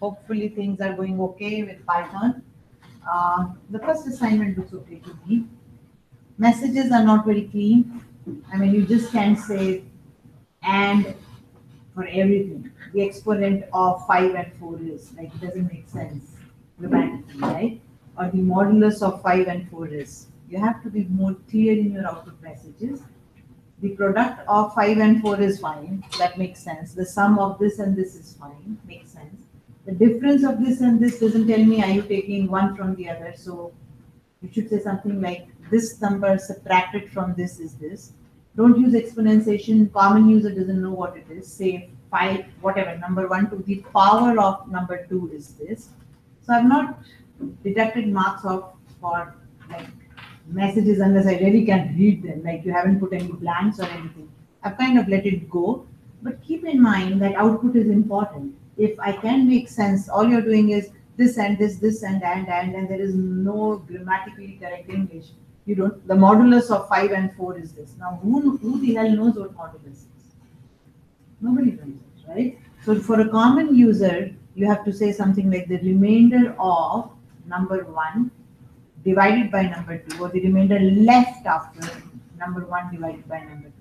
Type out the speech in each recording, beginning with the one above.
Hopefully things are going okay with Python. The first assignment looks okay to me. Messages are not very clean. I mean, you just can't say and for everything. The exponent of 5 and 4 is, like, it doesn't make sense grammatically, right? Or the modulus of 5 and 4 is. You have to be more clear in your output messages. The product of 5 and 4 is fine. That makes sense. The sum of this and this is fine. Makes sense. The difference of this and this doesn't tell me are you taking one from the other. So you should say something like this number subtracted from this is this. Don't use exponentiation. Common user doesn't know what it is. Say 5, whatever, number 1 to the power of number 2 is this. So I've not deducted marks of for like messages unless I really can't read them, like you haven't put any blanks or anything. I've kind of let it go. But keep in mind that output is important. If I can make sense, all you're doing is this and this and there is no grammatically correct English. You don't. The modulus of 5 and 4 is this. Now, who the hell knows what modulus is? Nobody knows it, right? So for a common user, you have to say something like the remainder of number 1 divided by number 2, or the remainder left after number 1 divided by number 2.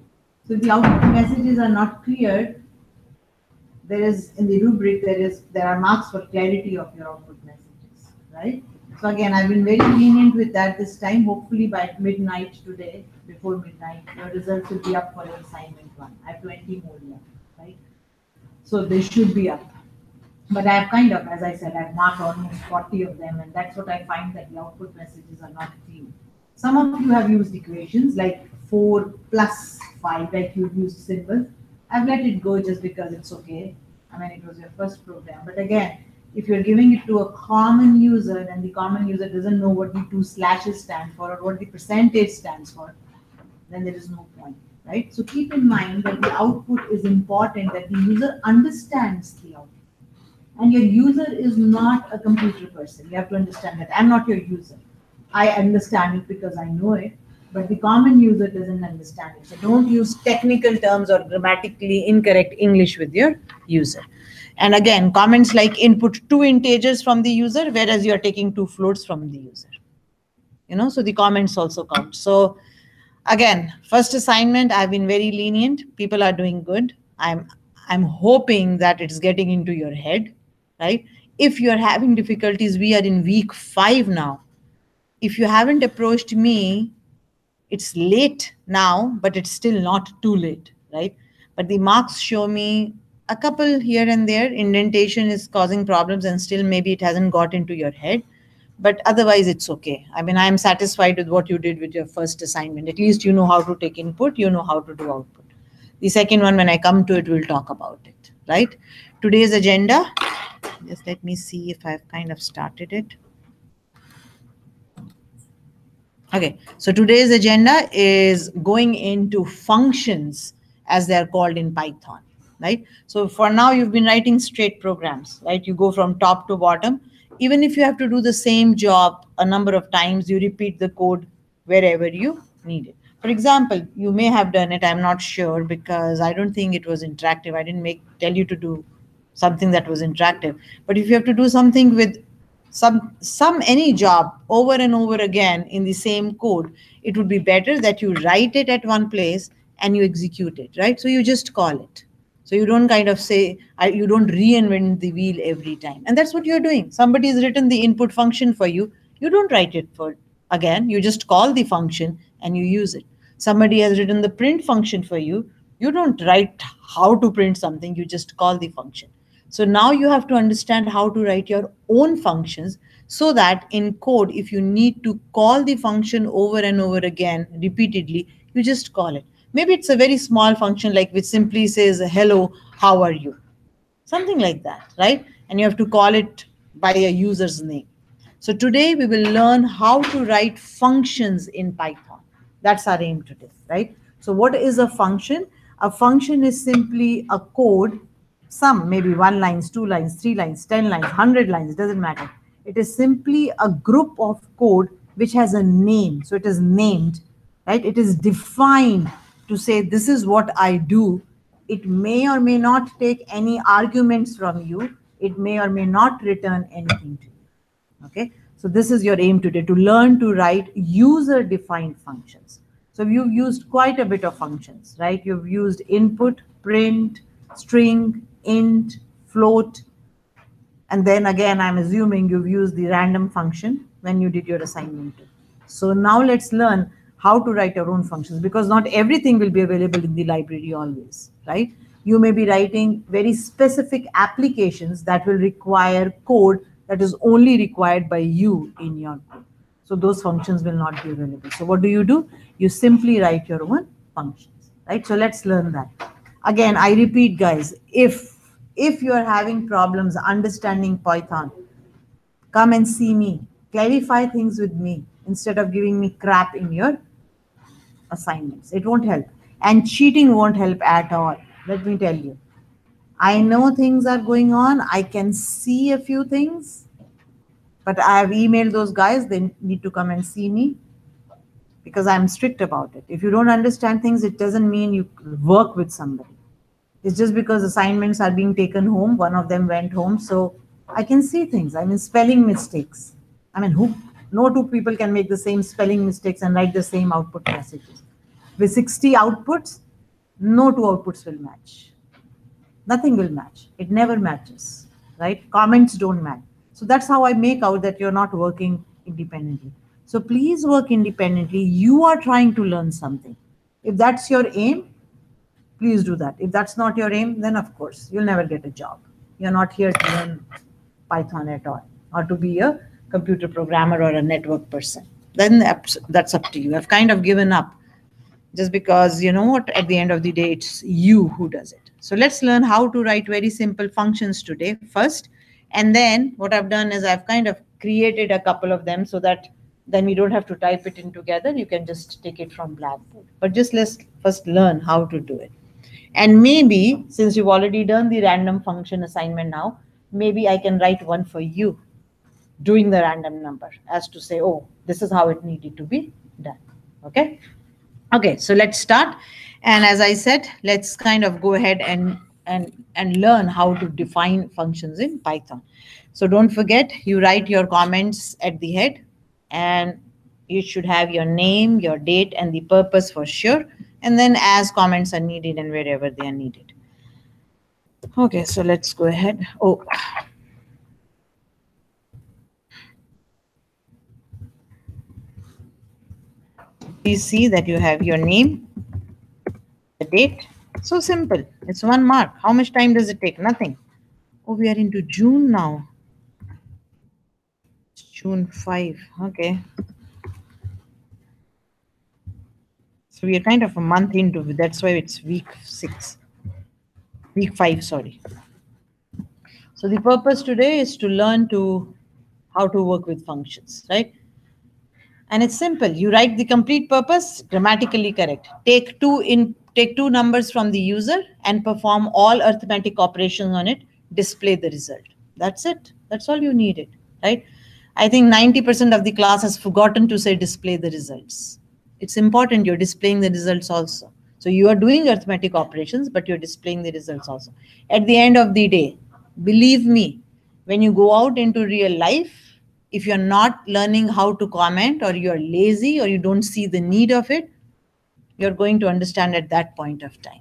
So if the output messages are not clear, there is in the rubric there are marks for clarity of your output messages, right? So again, I've been very lenient with that this time. Hopefully by midnight today, before midnight, your results will be up for assignment 1. I have 20 more left, right? So they should be up. But I have kind of, as I said, I've marked almost 40 of them, and that's what I find, that the output messages are not clean. Some of you have used equations like 4 plus 5, like you've used symbols. I've let it go just because it's okay. I mean, it was your first program. But again, if you're giving it to a common user and the common user doesn't know what the 2 slashes stand for or what the percentage stands for, then there is no point, right? So keep in mind that the output is important, that the user understands the output. And your user is not a computer person. You have to understand that. I'm not your user. I understand it because I know it, but the common user doesn't understand it. So don't use technical terms or grammatically incorrect English with your user. And again, comments like input 2 integers from the user, whereas you're taking 2 floats from the user. So the comments also count. So again, first assignment, I've been very lenient. People are doing good. I'm hoping that it's getting into your head. Right? If you're having difficulties, we are in week 5 now. If you haven't approached me, it's late now, but it's still not too late, right? But the marks show me a couple here and there. Indentation is causing problems, and still maybe it hasn't got into your head. But otherwise, it's okay. I mean, I'm satisfied with what you did with your first assignment. At least you know how to take input, you know how to do output. The second one, when I come to it, we'll talk about it, right? Today's agenda. Just let me see if I've kind of started it. Okay, so today's agenda is going into functions as they're called in Python, right? So for now, you've been writing straight programs, right? You go from top to bottom. Even if you have to do the same job a number of times, you repeat the code wherever you need it. For example, you may have done it, I'm not sure, because I don't think it was interactive. I didn't tell you to do something that was interactive. But if you have to do something with any job over and over again in the same code, it would be better that you write it at one place and you execute it, right? So you just call it. So you don't kind of say, you don't reinvent the wheel every time. And that's what you're doing. Somebody has written the input function for you. You don't write it again. You just call the function and you use it. Somebody has written the print function for you. You don't write how to print something. You just call the function. So now you have to understand how to write your own functions, so that in code, if you need to call the function over and over again repeatedly, you just call it. Maybe it's a very small function, like which simply says, hello, how are you? Something like that, right? And you have to call it by a user's name. So today we will learn how to write functions in Python. That's our aim today, right? So what is a function? A function is simply a code. Some maybe 1 line, 2 lines, 3 lines, 10 lines, 100 lines, doesn't matter. It is simply a group of code which has a name. So it is named, right? It is defined to say, this is what I do. It may or may not take any arguments from you. it may or may not return anything to you. Okay, so this is your aim today, to learn to write user defined functions. So you've used quite a bit of functions, right? You've used input, print, string, int, float, and then again, I'm assuming you've used the random function when you did your assignment too. So now let's learn how to write your own functions, because not everything will be available in the library always, right? You may be writing very specific applications that will require code that is only required by you in your code. So those functions will not be available. So what do? You simply write your own functions, right? So let's learn that. Again, I repeat, guys, if you're having problems understanding Python, come and see me, clarify things with me instead of giving me crap in your assignments. It won't help. And cheating won't help at all. Let me tell you. I know things are going on. I can see a few things, but I have emailed those guys. They need to come and see me because I'm strict about it. If you don't understand things, it doesn't mean you work with somebody. It's just because assignments are being taken home. One of them went home. So I can see things. I mean, spelling mistakes. I mean, no two people can make the same spelling mistakes and write the same output messages. With 60 outputs, no two outputs will match. Nothing will match. It never matches, right? Comments don't match. So that's how I make out that you're not working independently. So please work independently. You are trying to learn something. If that's your aim, please do that. If that's not your aim, then of course, you'll never get a job. You're not here to learn Python at all, or to be a computer programmer or a network person. Then that's up to you. I've kind of given up just because, you know what, at the end of the day, it's you who does it. So let's learn how to write very simple functions today first. And then what I've done is I've kind of created a couple of them so that then we don't have to type it in together. You can just take it from Blackboard. But just let's first learn how to do it. And maybe, since you've already done the random function assignment now, maybe I can write one for you doing the random number as to say, oh, this is how it needed to be done. Okay. Okay, so let's start. And as I said, let's kind of go ahead and learn how to define functions in Python. So don't forget, you write your comments at the head, and you should have your name, your date, and the purpose for sure. And then as comments are needed and wherever they are needed. Okay, so let's go ahead. Oh. Please see that you have your name, the date. So simple. It's 1 mark. How much time does it take? Nothing. Oh, we are into June now. It's June 5. Okay. So we are kind of a month into it. That's why it's week 5, sorry. So the purpose today is to learn how to work with functions, right? And it's simple. You write the complete purpose, grammatically correct. Take two numbers from the user and perform all arithmetic operations on it. Display the result. That's it. That's all you needed, right? I think 90% of the class has forgotten to say display the results. It's important you're displaying the results also. So you are doing arithmetic operations, but you're displaying the results also. At the end of the day, believe me, when you go out into real life, if you're not learning how to comment, or you're lazy, or you don't see the need of it, you're going to understand at that point of time.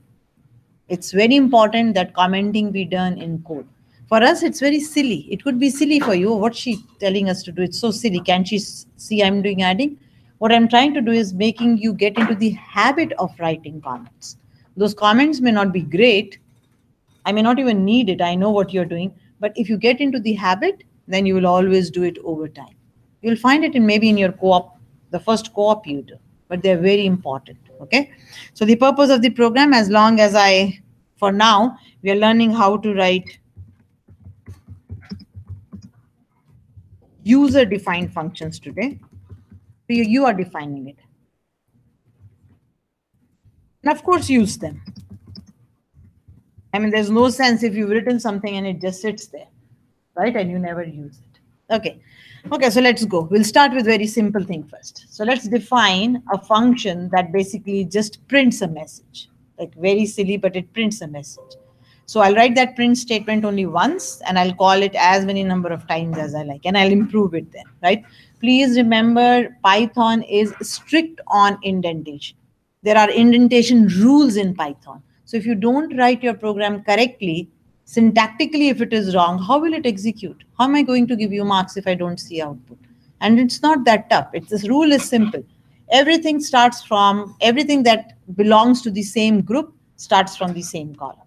It's very important that commenting be done in code. For us, it's very silly. It could be silly for you. What's she telling us to do? It's so silly. Can't she see I'm doing adding? What I'm trying to do is making you get into the habit of writing comments. Those comments may not be great. I may not even need it. I know what you're doing. But if you get into the habit, then you will always do it over time. You'll find it maybe in your co-op, the first co-op you do, but they're very important, okay? So the purpose of the program, as long as for now, we are learning how to write user-defined functions today. You are defining it. And of course, use them. I mean, there's no sense if you've written something and it just sits there, right? And you never use it. Okay. Okay, so let's go. We'll start with very simple thing first. So let's define a function that basically just prints a message. Like very silly, but it prints a message. So I'll write that print statement only once and I'll call it as many number of times as I like, and I'll improve it then, right? Please remember, Python is strict on indentation. There are indentation rules in Python. So if you don't write your program correctly, syntactically, if it is wrong, how will it execute? How am I going to give you marks if I don't see output? And it's not that tough. This rule is simple. Everything starts from, everything that belongs to the same group starts from the same column.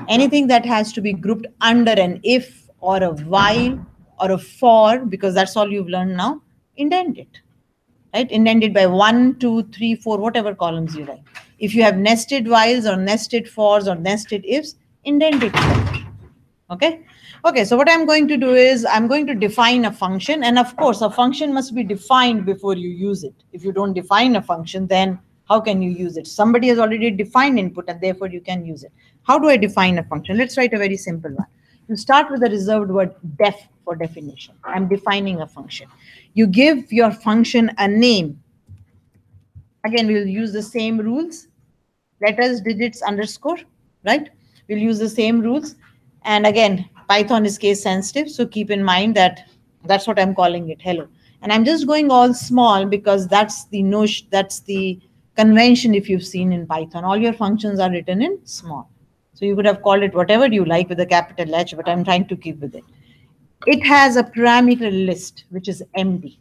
Anything that has to be grouped under an if or a while or a for, because that's all you've learned now, indent it, right? Indent it by 1, 2, 3, 4, whatever columns you like. If you have nested whiles or nested fors or nested ifs, indent it. Okay. Okay. So what I'm going to do is I'm going to define a function. And of course, a function must be defined before you use it. If you don't define a function, then how can you use it? Somebody has already defined input and therefore you can use it. How do I define a function? Let's write a very simple one. You start with the reserved word def for definition. I'm defining a function. You give your function a name. Again, we'll use the same rules. Letters, digits, underscore, right? We'll use the same rules. And again, Python is case sensitive. So keep in mind that that's what I'm calling it, hello. And I'm just going all small because that's the notion, that's the convention if you've seen in Python. All your functions are written in small. So you could have called it whatever you like with a capital H, but I'm trying to keep with it. It has a parameter list, which is empty.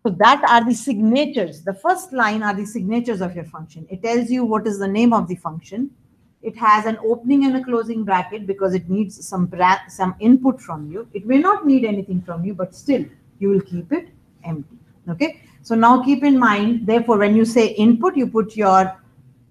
So that are the signatures. The first line are the signatures of your function. It tells you what is the name of the function. It has an opening and a closing bracket because it needs some input from you. It may not need anything from you, but still you will keep it empty. Okay. So now keep in mind, therefore, when you say input, you put your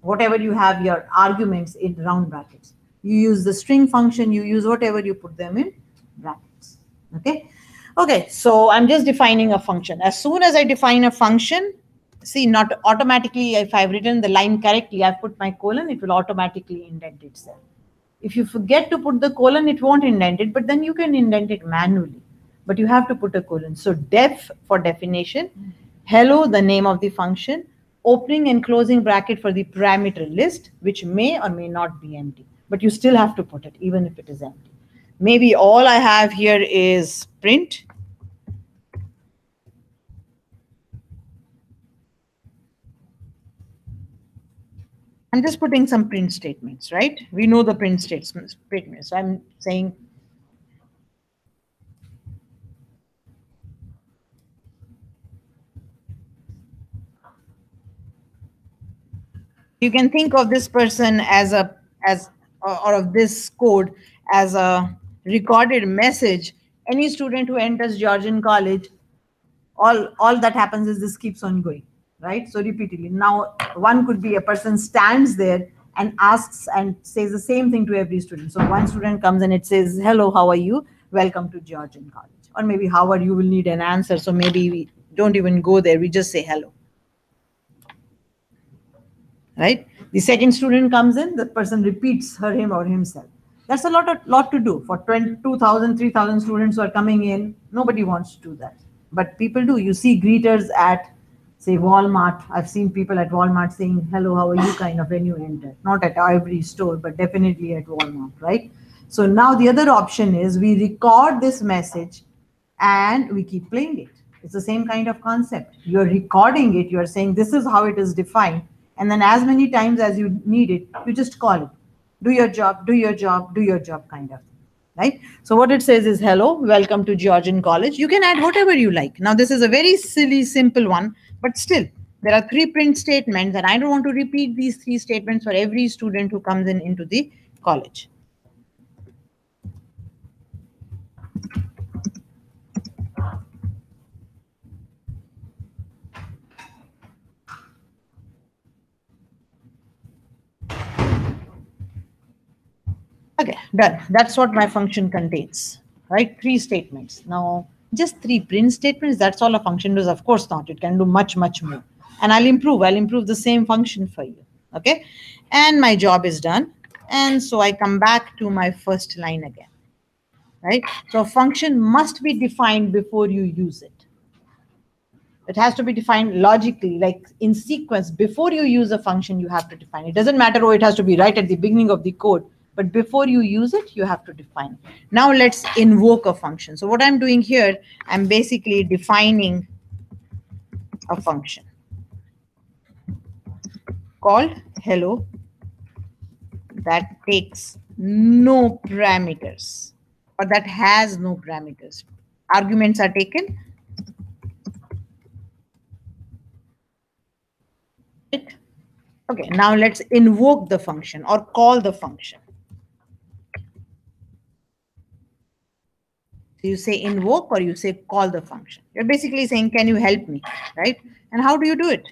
whatever you have your arguments in round brackets. You use the string function, you use whatever you put them in brackets. Okay. Okay, so I'm just defining a function. As soon as I define a function, see, not automatically, if I've written the line correctly, I've put my colon, it will automatically indent itself. If you forget to put the colon, it won't indent it, but then you can indent it manually. But you have to put a colon. So def for definition, hello, the name of the function, opening and closing bracket for the parameter list, which may or may not be empty. But you still have to put it, even if it is empty. Maybe all I have here is print. I'm just putting some print statements, right? We know the print statements. So I'm saying you can think of this person as or of this code as a recorded message. Any student who enters Georgian College, all that happens is this keeps on going, right? So repeatedly. Now, one could be a person stands there and asks and says the same thing to every student. So one student comes and it says, hello, how are you? Welcome to Georgian College. Or maybe how are you will need an answer. So maybe we don't even go there. We just say hello. Right? The second student comes in, the person repeats him or himself. That's a lot to do. For 2,000, 3,000 students who are coming in, nobody wants to do that. But people do. You see greeters at, say, Walmart. I've seen people at Walmart saying, hello, how are you, kind of when you enter. Not at every store, but definitely at Walmart, right? So now the other option is we record this message and we keep playing it. It's the same kind of concept. You're recording it. You're saying this is how it is defined. And then as many times as you need it, you just call it. Do your job, do your job, do your job kind of thing. Right? So what it says is, hello, welcome to Georgian College. You can add whatever you like. Now, this is a very silly, simple one, but still, there are 3 print statements, and I don't want to repeat these 3 statements for every student who comes into the college. Okay, done. That's what my function contains, right? 3 statements. Now, just 3 print statements, that's all a function does? Of course not. It can do much, much more. And I'll improve the same function for you, okay? And my job is done. And so I come back to my first line again, right? So a function must be defined before you use it. It has to be defined logically, like in sequence. Before you use a function, you have to define it. It doesn't matter, oh, it has to be right at the beginning of the code, but before you use it, you have to define it. Now let's invoke a function. So what I'm doing here, I'm basically defining a function called hello that takes no parameters, or that has no parameters. Arguments are taken. Right? Okay, now let's invoke the function or call the function. So you say invoke or you say call the function. You're basically saying, can you help me, right? And how do you do it?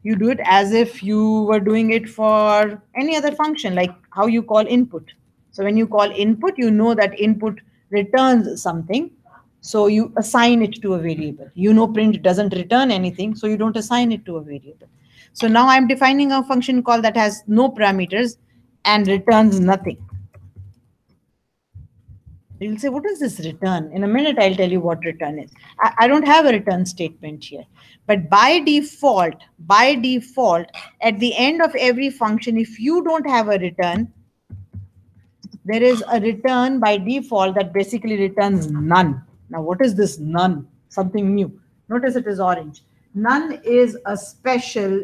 You do it as if you were doing it for any other function, like how you call input. So when you call input, you know that input returns something. So you assign it to a variable. You know print doesn't return anything, so you don't assign it to a variable. So now I'm defining a function call that has no parameters and returns nothing. You'll say, what is this return? In a minute, I'll tell you what return is. I don't have a return statement here. But by default, at the end of every function, if you don't have a return, there is a return by default that basically returns none. Now, what is this none? Something new. Notice it is orange. None is a special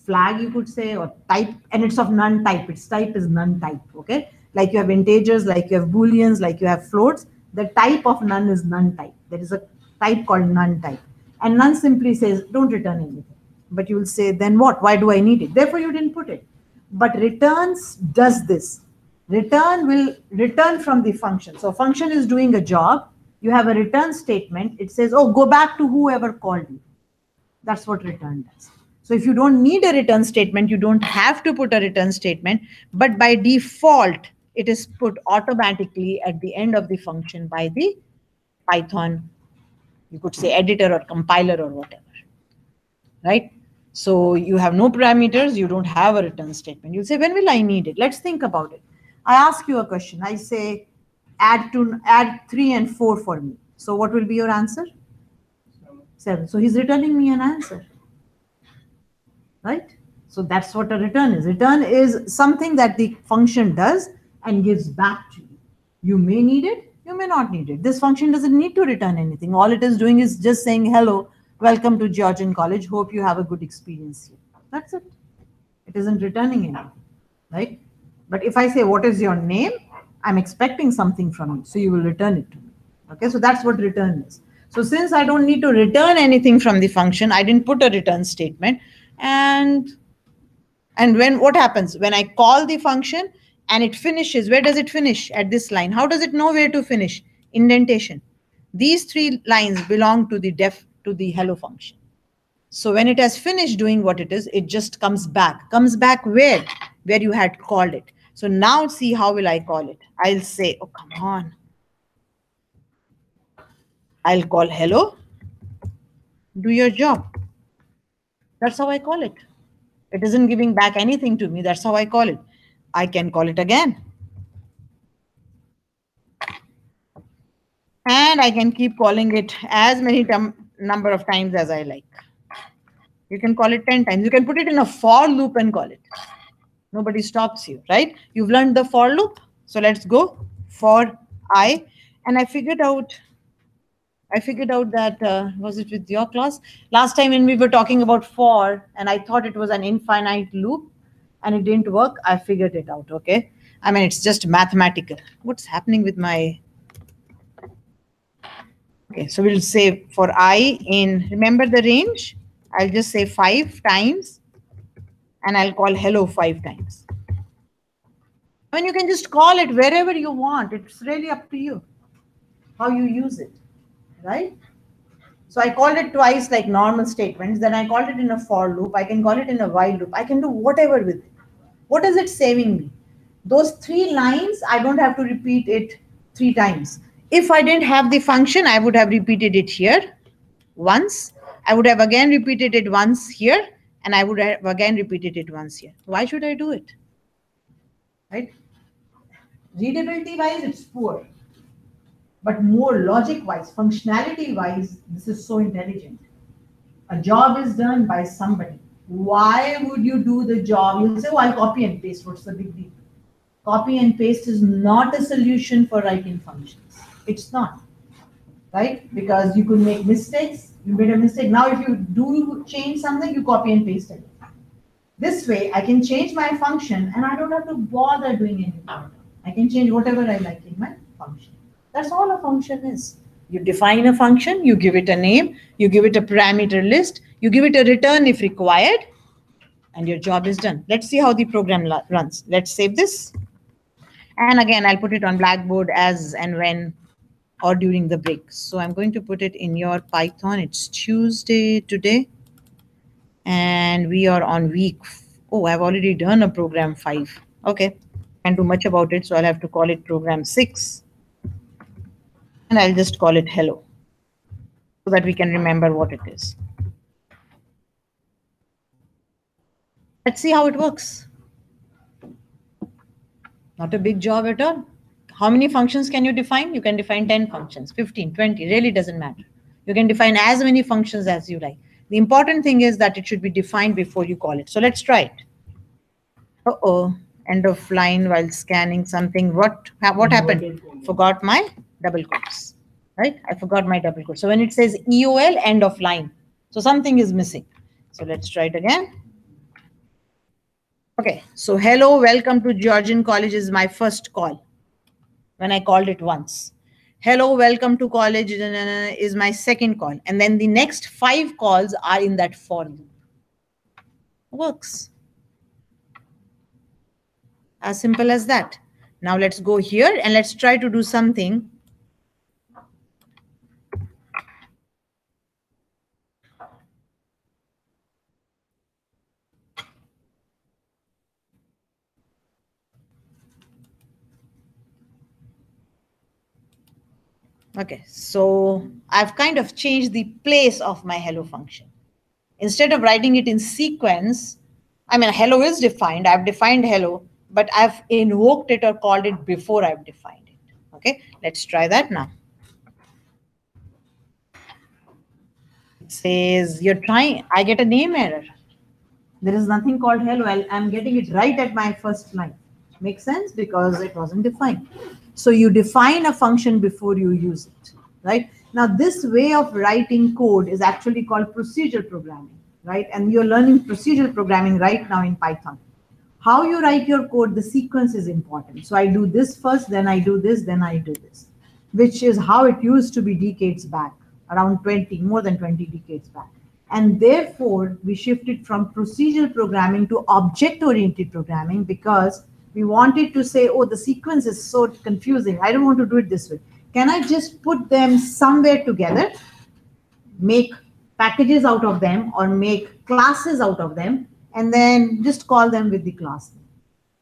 flag, you could say, or type, and it's of none type. Its type is none type, okay? Like you have integers, like you have booleans, like you have floats. The type of none is none type. There is a type called none type. And none simply says, don't return anything. But you will say, then what? Why do I need it? Therefore, you didn't put it. But returns does this. Return will return from the function. So function is doing a job. You have a return statement. It says, oh, go back to whoever called you. That's what return does. So if you don't need a return statement, you don't have to put a return statement, but by default, it is put automatically at the end of the function by the Python, you could say editor or compiler or whatever, right? So you have no parameters, you don't have a return statement. You'll say, when will I need it? Let's think about it. I ask you a question. I say, add 3 and 4 for me. So what will be your answer? 7. So he's returning me an answer. Right? So that's what a return is. Return is something that the function does and gives back to you. You may need it, you may not need it. This function doesn't need to return anything. All it is doing is just saying, hello, welcome to Georgian College. Hope you have a good experience here. That's it. It isn't returning anything, right? But if I say, what is your name? I'm expecting something from you. So you will return it to me. Okay, so that's what return is. So since I don't need to return anything from the function, I didn't put a return statement. And when what happens when I call the function and it finishes, where does it finish? At this line. How does it know where to finish? Indentation. These 3 lines belong to the hello function. So when it has finished doing what it is, it just comes back. Comes back where you had called it. So now see, how will I call it? I'll say, oh, come on. I'll call hello. Do your job. That's how I call it. It isn't giving back anything to me. That's how I call it. I can call it again. And I can keep calling it as many number of times as I like. You can call it 10 times. You can put it in a for loop and call it. Nobody stops you, right? You've learned the for loop. So let's go for I. And I figured out that, was it with your class? Last time when we were talking about for, and I thought it was an infinite loop and it didn't work, I figured it out, okay? I mean, it's just mathematical. What's happening with my... Okay, so we'll say for I in, remember the range? I'll just say 5 times and I'll call hello 5 times. I mean, you can just call it wherever you want. It's really up to you how you use it. Right? So I called it twice like normal statements. Then I called it in a for loop. I can call it in a while loop. I can do whatever with it. What is it saving me? Those 3 lines, I don't have to repeat it 3 times. If I didn't have the function, I would have repeated it here once. I would have again repeated it once here. And I would have again repeated it once here. Why should I do it? Right? Readability wise, it's poor. But more logic-wise, functionality-wise, this is so intelligent. A job is done by somebody. Why would you do the job? You'll say, oh, I'll copy and paste. What's the big deal? Copy and paste is not a solution for writing functions. It's not, right? Because you could make mistakes. You made a mistake. Now, if you do change something, you copy and paste it. This way, I can change my function and I don't have to bother doing anything. I can change whatever I like in my function. That's all a function is. You define a function, you give it a name, you give it a parameter list, you give it a return if required, and your job is done. Let's see how the program runs. Let's save this. And again, I'll put it on Blackboard as and when or during the break. So I'm going to put it in your Python. It's Tuesday today. And we are on week. Oh, I've already done a program 5. Okay. Can't do much about it. So I'll have to call it program 6. And I'll just call it hello so that we can remember what it is. Let's see how it works. Not a big job at all. How many functions can you define? You can define 10 functions, 15, 20, really doesn't matter. You can define as many functions as you like. The important thing is that it should be defined before you call it. So let's try it. Uh-oh, end of line while scanning something. What happened? Forgot my double quotes, right? I forgot my double quotes. So when it says EOL, end of line. So something is missing. So let's try it again. Okay, so hello, welcome to Georgian College is my first call when I called it once. Hello, welcome to college is my second call. And then the next 5 calls are in that for loop. Works. As simple as that. Now let's go here and let's try to do something. Okay, so I've kind of changed the place of my hello function. Instead of writing it in sequence, I mean, hello is defined. I've defined hello, but I've invoked it or called it before I've defined it. Okay, let's try that now. It says you're trying, I get a name error. There is nothing called hello. I'm getting it right at my first line. Makes sense because it wasn't defined. So you define a function before you use it, right? Now this way of writing code is actually called procedural programming, right? And you're learning procedural programming right now in Python. How you write your code, the sequence is important. So I do this first, then I do this, then I do this, which is how it used to be decades back, around more than 20 decades back. And therefore, we shifted from procedural programming to object-oriented programming because we wanted to say, oh, the sequence is so confusing. I don't want to do it this way. Can I just put them somewhere together, make packages out of them or make classes out of them, and then just call them with the class name?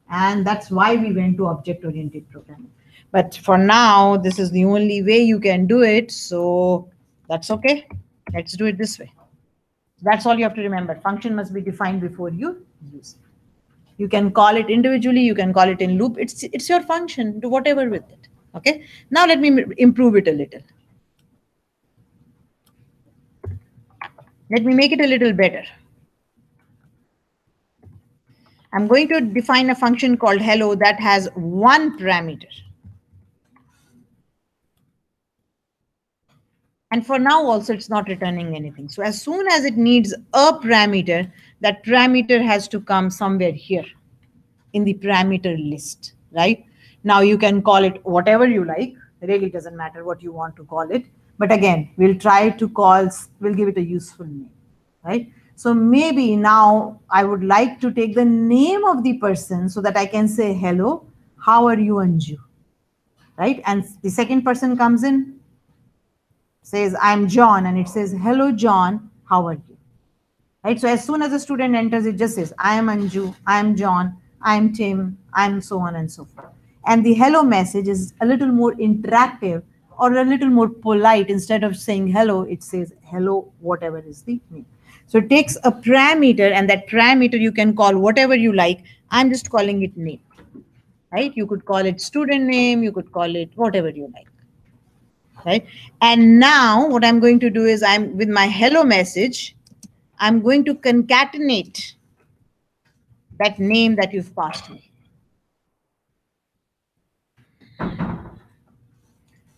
And that's why we went to object-oriented programming. But for now, this is the only way you can do it. So that's okay. Let's do it this way. That's all you have to remember. Function must be defined before you use it. You can call it individually. You can call it in loop. It's your function. Do whatever with it. Okay. Now let me improve it a little. Let me make it a little better. I'm going to define a function called hello that has 1 parameter. And for now also it's not returning anything. So as soon as it needs a parameter, that parameter has to come somewhere here in the parameter list, right? Now you can call it whatever you like. It really doesn't matter what you want to call it. But again, we'll try to we'll give it a useful name, right? So maybe now I would like to take the name of the person so that I can say, hello, how are you, Anju? Right? And the second person comes in, says, I'm John, and it says, hello, John, how are you? Right? So as soon as a student enters, it just says, I am Anju, I am John, I am Tim, I'm so on and so forth. And the hello message is a little more interactive or a little more polite. Instead of saying hello, it says hello, whatever is the name. So it takes a parameter, and that parameter you can call whatever you like. I'm just calling it name, right? You could call it student name, you could call it whatever you like. right? And now what I'm going to do is I'm with my hello message, I'm going to concatenate that name that you've passed me.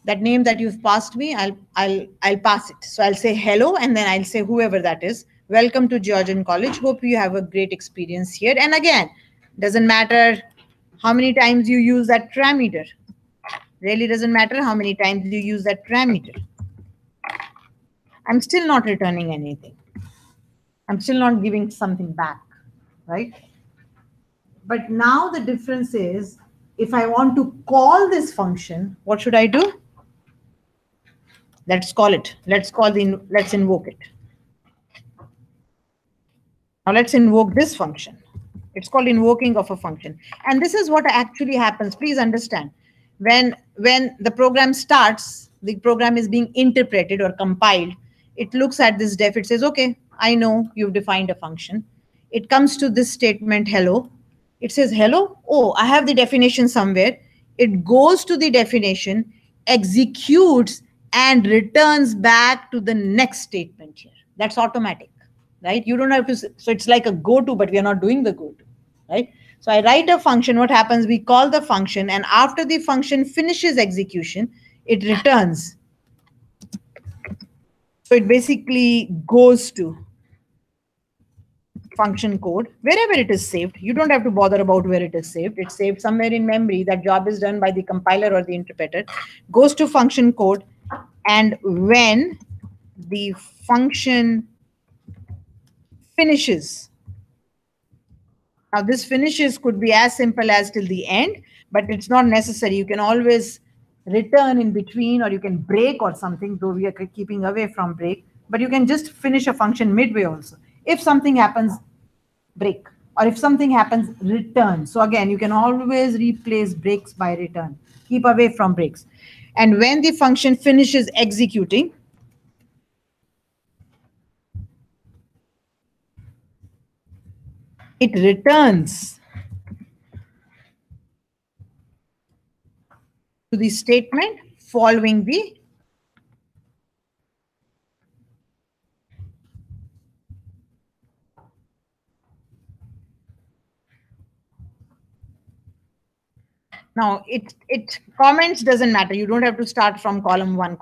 That name that you've passed me, I'll pass it. So I'll say hello, and then I'll say whoever that is. Welcome to Georgian College. Hope you have a great experience here. And again, doesn't matter how many times you use that parameter. Really doesn't matter how many times you use that parameter. I'm still not returning anything. I'm still not giving something back, right? But now the difference is, if I want to call this function, what should I do? Let's call it. Let's invoke it. Now let's invoke this function. It's called invoking of a function. And this is what actually happens. Please understand. When the program starts, the program is being interpreted or compiled. It looks at this def. It says, okay, I know you've defined a function. It comes to this statement, hello. It says, hello. Oh, I have the definition somewhere. It goes to the definition, executes, and returns back to the next statement here. That's automatic, right? You don't have to. So it's like a go-to, but we are not doing the go-to, right? So I write a function. What happens? We call the function, and after the function finishes execution, it returns. So it basically goes to function code wherever it is saved. You don't have to bother about where it is saved. It's saved somewhere in memory. That job is done by the compiler or the interpreter. Goes to function code, and when the function finishes, now this finishes could be as simple as till the end, but it's not necessary. You can always return in between, or you can break or something, though we are keeping away from break, but you can just finish a function midway also. If something happens, break, or if something happens, return. So again, you can always replace breaks by return. Keep away from breaks. And when the function finishes executing, it returns to the statement following the now it comments doesn't matter. You don't have to start from column 1.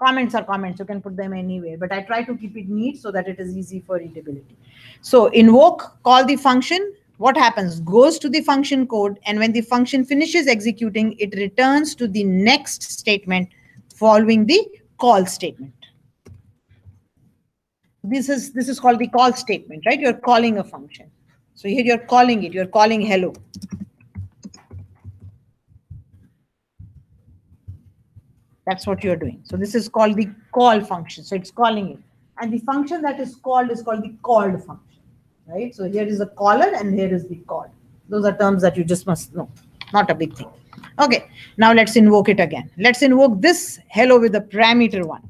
Comments are comments. You can put them anywhere, but I try to keep it neat so that it is easy for readability. So invoke, call the function. What happens? Goes to the function code, and when the function finishes executing, it returns to the next statement following the call statement. This is called the call statement, right? You're calling a function. So here you're calling it. You're calling hello. That's what you're doing. So this is called the call function. So it's calling it. And the function that is called the called function, right? So here is the caller and here is the called. Those are terms that you just must know. Not a big thing. Okay, now let's invoke it again. Let's invoke this hello with the parameter 1.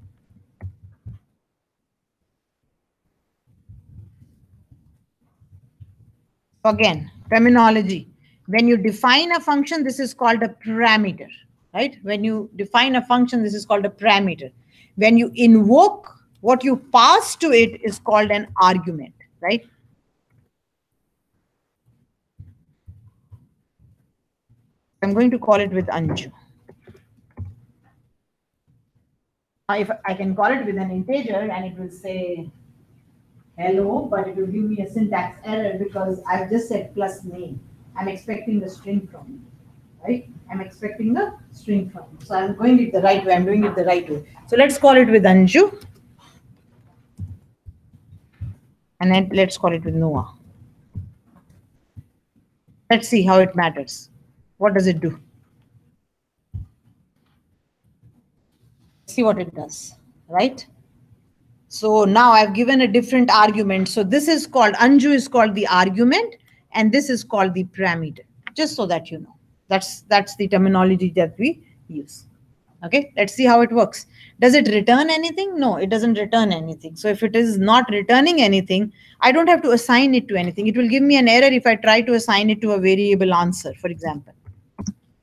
Again, terminology. When you define a function, this is called a parameter, right? When you define a function, this is called a parameter. When you invoke, what you pass to it is called an argument, right? I'm going to call it with Anju. Now, if I can call it with an integer, and it will say hello, but it will give me a syntax error because I've just said plus name. I'm expecting a string from you, right? I'm expecting a string from you. So I'm going it the right way. I'm doing it the right way. So let's call it with Anju. And then let's call it with Noah. Let's see how it matters. What does it do? See what it does, right? So now I've given a different argument. So this is called, Anju is called the argument, and this is called the parameter, just so that you know. That's the terminology that we use. Okay, let's see how it works. Does it return anything? No, it doesn't return anything. So if it is not returning anything, I don't have to assign it to anything. It will give me an error if I try to assign it to a variable answer, for example.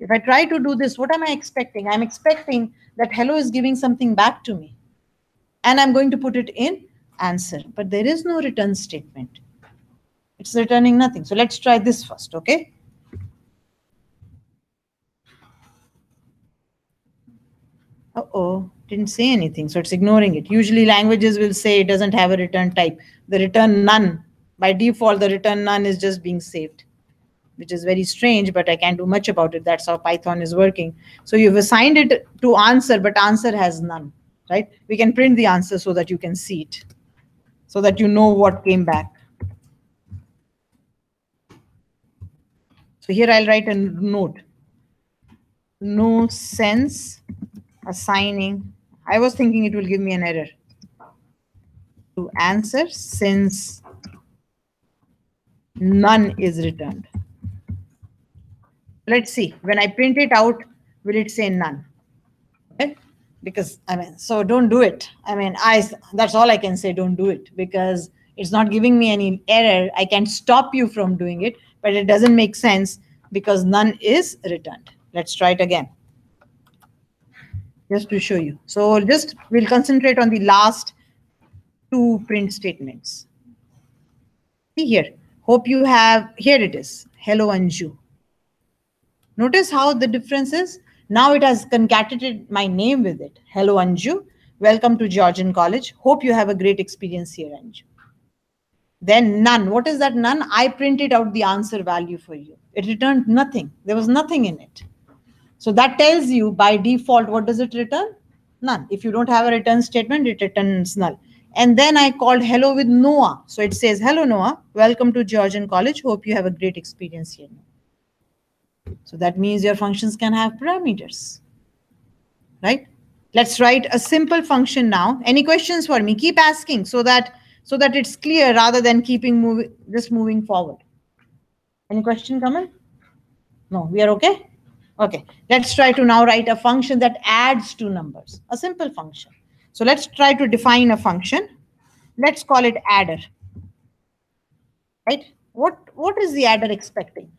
If I try to do this, what am I expecting? I'm expecting that hello is giving something back to me. And I'm going to put it in answer. But there is no return statement. It's returning nothing. So let's try this first, okay? Uh-oh, didn't say anything, so it's ignoring it. Usually languages will say it doesn't have a return type. The return none. By default, the return none is just being saved, which is very strange, but I can't do much about it. That's how Python is working. So you've assigned it to answer, but answer has none, right? We can print the answer so that you can see it, so that you know what came back. So here I'll write a note. No sense assigning. I was thinking it will give me an error to answer since none is returned. Let's see, when I print it out, will it say none? Okay? Because so don't do it. That's all I can say, don't do it, because it's not giving me any error. I can stop you from doing it, but it doesn't make sense because none is returned. Let's try it again, just to show you. So we'll concentrate on the last two print statements. See here, hope you have, here it is, hello Anju. Notice how the difference is. Now it has concatenated my name with it. Hello Anju, welcome to Georgian College. Hope you have a great experience here, Anju. Then none. What is that none? I printed out the answer value for you. It returned nothing. There was nothing in it. So that tells you by default, what does it return? None. If you don't have a return statement, it returns null. And then I called hello with Noah. So it says, hello Noah, welcome to Georgian College. Hope you have a great experience here. So that means your functions can have parameters, right? Let's write a simple function now. Any questions for me? Keep asking so that it's clear rather than just moving forward. Any question coming? No, we are okay? Okay, let's try to now write a function that adds two numbers, a simple function. So let's try to define a function. Let's call it adder, right? What is the adder expecting?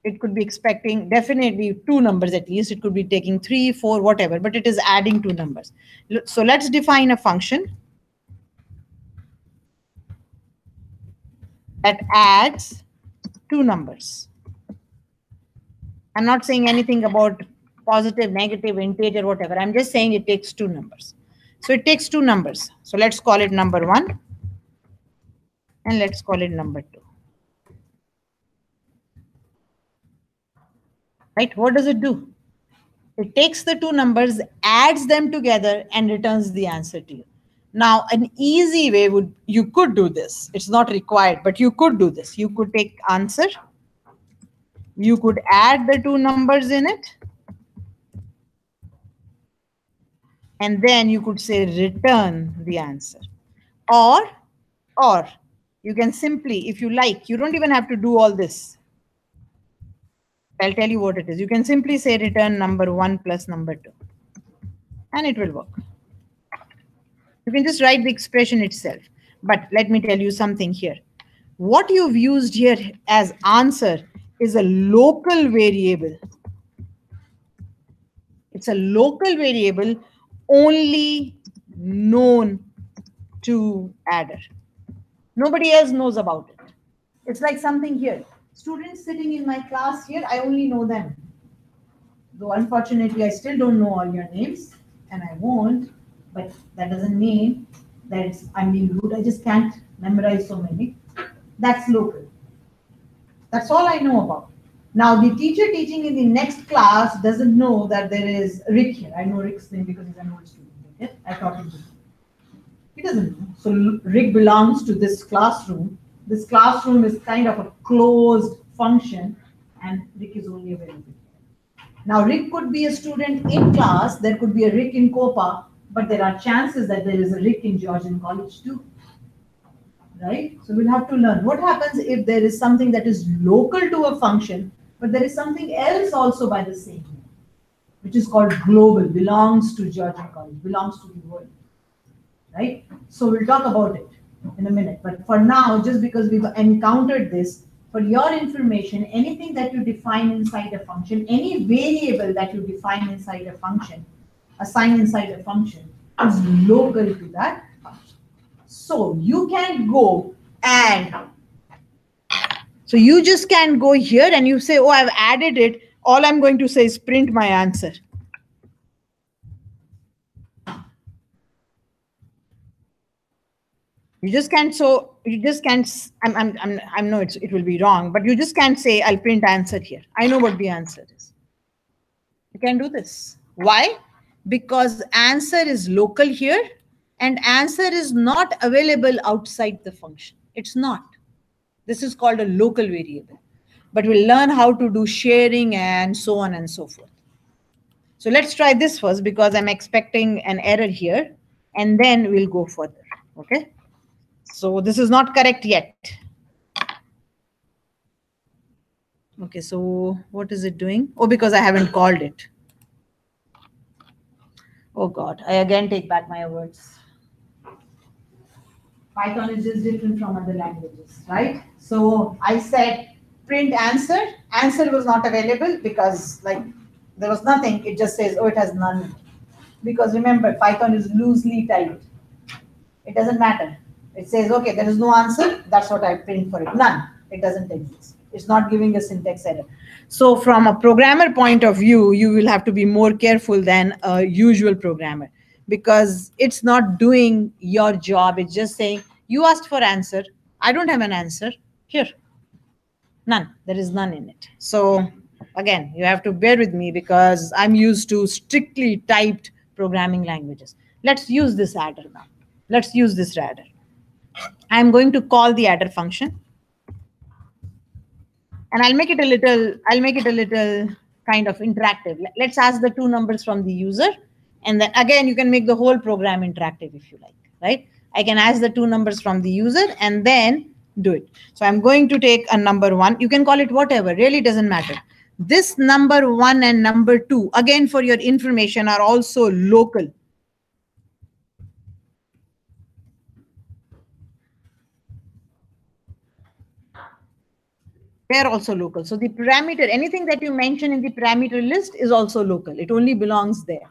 It could be expecting definitely two numbers at least. It could be taking 3, 4, whatever, but it is adding two numbers. So let's define a function that adds two numbers. I'm not saying anything about positive, negative, integer, whatever. I'm just saying it takes two numbers. So it takes two numbers. So let's call it number 1 and let's call it number 2. Right? What does it do? It takes the two numbers, adds them together, and returns the answer to you. Now, an easy way you could do this. It's not required, but you could do this. You could take answer. You could add the two numbers in it. And then you could say return the answer. Or you can simply, if you like, you don't even have to do all this. I'll tell you what it is. You can simply say return number 1 plus number 2. And it will work. You can just write the expression itself. But let me tell you something here. What you've used here as answer is a local variable. It's a local variable only known to adder. Nobody else knows about it. It's like something here. Students sitting in my class here, I only know them. Though unfortunately, I still don't know all your names, and I won't, but that doesn't mean that I'm being rude. I just can't memorize so many. That's local. That's all I know about. Now, the teacher teaching in the next class doesn't know that there is Rick here. I know Rick's name because he's an old student. Okay? I taught him before. He doesn't know. So Rick belongs to this classroom. This classroom is kind of a closed function, and Rick is only available. Now, Rick could be a student in class. There could be a Rick in COPA, but there are chances that there is a Rick in Georgian College too. Right? So we'll have to learn. What happens if there is something that is local to a function, but there is something else also by the same name, which is called global, belongs to Georgian College, belongs to the world. Right? So we'll talk about it in a minute. But for now, just because we've encountered this, For your information, anything that you define inside a function, any variable that you define inside a function, assign inside a function, is local to that function. So you can go and, so you just can go here and you say, oh, I've added it. All I'm going to say is print my answer. You just can't, so you just can't, I know it will be wrong, but you just can't say, I'll print answer here. I know what the answer is. You can do this. Why? Because answer is local here and answer is not available outside the function. It's not. This is called a local variable. But we'll learn how to do sharing and so on and so forth. So let's try this first because I'm expecting an error here and then we'll go further. Okay. So this is not correct yet. Okay, so what is it doing? Oh, because I haven't called it. Oh God, I again take back my words. Python is just different from other languages, right? So I said print answer. Answer was not available because like there was nothing. It just says, oh, it has none. Because remember, Python is loosely typed. It doesn't matter. It says, okay, there is no answer. That's what I print for it. None. It doesn't exist. It's not giving a syntax error. So from a programmer point of view, you will have to be more careful than a usual programmer because it's not doing your job. It's just saying, you asked for answer. I don't have an answer. Here. None. There is none in it. So again, you have to bear with me because I'm used to strictly typed programming languages. Let's use this adder now. Let's use this adder. I'm going to call the adder function. And I'll make it a little kind of interactive. Let's ask the two numbers from the user. And then again, you can make the whole program interactive if you like, right? I can ask the two numbers from the user and then do it. So I'm going to take a number 1. You can call it whatever, really doesn't matter. This number 1 and number 2, again, for your information, are also local. They're also local. So the parameter, anything that you mention in the parameter list is also local. It only belongs there.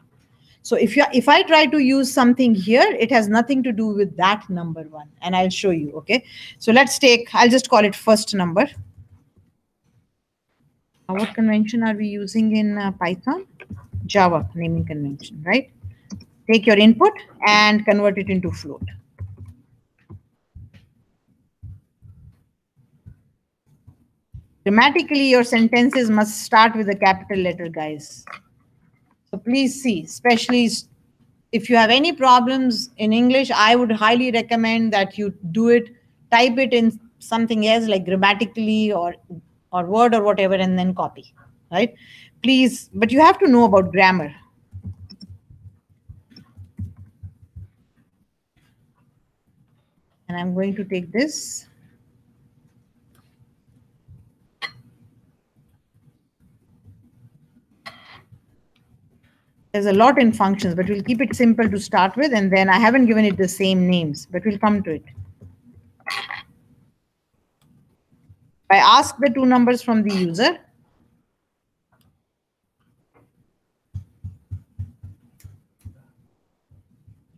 So if I try to use something here, it has nothing to do with that number 1. And I'll show you. Okay. So let's take, I'll just call it first number. What convention are we using in Python? Java naming convention, right? Take your input and convert it into float. Grammatically, your sentences must start with a capital letter, guys. So please see, especially if you have any problems in English, I would highly recommend that you do it, type it in something else like grammatically or Word or whatever, and then copy, right? Please, but you have to know about grammar. And I'm going to take this. There's a lot in functions, but we'll keep it simple to start with. And then I haven't given it the same names, but we'll come to it. I ask the two numbers from the user.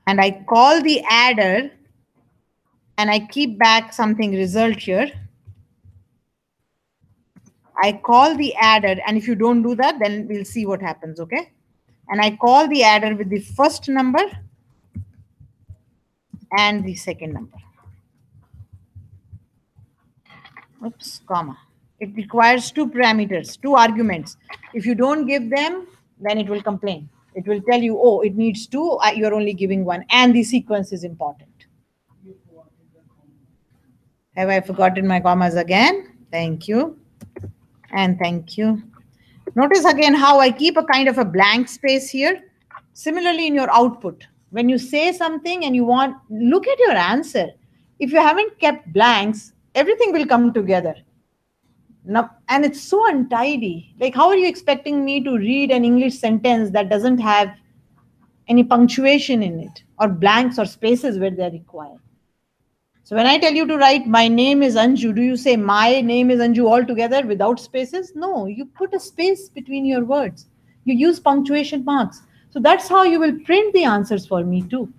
And I call the adder and I keep back something result here. I call the adder, and if you don't do that, then we'll see what happens, okay? And I call the adder with the first number and the second number. Oops, comma. It requires 2 parameters, 2 arguments. If you don't give them, then it will complain. It will tell you, oh, it needs 2, you're only giving 1, and the sequence is important. Have I forgotten my commas again? Thank you. And thank you. Notice again how I keep a kind of a blank space here. Similarly, in your output, when you say something and you want, look at your answer. If you haven't kept blanks, everything will come together. Now, and it's so untidy. Like, how are you expecting me to read an English sentence that doesn't have any punctuation in it, or blanks or spaces where they're required? So when I tell you to write my name is Anju, do you say my name is Anju all together without spaces? No, you put a space between your words. You use punctuation marks. So that's how you will print the answers for me too,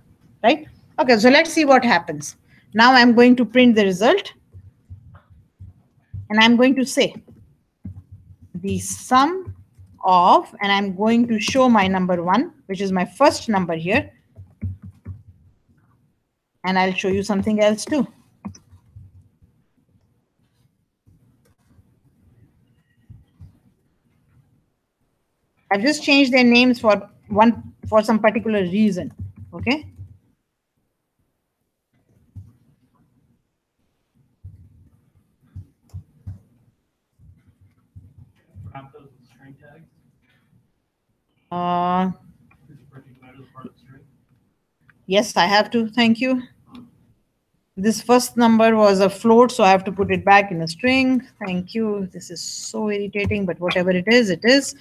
right? Okay, so let's see what happens. Now I'm going to print the result and I'm going to say the sum of, and I'm going to show my number 1, which is my first number here. And I'll show you something else too. I've just changed their names for some particular reason. Okay. String tags? Yes, I have to. Thank you. This first number was a float, so I have to put it back in a string. Thank you. This is so irritating, but whatever it is, it is.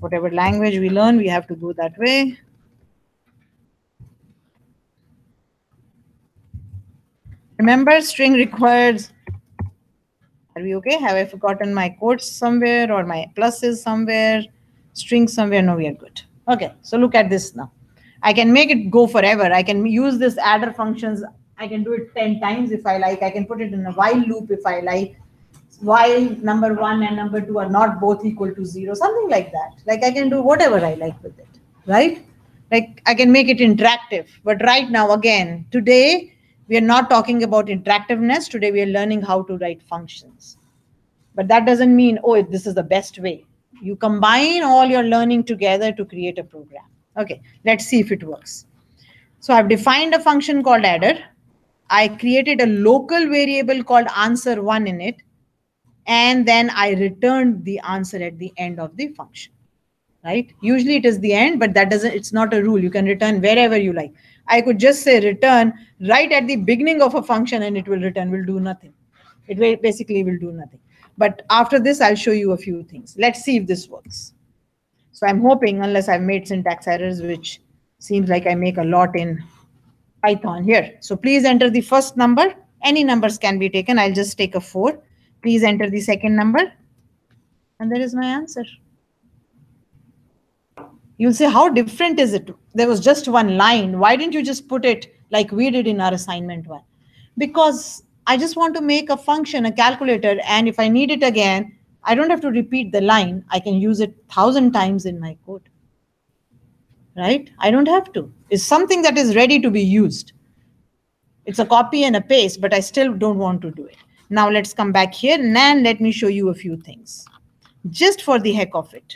Whatever language we learn, we have to go that way. Remember, string requires. Are we okay? Have I forgotten my quotes somewhere or my pluses somewhere? String somewhere? No, we are good. Okay, so look at this now. I can make it go forever. I can use this adder functions. I can do it 10 times if I like. I can put it in a while loop if I like. While number 1 and number 2 are not both equal to 0, something like that. Like I can do whatever I like with it, right? Like I can make it interactive. But right now, again, today, we are not talking about interactiveness. Today, we are learning how to write functions. But that doesn't mean, oh, this is the best way. You combine all your learning together to create a program. Okay, let's see if it works. So I've defined a function called adder. I created a local variable called answer1 in it. And then I returned the answer at the end of the function. Right? Usually it is the end, but that doesn't, it's not a rule. You can return wherever you like. I could just say return right at the beginning of a function and it will return, will do nothing. It will basically will do nothing. But after this, I'll show you a few things. Let's see if this works. So I'm hoping, unless I've made syntax errors, which seems like I make a lot in Python here. So please enter the first number. Any numbers can be taken. I'll just take a 4. Please enter the second number. And there is my answer. You'll say, how different is it? There was just one line. Why didn't you just put it like we did in our assignment 1? Because I just want to make a function, a calculator, and if I need it again, I don't have to repeat the line. I can use it 1,000 times in my code. Right? I don't have to. It's something that is ready to be used. It's a copy and a paste, but I still don't want to do it. Now let's come back here and let me show you a few things. Just for the heck of it.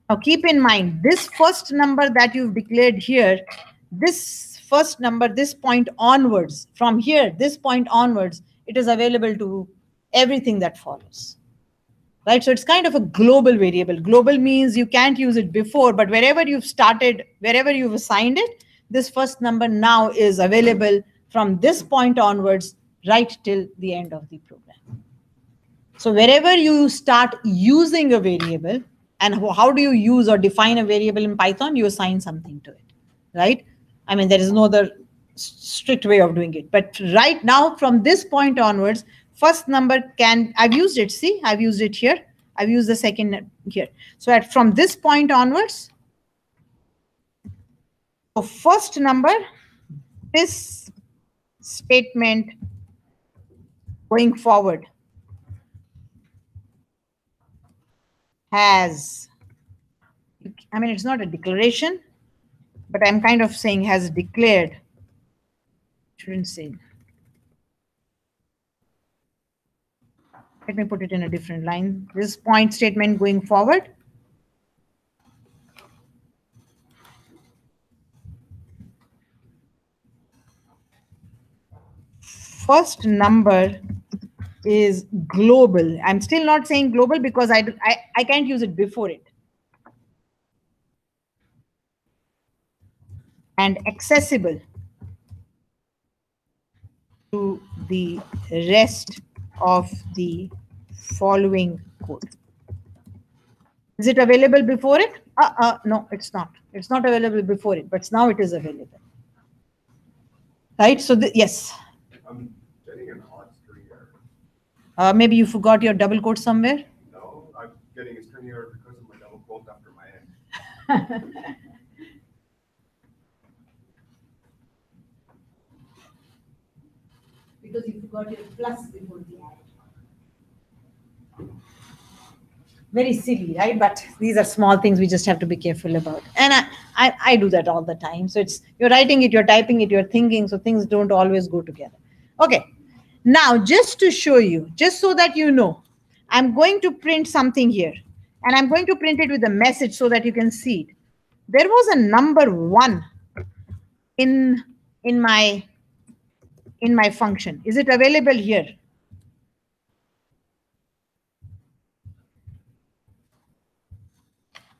Now keep in mind, this first number that you've declared here, this first number, this point onwards, from here, this point onwards, it is available to everything that follows. Right? So it's kind of a global variable. Global means you can't use it before, but wherever you've started, wherever you've assigned it, this first number now is available from this point onwards, right till the end of the program. So wherever you start using a variable, and how do you use or define a variable in Python? You assign something to it, right? I mean, there is no other strict way of doing it. But right now, from this point onwards, first number can, I've used it, see, I've used it here. I've used the second here. So from this point onwards, so first number, this statement going forward has, I mean, it's not a declaration, but I'm kind of saying has declared, shouldn't say. Let me put it in a different line. This point statement going forward first number is global. I'm still not saying global because I can't use it before it. And accessible to the rest of the following code. Is it available before it? No, it's not. It's not available before it, but now it is available. Right? So yes. Maybe you forgot your double quote somewhere. No, I'm getting a string error because of my double quote after my end. Because you forgot your plus before the add. Very silly, right? But these are small things we just have to be careful about. And I do that all the time. So it's you're writing it, you're typing it, you're thinking, so things don't always go together. Okay. Now, just to show you, just so that you know, I'm going to print something here. And I'm going to print it with a message so that you can see it. There was a number 1 in my function. Is it available here?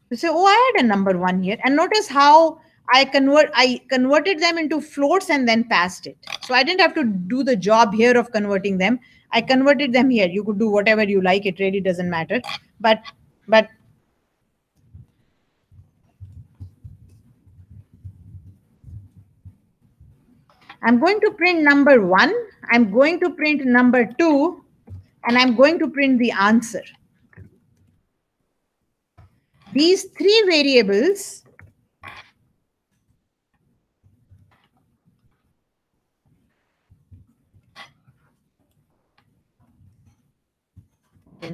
You say, oh, I had a number 1 here. And notice how I converted them into floats and then passed it. So I didn't have to do the job here of converting them. I converted them here. You could do whatever you like. It really doesn't matter. But I'm going to print number 1. I'm going to print number 2. And I'm going to print the answer. These 3 variables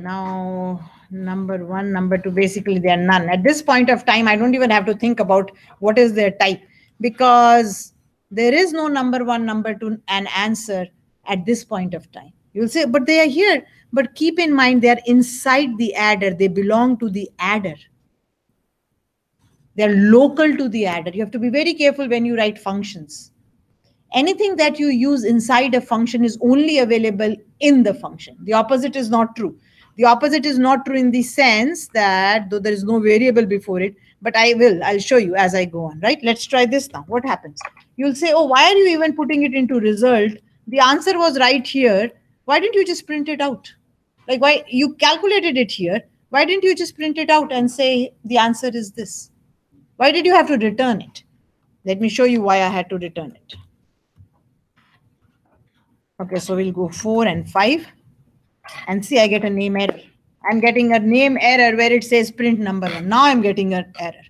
now number 1, number 2, basically they are none. At this point of time, I don't even have to think about what is their type, because there is no number 1, number 2, and answer at this point of time. You'll say, but they are here. But keep in mind, they are inside the adder. They belong to the adder. They're local to the adder. You have to be very careful when you write functions. Anything that you use inside a function is only available in the function. The opposite is not true. The opposite is not true in the sense that, though there is no variable before it, but I'll show you as I go on, right? Let's try this now. What happens? You'll say, oh, why are you even putting it into result? The answer was right here. Why didn't you just print it out? Like, why you calculated it here? Why didn't you just print it out and say the answer is this? Why did you have to return it? Let me show you why I had to return it. Okay, so we'll go 4 and 5 and see, I get a name error. I'm getting a name error where it says print number 1. Now I'm getting an error.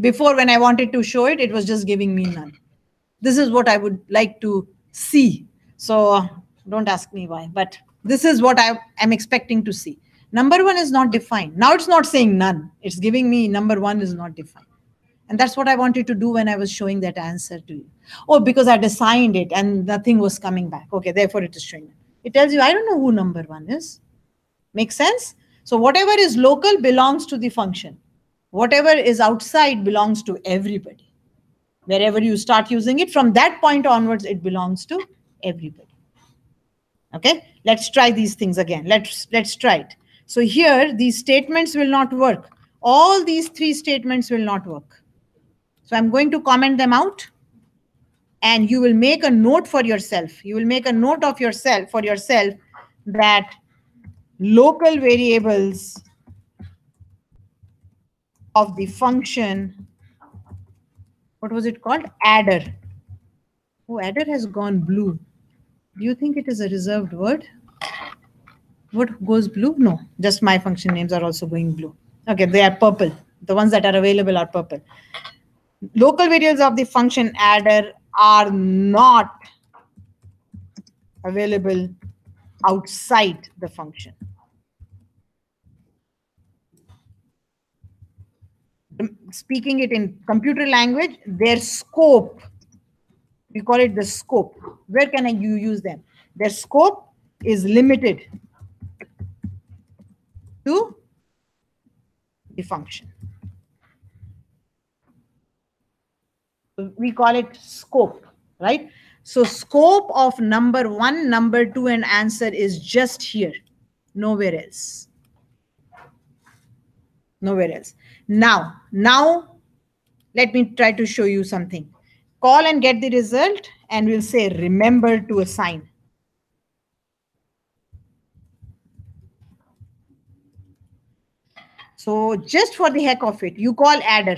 Before, when I wanted to show it, it was just giving me none. This is what I would like to see. So don't ask me why, but this is what I'm expecting to see. Number 1 is not defined. Now it's not saying none. It's giving me number 1 is not defined. And that's what I wanted to do when I was showing that answer to you. Oh, because I assigned it and nothing was coming back. Okay, therefore it is showing. It tells you, I don't know who number 1 is. Make sense? So whatever is local belongs to the function. Whatever is outside belongs to everybody. Wherever you start using it, from that point onwards, it belongs to everybody. Okay, let's try these things again. Let's try it. So here, these statements will not work. All these 3 statements will not work. So I'm going to comment them out, and you will make a note for yourself. You will make a note of yourself for yourself that local variables of the function, what was it called? Adder. Oh, adder has gone blue. Do you think it is a reserved word? What goes blue? No, just my function names are also going blue. Okay, they are purple. The ones that are available are purple. Local variables of the function adder are not available outside the function. Speaking it in computer language, their scope, we call it the scope. Where can you use them? Their scope is limited to the function. We call it scope, right? So scope of number 1, number 2, and answer is just here, nowhere else. Nowhere else. Now, let me try to show you something. Call and get the result, and we'll say remember to assign. So just for the heck of it, you call adder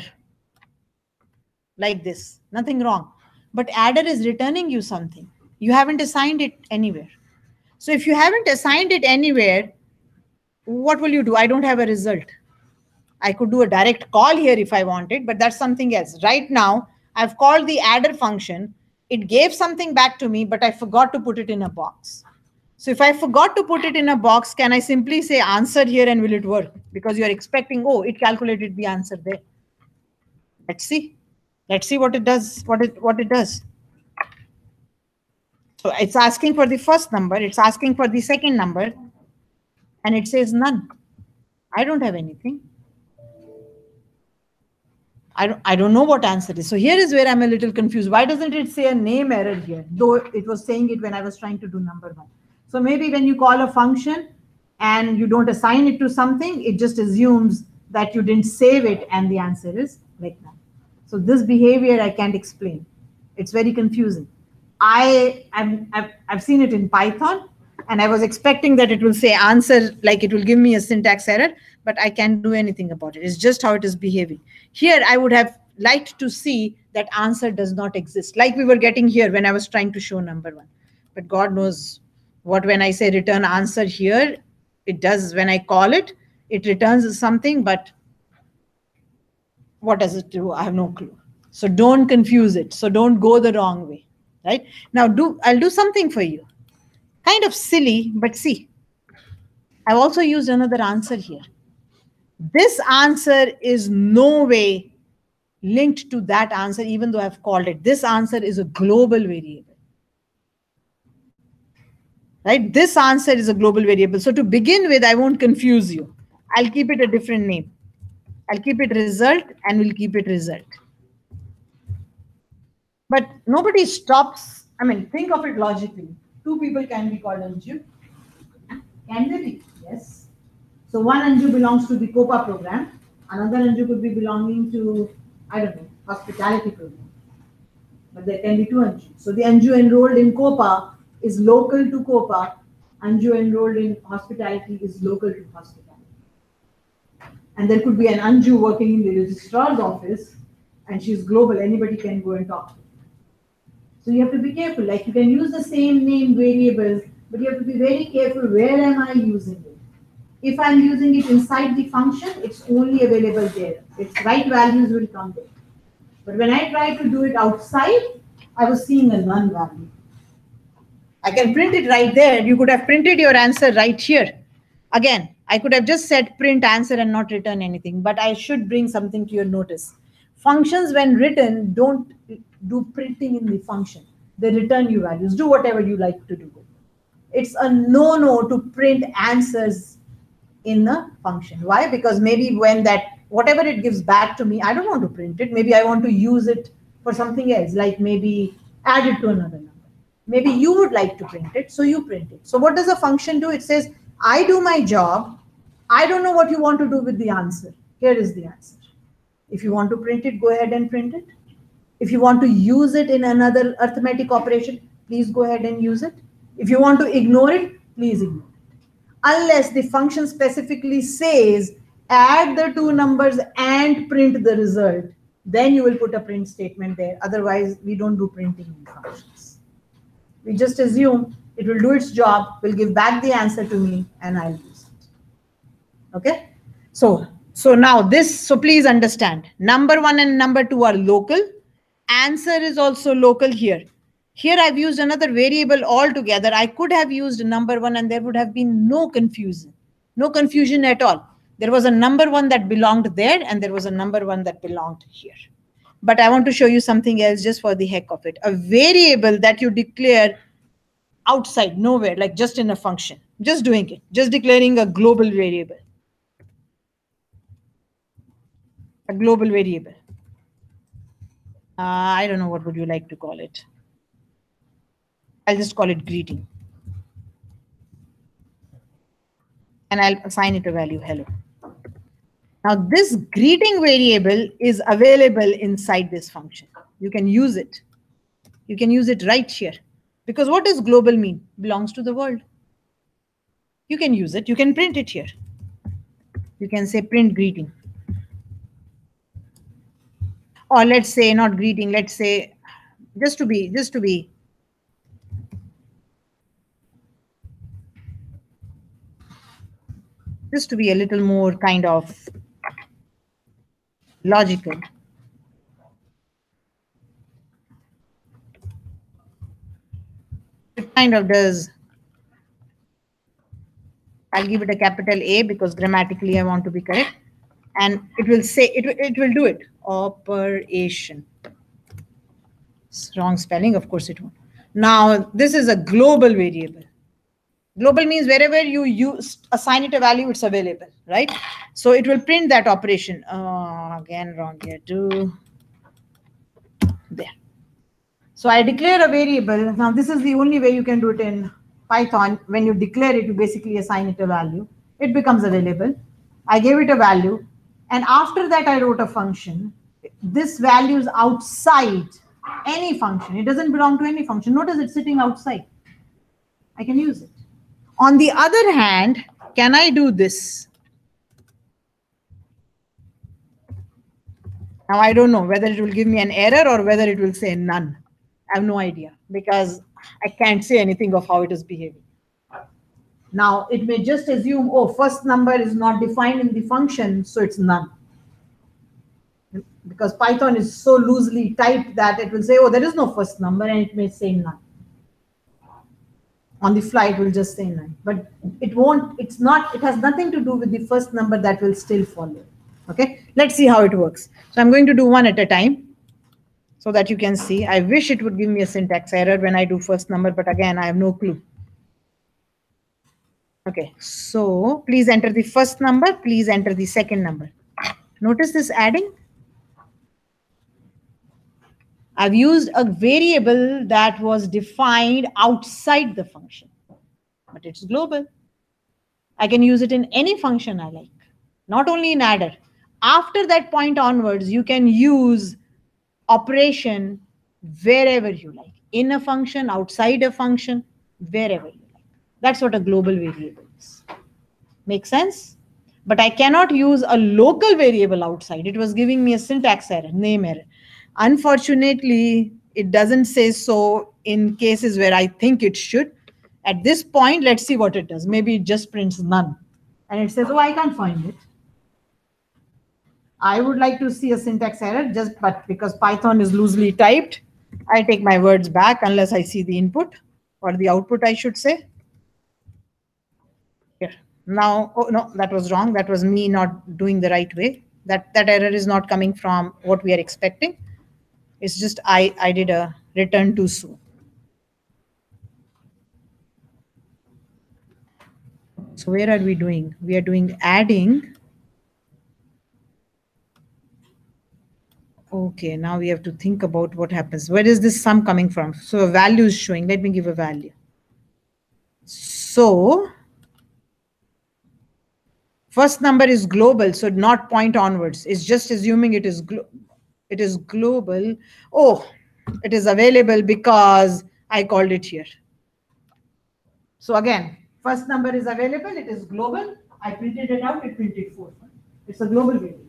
like this, nothing wrong. But adder is returning you something. You haven't assigned it anywhere. So if you haven't assigned it anywhere, what will you do? I don't have a result. I could do a direct call here if I wanted, but that's something else. Right now, I've called the adder function. It gave something back to me, but I forgot to put it in a box. So if I forgot to put it in a box, can I simply say answer here and will it work? Because you're expecting, oh, it calculated the answer there. Let's see. Let's see what it does, what it does. So it's asking for the first number, it's asking for the second number, and it says none. I don't have anything. I don't know what answer is. So here is where I'm a little confused. Why doesn't it say a name error here? Though it was saying it when I was trying to do number one. So maybe when you call a function and you don't assign it to something, it just assumes that you didn't save it and the answer is like that. So this behavior I can't explain. It's very confusing. I've seen it in Python, and I was expecting that it will say answer, like it will give me a syntax error, but I can't do anything about it. It's just how it is behaving. Here, I would have liked to see that answer does not exist, like we were getting here when I was trying to show number one. But God knows what, when I say return answer here, it does. When I call it, it returns something, but what does it do? I have no clue. So don't confuse it. So don't go the wrong way, right? Now I'll do something for you. Kind of silly, but see, I've also used another answer here. This answer is no way linked to that answer, even though I've called it. This answer is a global variable, right? This answer is a global variable. So to begin with, I won't confuse you. I'll keep it a different name. I'll keep it result and we'll keep it result. But nobody stops. I mean, think of it logically. Two people can be called Anju. Can they be? Yes. So one Anju belongs to the COPA program. Another Anju could be belonging to, I don't know, hospitality program. But there can be two Anju. So the Anju enrolled in COPA is local to COPA. Anju enrolled in hospitality is local to hospitality. And there could be an Anju working in the registrar's office, and she's global. Anybody can go and talk to her. So you have to be careful. Like you can use the same name variables, but you have to be very careful. Where am I using it? If I'm using it inside the function, it's only available there. Its right values will come there. But when I try to do it outside, I was seeing a none value. I can print it right there. You could have printed your answer right here. Again, I could have just said print answer and not return anything, but I should bring something to your notice. Functions, when written, don't do printing in the function. They return you values. Do whatever you like to do. It's a no-no to print answers in a function. Why? Because maybe when that, whatever it gives back to me, I don't want to print it. Maybe I want to use it for something else, like maybe add it to another number. Maybe you would like to print it, so you print it. So what does a function do? It says, I do my job. I don't know what you want to do with the answer. Here is the answer. If you want to print it, go ahead and print it. If you want to use it in another arithmetic operation, please go ahead and use it. If you want to ignore it, please ignore it. Unless the function specifically says, add the two numbers and print the result, then you will put a print statement there. Otherwise, we don't do printing in functions. We just assume it will do its job, will give back the answer to me, and I'll use it. Okay? So now this, so please understand, number one and number two are local. Answer is also local here. Here I've used another variable altogether. I could have used number one and there would have been no confusion. No confusion at all. There was a number one that belonged there and there was a number one that belonged here. But I want to show you something else just for the heck of it. A variable that you declare outside, nowhere, like just in a function. Just doing it. Just declaring a global variable. A global variable. I don't know what would you like to call it. I'll just call it greeting. And I'll assign it a value hello. Now this greeting variable is available inside this function. You can use it. You can use it right here. Because what does global mean? Belongs to the world. You can use it. You can print it here. You can say print greeting. Or let's say not greeting, let's say just to be this to be a little more kind of logical. It kind of does. I'll give it a capital A because grammatically I want to be correct. And it will say, it will do it. Operation. It's wrong spelling, of course it won't. Now, this is a global variable. Global means wherever you assign it a value, it's available, right? So it will print that operation. Again, wrong here too. There. So I declare a variable. Now, this is the only way you can do it in Python. When you declare it, you basically assign it a value. It becomes available. I gave it a value. And after that, I wrote a function. This value is outside any function. It doesn't belong to any function. Notice it's sitting outside. I can use it. On the other hand, can I do this? Now, I don't know whether it will give me an error or whether it will say none. I have no idea because I can't say anything of how it is behaving. Now, it may just assume, oh, first number is not defined in the function, so it's none. Because Python is so loosely typed that it will say, oh, there is no first number, and it may say none. On the fly, it will just say none. But it won't, it's not, it has nothing to do with the first number that will still follow. Okay, let's see how it works. So I'm going to do one at a time so that you can see. I wish it would give me a syntax error when I do first number, but again, I have no clue. Okay, so please enter the first number, please enter the second number. Notice this adding. I've used a variable that was defined outside the function, but it's global. I can use it in any function I like, not only in adder. After that point onwards, you can use operation wherever you like, in a function, outside a function, wherever you like. That's what a global variable is. Make sense? But I cannot use a local variable outside. It was giving me a syntax error, name error. Unfortunately, it doesn't say so in cases where I think it should. At this point, let's see what it does. Maybe it just prints none. And it says, oh, I can't find it. I would like to see a syntax error, but because Python is loosely typed, I take my words back unless I see the input or the output, I should say. Here. Now, oh no, that was wrong. That was me not doing the right way. That error is not coming from what we are expecting. It's just I did a return too soon. So where are we doing? We are doing adding. Okay, now we have to think about what happens. Where is this sum coming from? So a value is showing. Let me give a value. So first number is global, so not point onwards. It's just assuming it is global. Oh, it is available because I called it here. So again, first number is available. It is global. I printed it out. It printed 4. It's a global variable.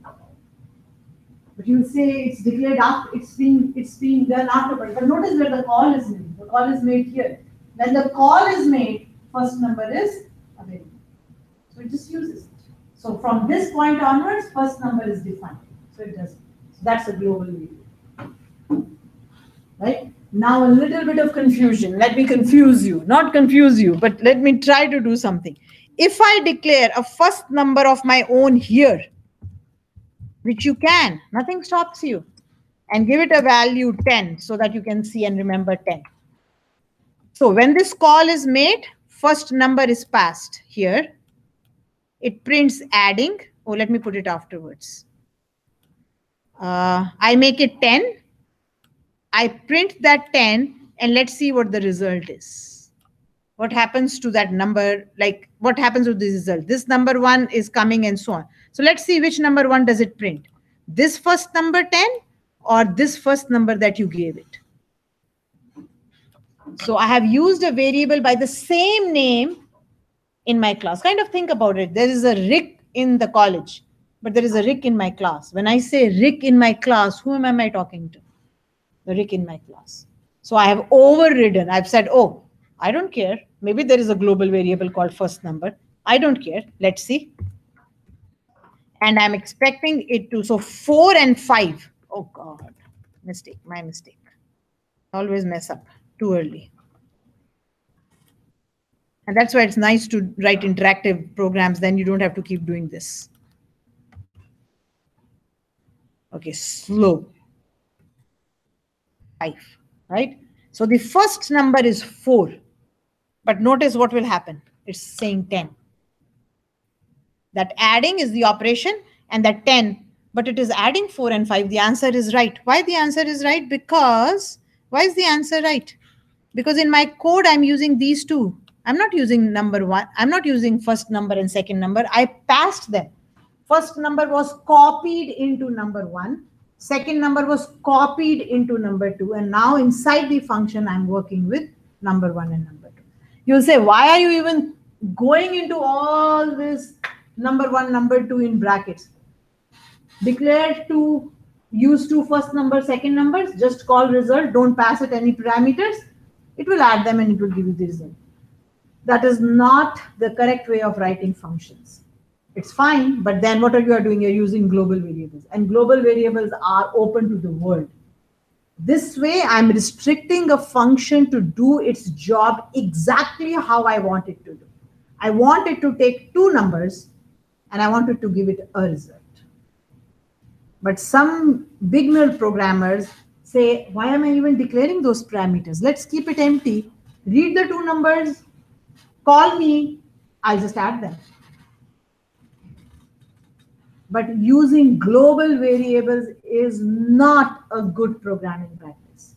But you say it's declared after, it's being done afterwards. But notice where the call is made. The call is made here. When the call is made, first number is available. So it just uses it. So from this point onwards, first number is defined. So it does. So that's a global variable. Right? Now a little bit of confusion. Let me confuse you. Not confuse you, but let me try to do something. If I declare a first number of my own here, which you can, nothing stops you, and give it a value 10 so that you can see and remember 10. So when this call is made, first number is passed here. It prints adding. Oh, let me put it afterwards. I make it 10. I print that 10 and let's see what the result is. What happens to that number? Like what happens with the result? This number 1 is coming and so on. So let's see which number 1 does it print. This first number 10 or this first number that you gave it. So I have used a variable by the same name in my class. Kind of think about it. There is a Rick in the college, but there is a Rick in my class. When I say Rick in my class, whom am I talking to? The Rick in my class. So I have overridden. I've said, oh, I don't care. Maybe there is a global variable called first number. I don't care. Let's see. And I'm expecting it to, so 4 and 5. Oh God, mistake, my mistake. Always mess up too early. And that's why it's nice to write interactive programs, then you don't have to keep doing this. Okay, slow. 5, right? So the first number is 4, but notice what will happen. It's saying 10. That adding is the operation and that 10, but it is adding 4 and 5. The answer is right. Why the answer is right? Because, why is the answer right? Because in my code, I'm using these two. I'm not using number 1. I'm not using first number and second number. I passed them. First number was copied into number 1. Second number was copied into number 2. And now inside the function, I'm working with number 1 and number 2. You'll say, why are you even going into all this number 1, number 2 in brackets? Declare to use 2 first number, second numbers, just call result, don't pass it any parameters. It will add them and it will give you the result. That is not the correct way of writing functions. It's fine, but then what are you doing? You're using global variables, and global variables are open to the world. This way, I'm restricting a function to do its job exactly how I want it to do. I want it to take 2 numbers and I want it to give it a result. But some beginner programmers say, why am I even declaring those parameters? Let's keep it empty. Read the 2 numbers, call me, I'll just add them. But using global variables is not a good programming practice.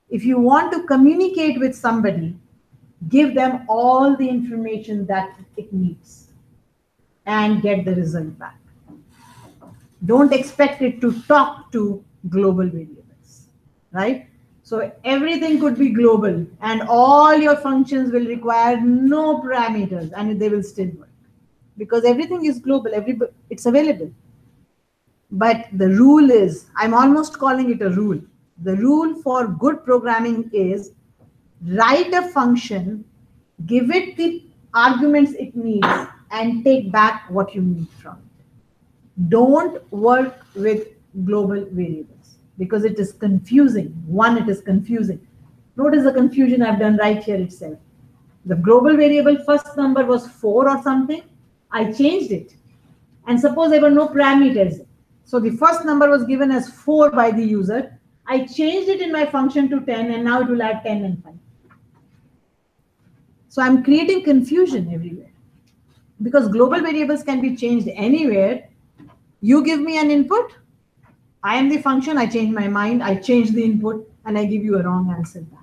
If you want to communicate with somebody, give them all the information that it needs and get the result back. Don't expect it to talk to global variables, right? So everything could be global and all your functions will require no parameters and they will still work because everything is global, it's available. But the rule is, I'm almost calling it a rule. The rule for good programming is write a function, give it the arguments it needs and take back what you need from it. Don't work with global variables because it is confusing. One, it is confusing. Notice the confusion I've done right here itself. The global variable first number was 4 or something. I changed it. And suppose there were no parameters. So the first number was given as 4 by the user. I changed it in my function to 10 and now it will add 10 and 5. So I'm creating confusion everywhere because global variables can be changed anywhere. You give me an input, I am the function, I change my mind, I change the input, and I give you a wrong answer back.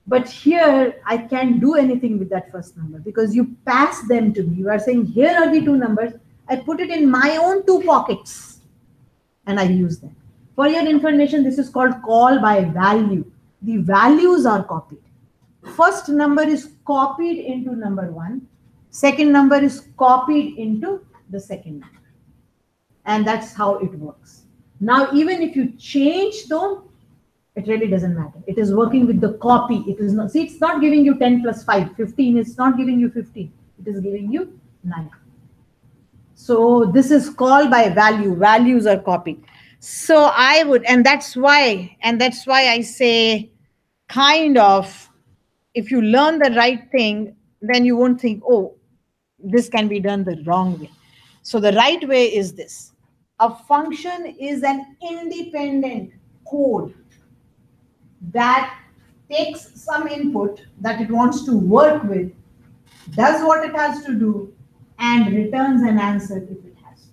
But here, I can't do anything with that first number because you pass them to me. You are saying, here are the 2 numbers. I put it in my own 2 pockets, and I use them. For your information, this is called call by value. The values are copied. First number is copied into number 1. Second number is copied into the second number. And that's how it works. Now, even if you change them, it really doesn't matter. It is working with the copy. It is not, see, it's not giving you 10 plus 5, 15. It's not giving you 15. It is giving you 9. So this is call by value. Values are copied. So I would, and that's why I say kind of, if you learn the right thing, then you won't think, oh, this can be done the wrong way. So the right way is this. A function is an independent code that takes some input that it wants to work with, does what it has to do, and returns an answer if it has to.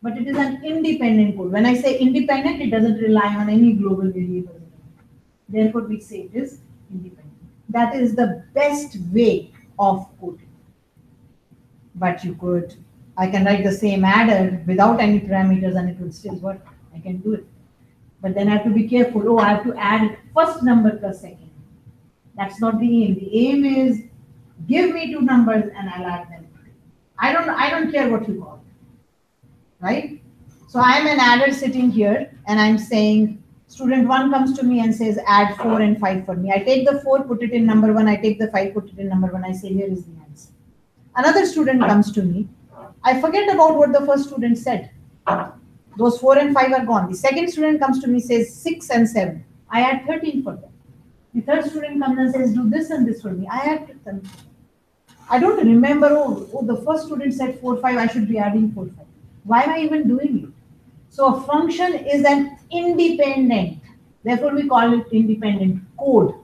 But it is an independent code. When I say independent, it doesn't rely on any global variable. Therefore, we say it is independent. That is the best way of coding. But you could, I can write the same adder without any parameters and it will still work. I can do it. But then I have to be careful. Oh, I have to add first number plus second. That's not the aim. The aim is give me 2 numbers and I'll add them. I don't care what you call it. Right? So I'm an adder sitting here and I'm saying student 1 comes to me and says add 4 and 5 for me. I take the 4, put it in number 1. I take the 5, put it in number 1. I say here is the answer. Another student comes to me I forget about what the first student said. Those 4 and 5 are gone. The second student comes to me, says 6 and 7. I add 13 for them. The third student comes and says, do this and this for me. I add 10. I don't remember, oh, the first student said 4, 5, I should be adding 4, 5. Why am I even doing it? So a function is an independent, therefore we call it independent code,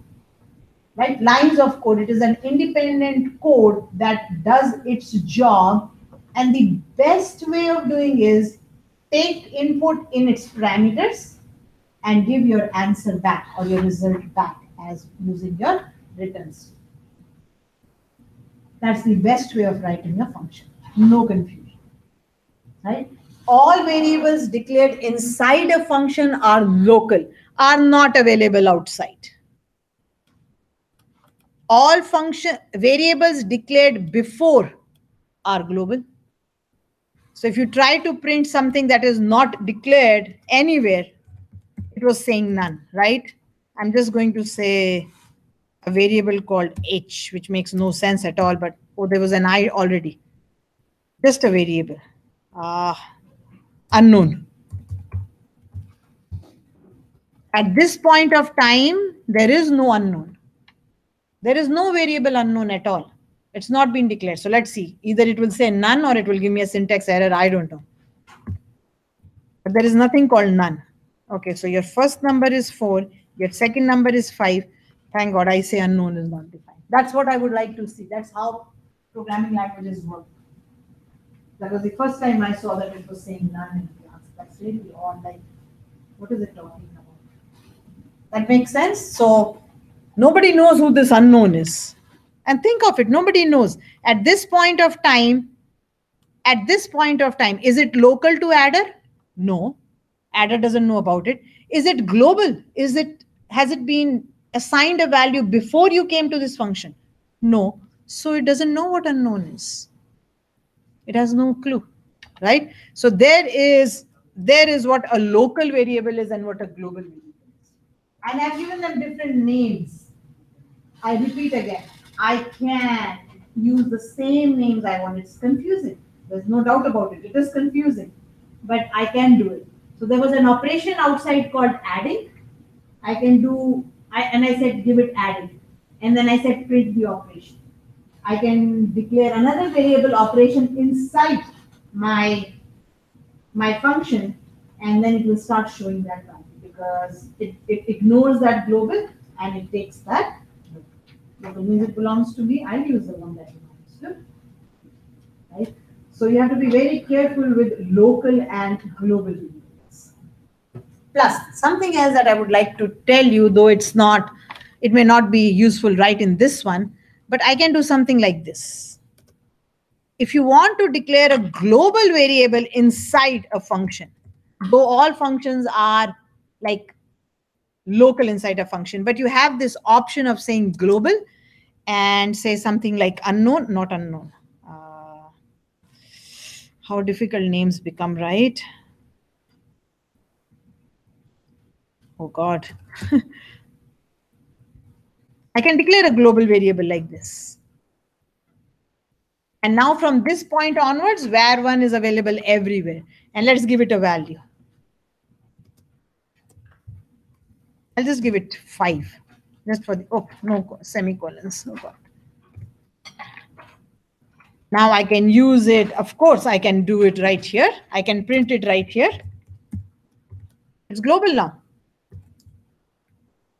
right? Lines of code. It is an independent code that does its job, and the best way of doing is take input in its parameters and give your answer back or your result back as using your returns. That's the best way of writing a function. No confusion, right? All variables declared inside a function are local, are not available outside. All function variables declared before are global. So if you try to print something that is not declared anywhere, it was saying none, right? I'm just going to say a variable called h, which makes no sense at all, but oh, there was an I already. Just a variable. Unknown. At this point of time, there is no unknown. There is no variable unknown at all. It's not been declared. So let's see. Either it will say none or it will give me a syntax error. I don't know. But there is nothing called none. Okay, so your first number is 4. Your second number is 5. Thank God I say unknown is not defined. That's what I would like to see. That's how programming languages work. That was the first time I saw that it was saying none in class. That's really odd. Like, what is it talking about? That makes sense? So nobody knows who this unknown is. And think of it, nobody knows. At this point of time, is it local to adder? No. Adder doesn't know about it. Is it global? Has it been assigned a value before you came to this function? No. So it doesn't know what unknown is. It has no clue, right? So there is what a local variable is and what a global variable is. And I've given them different names. I repeat again, I can use the same names I want. It's confusing. There's no doubt about it. It is confusing, but I can do it. So there was an operation outside called adding. I can do, and I said give it adding. And then I said print the operation. I can declare another variable operation inside my function, and then it will start showing that value because it ignores that global and it takes that global. Means it belongs to me. I'll use the one that belongs to, right? So you have to be very careful with local and global variables. Plus, something else that I would like to tell you, though it may not be useful right in this one, but I can do something like this. If you want to declare a global variable inside a function, though all functions are like local inside a function, but you have this option of saying global and say something like unknown, not unknown. How difficult names become, right? Oh God. I can declare a global variable like this. And now from this point onwards, var1 is available everywhere. And let's give it a value. I'll just give it 5. Just for the, oh, no semicolons. Oh God. Now I can use it. Of course, I can do it right here. I can print it right here. It's global now.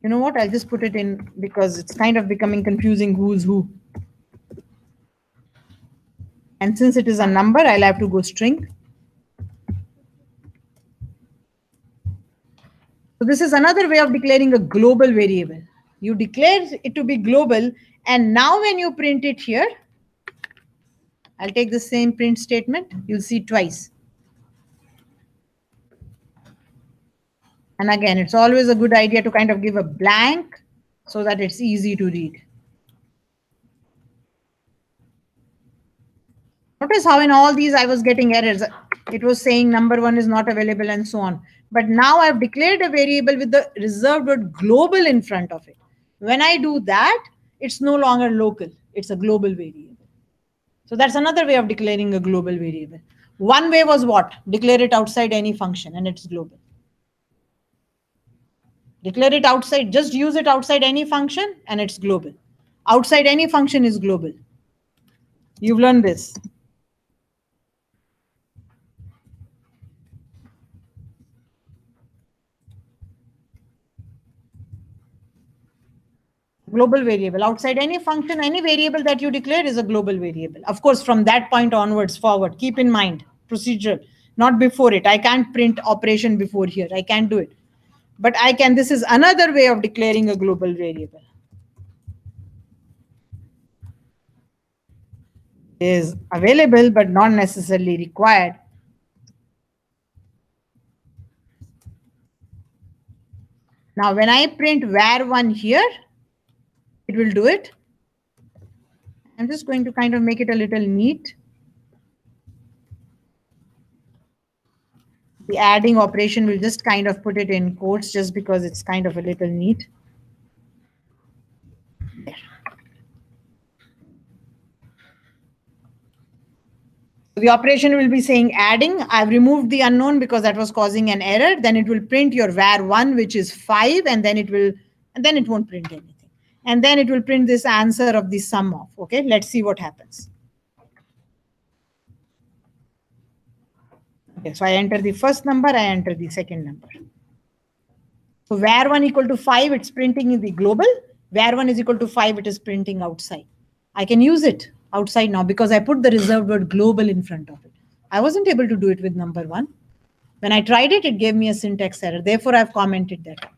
You know what? I'll just put it in because it's kind of becoming confusing who's who. And since it is a number, I'll have to go string. So this is another way of declaring a global variable. You declare it to be global, and now when you print it here, I'll take the same print statement. You'll see twice. And again, it's always a good idea to kind of give a blank so that it's easy to read. Notice how in all these I was getting errors. It was saying number 1 is not available and so on. But now I've declared a variable with the reserved word global in front of it. When I do that, it's no longer local. It's a global variable. So that's another way of declaring a global variable. One way was what? Declare it outside any function and it's global. Declare it outside, just use it outside any function and it's global. Outside any function is global. You've learned this. Global variable. Outside any function, any variable that you declare is a global variable. Of course, from that point onwards forward, keep in mind, procedural, not before it. I can't print operation before here. I can't do it. But I can, this is another way of declaring a global variable. Is available, but not necessarily required. Now, when I print var1 here, it will do it. I'm just going to kind of make it a little neat. The adding operation will just kind of put it in quotes just because it's kind of a little neat. There. The operation will be saying adding. I've removed the unknown because that was causing an error. Then it will print your var1, which is 5, and then it won't print anything. And then it will print this answer of the sum of. Okay, let's see what happens. Okay, so I enter the first number, I enter the second number. So var1 equal to 5, it's printing in the global. var1 is equal to 5, it is printing outside. I can use it outside now because I put the reserved word global in front of it. I wasn't able to do it with number 1. When I tried it, it gave me a syntax error. Therefore, I've commented that out.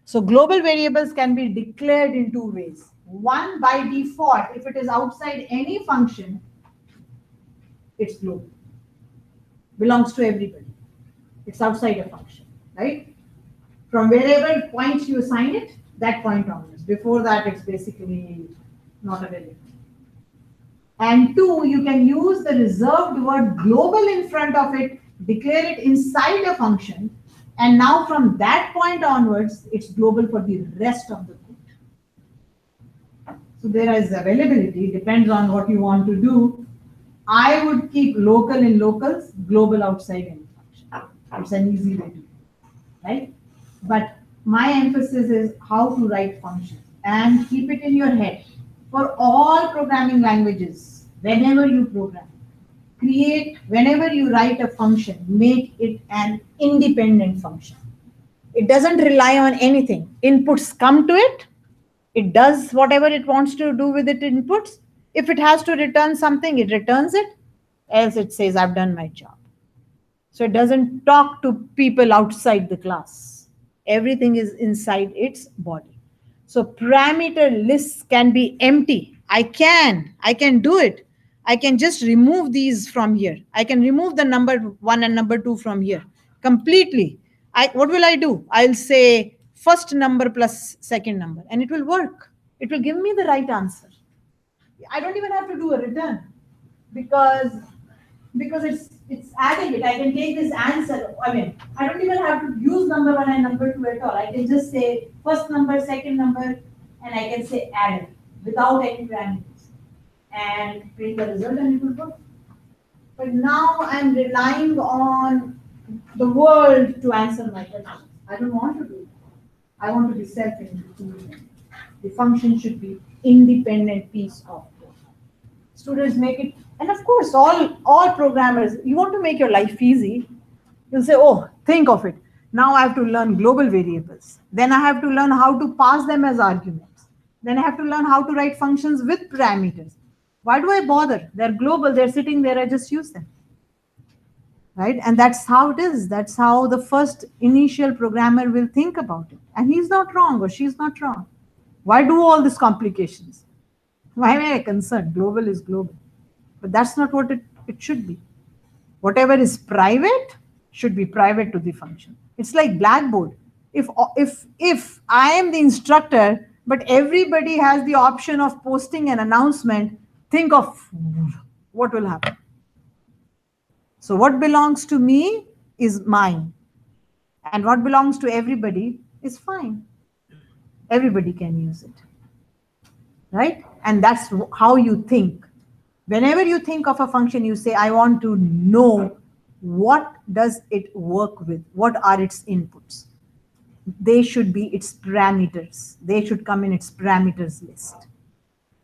So global variables can be declared in 2 ways. One, by default, if it is outside any function, it's global. Belongs to everybody. It's outside a function, right? From wherever points you assign it, that point onwards. Before that, it's basically not available. And 2, you can use the reserved word global in front of it, declare it inside a function, and now from that point onwards, it's global for the rest of the code. So there is availability, depends on what you want to do. I would keep local in locals, global outside any function. It's an easy way to do it, right? But my emphasis is how to write functions and keep it in your head. For all programming languages, whenever you program, create, whenever you write a function, make it an independent function. It doesn't rely on anything. Inputs come to it. It does whatever it wants to do with its inputs. If it has to return something, it returns it. Else it says, I've done my job. So it doesn't talk to people outside the class. Everything is inside its body. So parameter lists can be empty. I can do it. I can just remove these from here. I can remove the number 1 and number 2 from here completely. What will I do? I'll say first number plus second number, and it will work. It will give me the right answer. I don't even have to do a return because it's adding it. I can take this answer. I mean, I don't even have to use number 1 and number 2 at all. I can just say first number, second number, and I can say add it without any parameters and print the result, and it will work. But now I'm relying on the world to answer my questions. I don't want to do it. I want to be self-independent. The function should be independent piece of code. Students make it, and of course, all programmers, you want to make your life easy. You'll say, oh, think of it. Now I have to learn global variables. Then I have to learn how to pass them as arguments. Then I have to learn how to write functions with parameters. Why do I bother? They're global, they're sitting there, I just use them. Right? And that's how it is. That's how the first initial programmer will think about it. And he's not wrong or she's not wrong. Why do all these complications? Why am I concerned? Global is global. But that's not what it should be. Whatever is private should be private to the function. It's like Blackboard. If I am the instructor, but everybody has the option of posting an announcement, think of what will happen. So what belongs to me is mine. And what belongs to everybody is fine. Everybody can use it. Right? And that's how you think. Whenever you think of a function, you say, I want to know what does it work with? What are its inputs? They should be its parameters. They should come in its parameters list.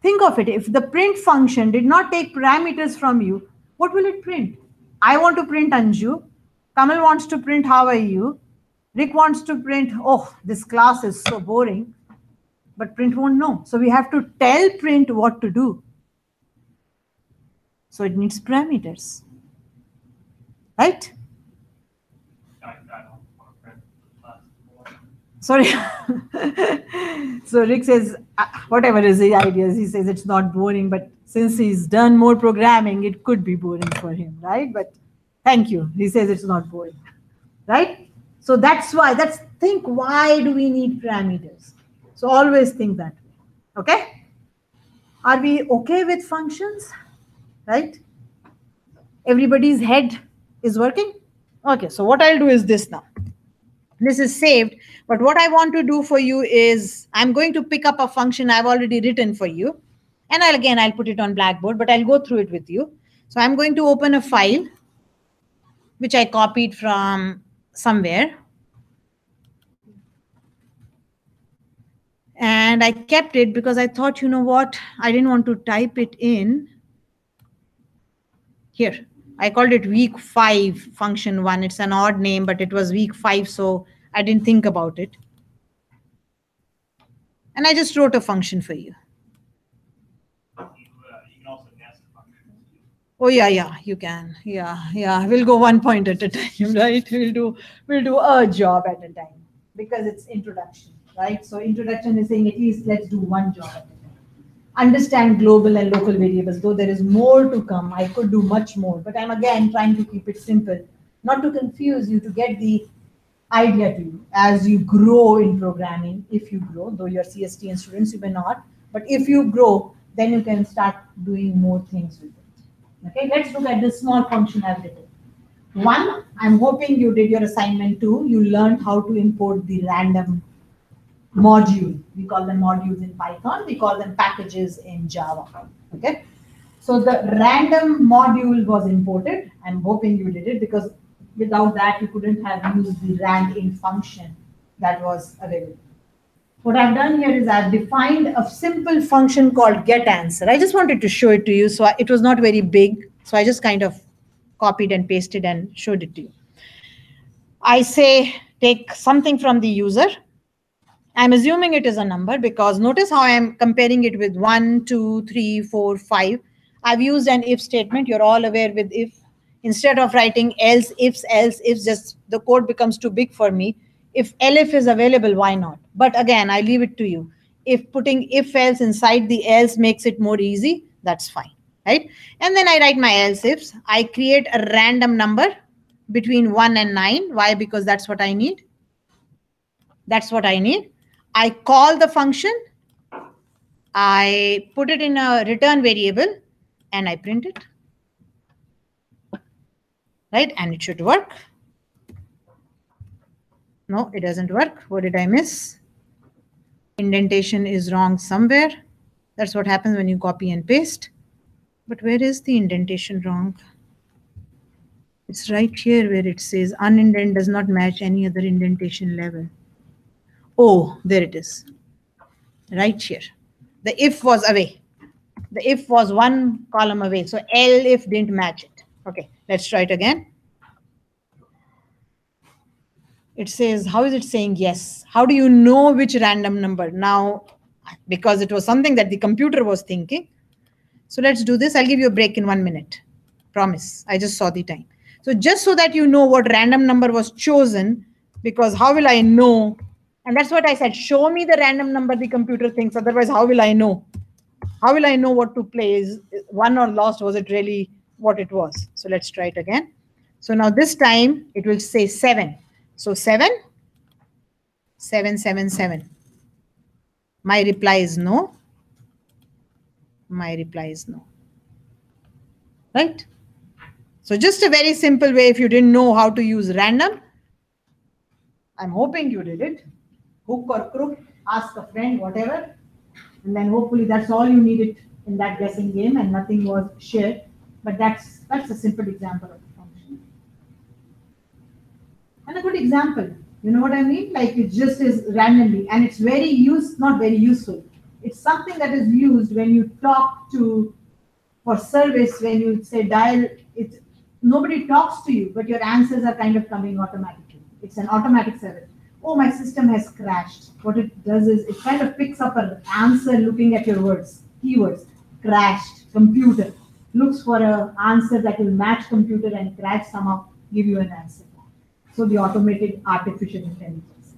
Think of it. If the print function did not take parameters from you, what will it print? I want to print Anju. Kamal wants to print how are you. Rick wants to print, oh, this class is so boring. But print won't know. So we have to tell print what to do. So it needs parameters. Right? Sorry. So Rick says, whatever is the ideas, he says it's not boring, but since he's done more programming, it could be boring for him, right? But thank you. He says it's not boring, right? So that's why, think, why do we need parameters? So always think that way, okay? Are we okay with functions, right? Everybody's head is working? Okay, so what I'll do is this now. This is saved, but what I want to do for you is I'm going to pick up a function I've already written for you. And I'll put it on Blackboard, but I'll go through it with you. So I'm going to open a file, which I copied from somewhere. And I kept it because I thought, you know what, I didn't want to type it in. Here, I called it week 5 function 1. It's an odd name, but it was week 5, so I didn't think about it. And I just wrote a function for you. You can also nest functions. Oh yeah, you can. Yeah. We'll go one point at a time, right? We'll do a job at a time because it's introduction, right? So introduction is saying at least let's do one job at a time. Understand global and local variables, though there is more to come. I could do much more, but I'm again trying to keep it simple, not to confuse you, to get the idea to you as you grow in programming. If you grow, though you're CSTN students, you may not, but if you grow, then you can start doing more things with it. Okay, let's look at this small function I've written. 1, I'm hoping you did your assignment 2. You learned how to import the random module. We call them modules in Python. We call them packages in Java. Okay. So the random module was imported. I'm hoping you did it because without that you couldn't have used the rand-in function that was available. What I've done here is I've defined a simple function called getAnswer. I just wanted to show it to you. So it was not very big. So I just kind of copied and pasted and showed it to you. I say take something from the user. I'm assuming it is a number because notice how I'm comparing it with 1, 2, 3, 4, 5. I've used an if statement. You're all aware with if. Instead of writing else, ifs, just the code becomes too big for me. If elif is available, why not? But again, I leave it to you. If putting if else inside the else makes it more easy, that's fine, right? And then I write my else ifs. I create a random number between 1 and 9. Why? Because that's what I need. That's what I need. I call the function. I put it in a return variable and I print it. Right? And it should work. No, it doesn't work. What did I miss? Indentation is wrong somewhere. That's what happens when you copy and paste. But where is the indentation wrong? It's right here where it says unindent does not match any other indentation level. Oh, there it is. Right here. The if was away. The if was 1 column away. So elif didn't match it. Okay, let's try it again. It says, how is it saying yes? How do you know which random number? Now, because it was something that the computer was thinking. So let's do this. I'll give you a break in 1 minute. Promise. I just saw the time. So just so that you know what random number was chosen, because how will I know? And that's what I said. Show me the random number the computer thinks. Otherwise, how will I know? How will I know what to play? Is won or lost? Was it really what it was? So let's try it again. So now this time it will say 7. So 7, 7, 7, 7. My reply is no. My reply is no. Right? So just a very simple way if you didn't know how to use random. I'm hoping you did it. Hook or crook, ask a friend, whatever. And then hopefully that's all you needed in that guessing game and nothing was shared. But that's a simple example of a function. And a good example, you know what I mean? Like it just is randomly, and it's not very useful. It's something that is used when you talk to, for service, when you say dial, nobody talks to you, but your answers are kind of coming automatically. It's an automatic service. Oh, my system has crashed. What it does is it kind of picks up an answer looking at your words, keywords, crashed, computer, looks for an answer that will match computer and crash somehow, give you an answer. So the automated artificial intelligence.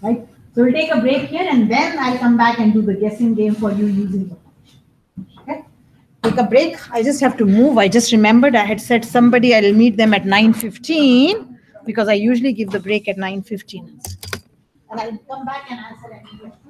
Right? So we'll take a break here and then I'll come back and do the guessing game for you using the function. Okay? Take a break. I just have to move. I just remembered I had said somebody I'll meet them at 9:15 because I usually give the break at 9:15. And I'll come back and answer any questions.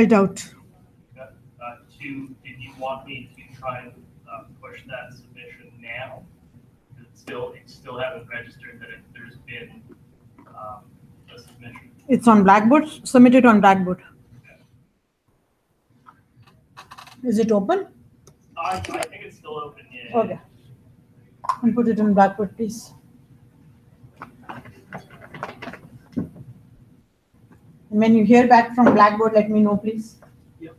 I doubt. Two, did you want me to try and push that submission now? It still hasn't registered that there's been a submission. It's on Blackboard. Submit it on Blackboard. Is it open? I think it's still open, yeah. Okay. And put it in Blackboard, please. And when you hear back from Blackboard, let me know, please. Yep.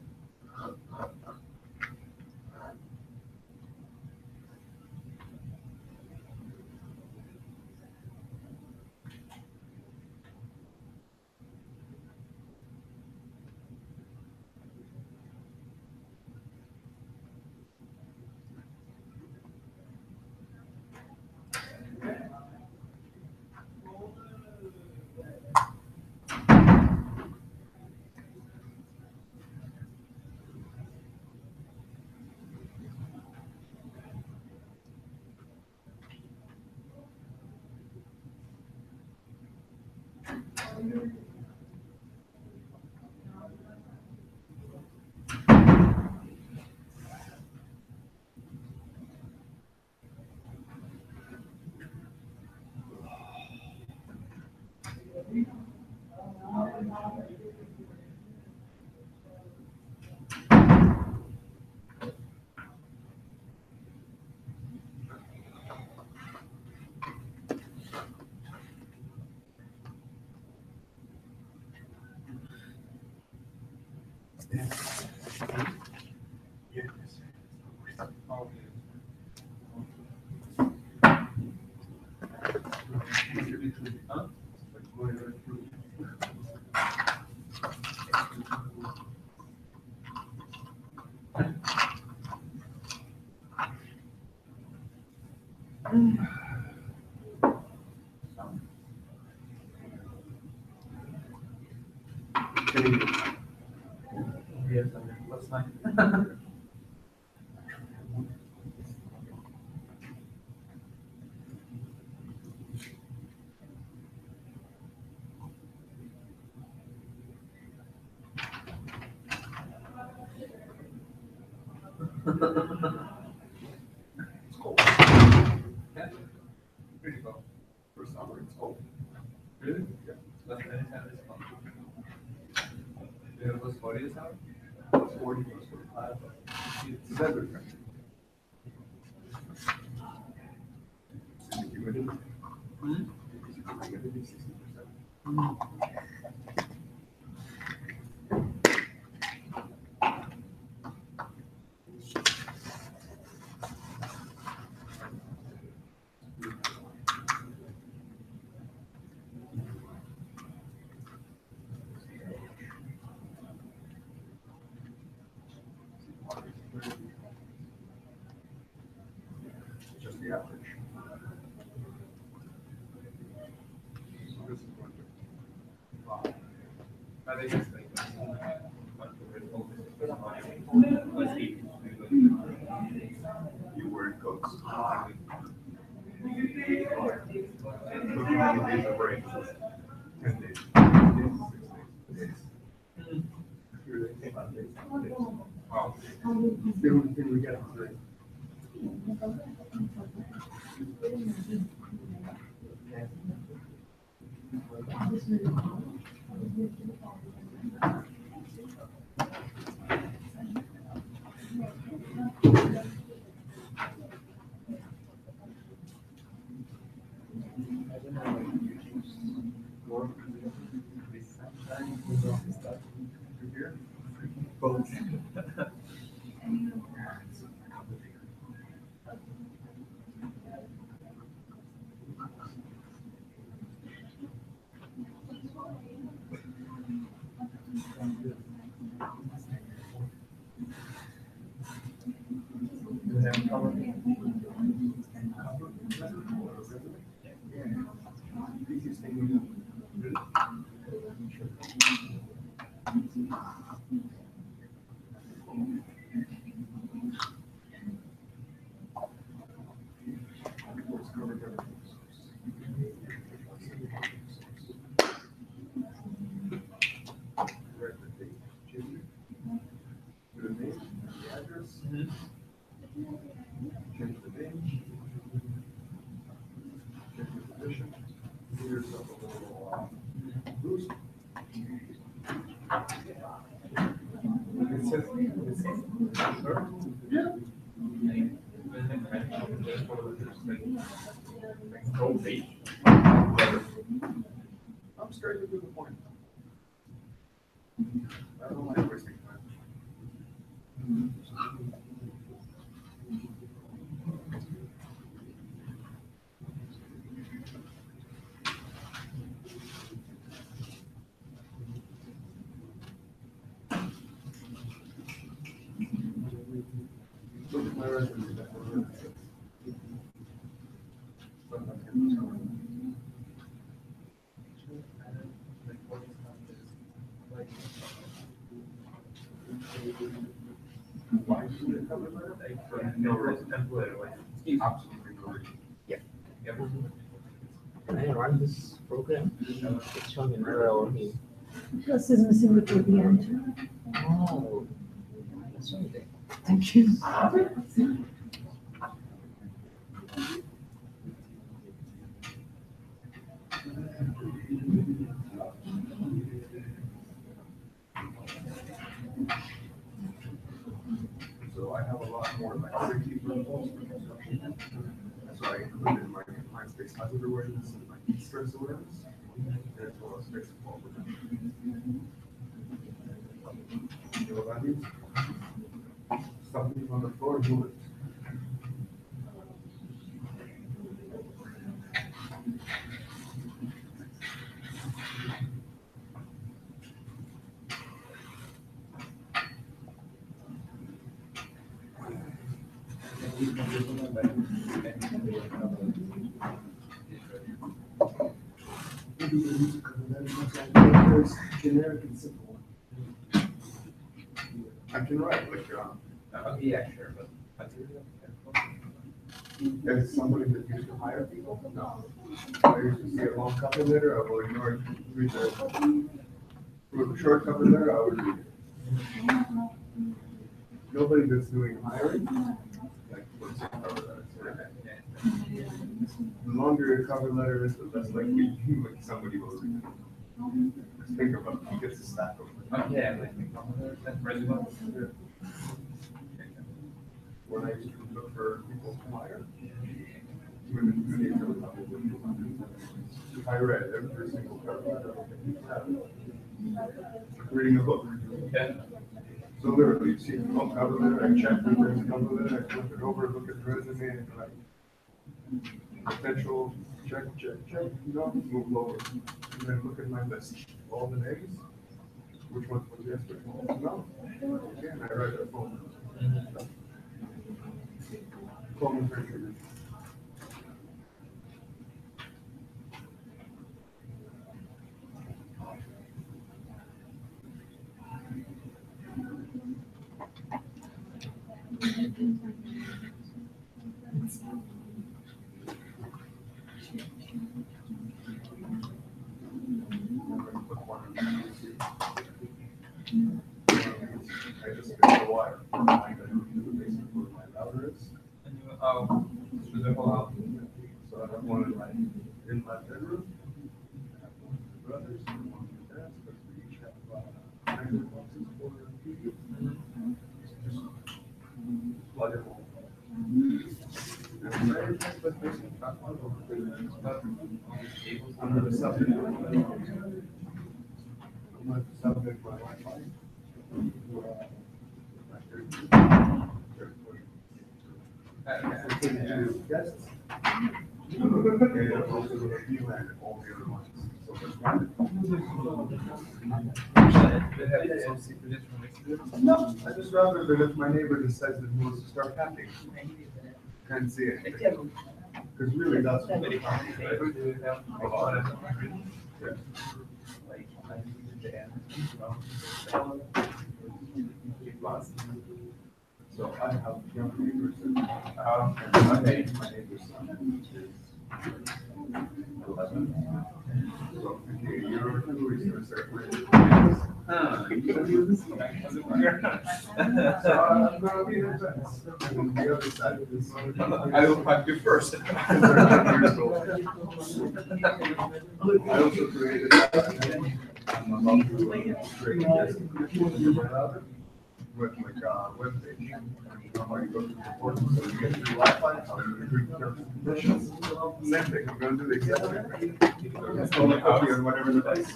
Yes, that's fine. It's cold. Yeah. Pretty cold. For summer, it's cold. Really? Yeah. Less than anytime this month. Do you have plus 40 this hour? Plus 40, plus 45. It's a better trend. Humidity. Humidity 60%. Just the average. So this is going to. I think it's like. You wear coats. Looking at the days of rain. 10 days. 6 days. Here they came out days. Wow. The only thing we get is rain. Both. Change the name. Change the position. Give yourself a little boost. It says, sure. Yeah. I'm straight to the point. I don't like wasting time. Look at my resume. That's what it says. Why do you cover letter? No, it's template, like, absolutely correct. Yeah. Yep. Can I run this program? It's showing an error on me. Plus is missing the KPI. Oh. That's okay. Thank you. So I have a lot more like safety protocols for construction. So I included my compliance based hazard awareness and my heat stress awareness, as well as basic fault protection. You know what that means? Something on the floor, move it. Generic and simple. I can write like, Yeah, sure, but. as somebody that used to hire people, no. I used to see a long cover letter, I will ignore it, read the short cover letter, I would read it. Nobody that's doing hiring, like, puts a cover letter. The longer your cover letter is, the less likely like somebody will read it. Just think about it, it gets a stack of it. Yeah, like, that's resume. When I used to look for people to hire, I read every single cover letter. Like reading a book. Yeah. So literally, you see the whole cover letter, I check if there's a cover letter, I flip it over, look at the resume, and like, potential, check, no, move lower. And then look at my list, all the names, which one was yes, which one was no. Again, I write a phone. Common criteria. I just fix the wire from my bedroom to the basement where my router is. And you, oh, through the whole house. So I have one in my bedroom. I have one for the brothers, and one for the dads, but we each have 100 boxes for the TV. Just plug it all. And everything's but basically not one of them. Under the subject. I'm not the subject, my Wi-Fi. Guests. And also the view and all the other ones. So there's one. No, I just rather that if my neighbor decides that he wants to start packing, can't see it. Because really, that's what the problem is, right? Yeah. So I have young neighbors and my neighbor's son is 11. So in a year or two, he's gonna start playing. I'm gonna be in advance. And the other side is. I will find you first. I also created. I'm about to create a with like web page. I'm going to go to the portal, so you get the Wi-Fi, how you agree to terms and conditions. Same thing, I'm going to do the exact same thing. So install a cookie on whatever device.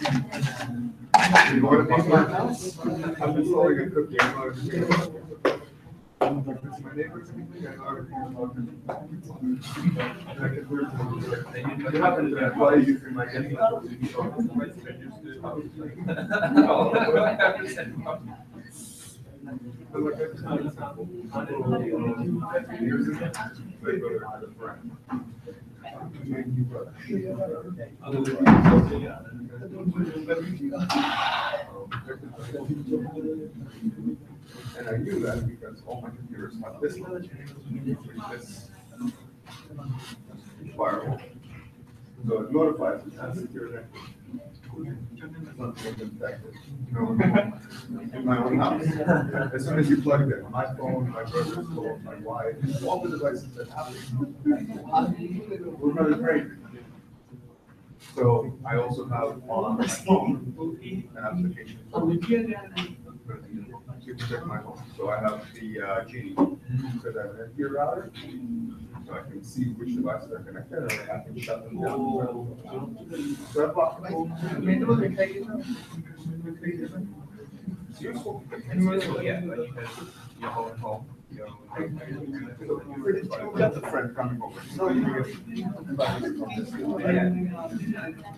You go to my house, I'm installing a cookie, I know everything about it. If it's my neighbor's cookie, I know everything about it. And I can do it. What happened to that? Why are you using my getting? But like, it's not example. Use it, they go to the friend. And I knew that because all my computers have this one, this firewall. So it notifies it as secure network. Something infected. No, in my own house. As soon as you plug it in, my phone, my brother's phone, my wife, all the devices that have it, we're running crazy. So I also have on my phone an application to protect my home. So I have the Genie, because I have an NP router, so I can see which devices are connected, and I can shut them down. So I block them. It's useful. Yeah, but you can, your home, your. Got the friend coming over. So you get.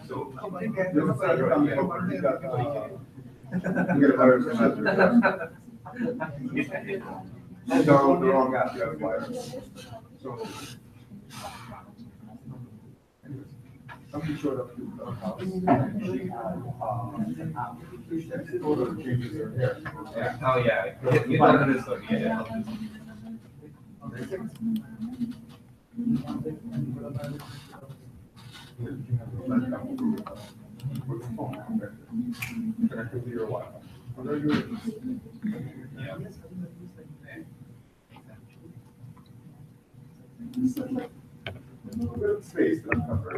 So. There's a friend coming over, you got, you get a virus from that. The wrong app, you have a virus. So. Anyways, somebody showed up to the house. And she had, an app. All the changes are there. Yeah, oh, yeah, you don't understand, yeah. With the phone connected to your Wi-Fi. Yeah. A bit of space to uncover.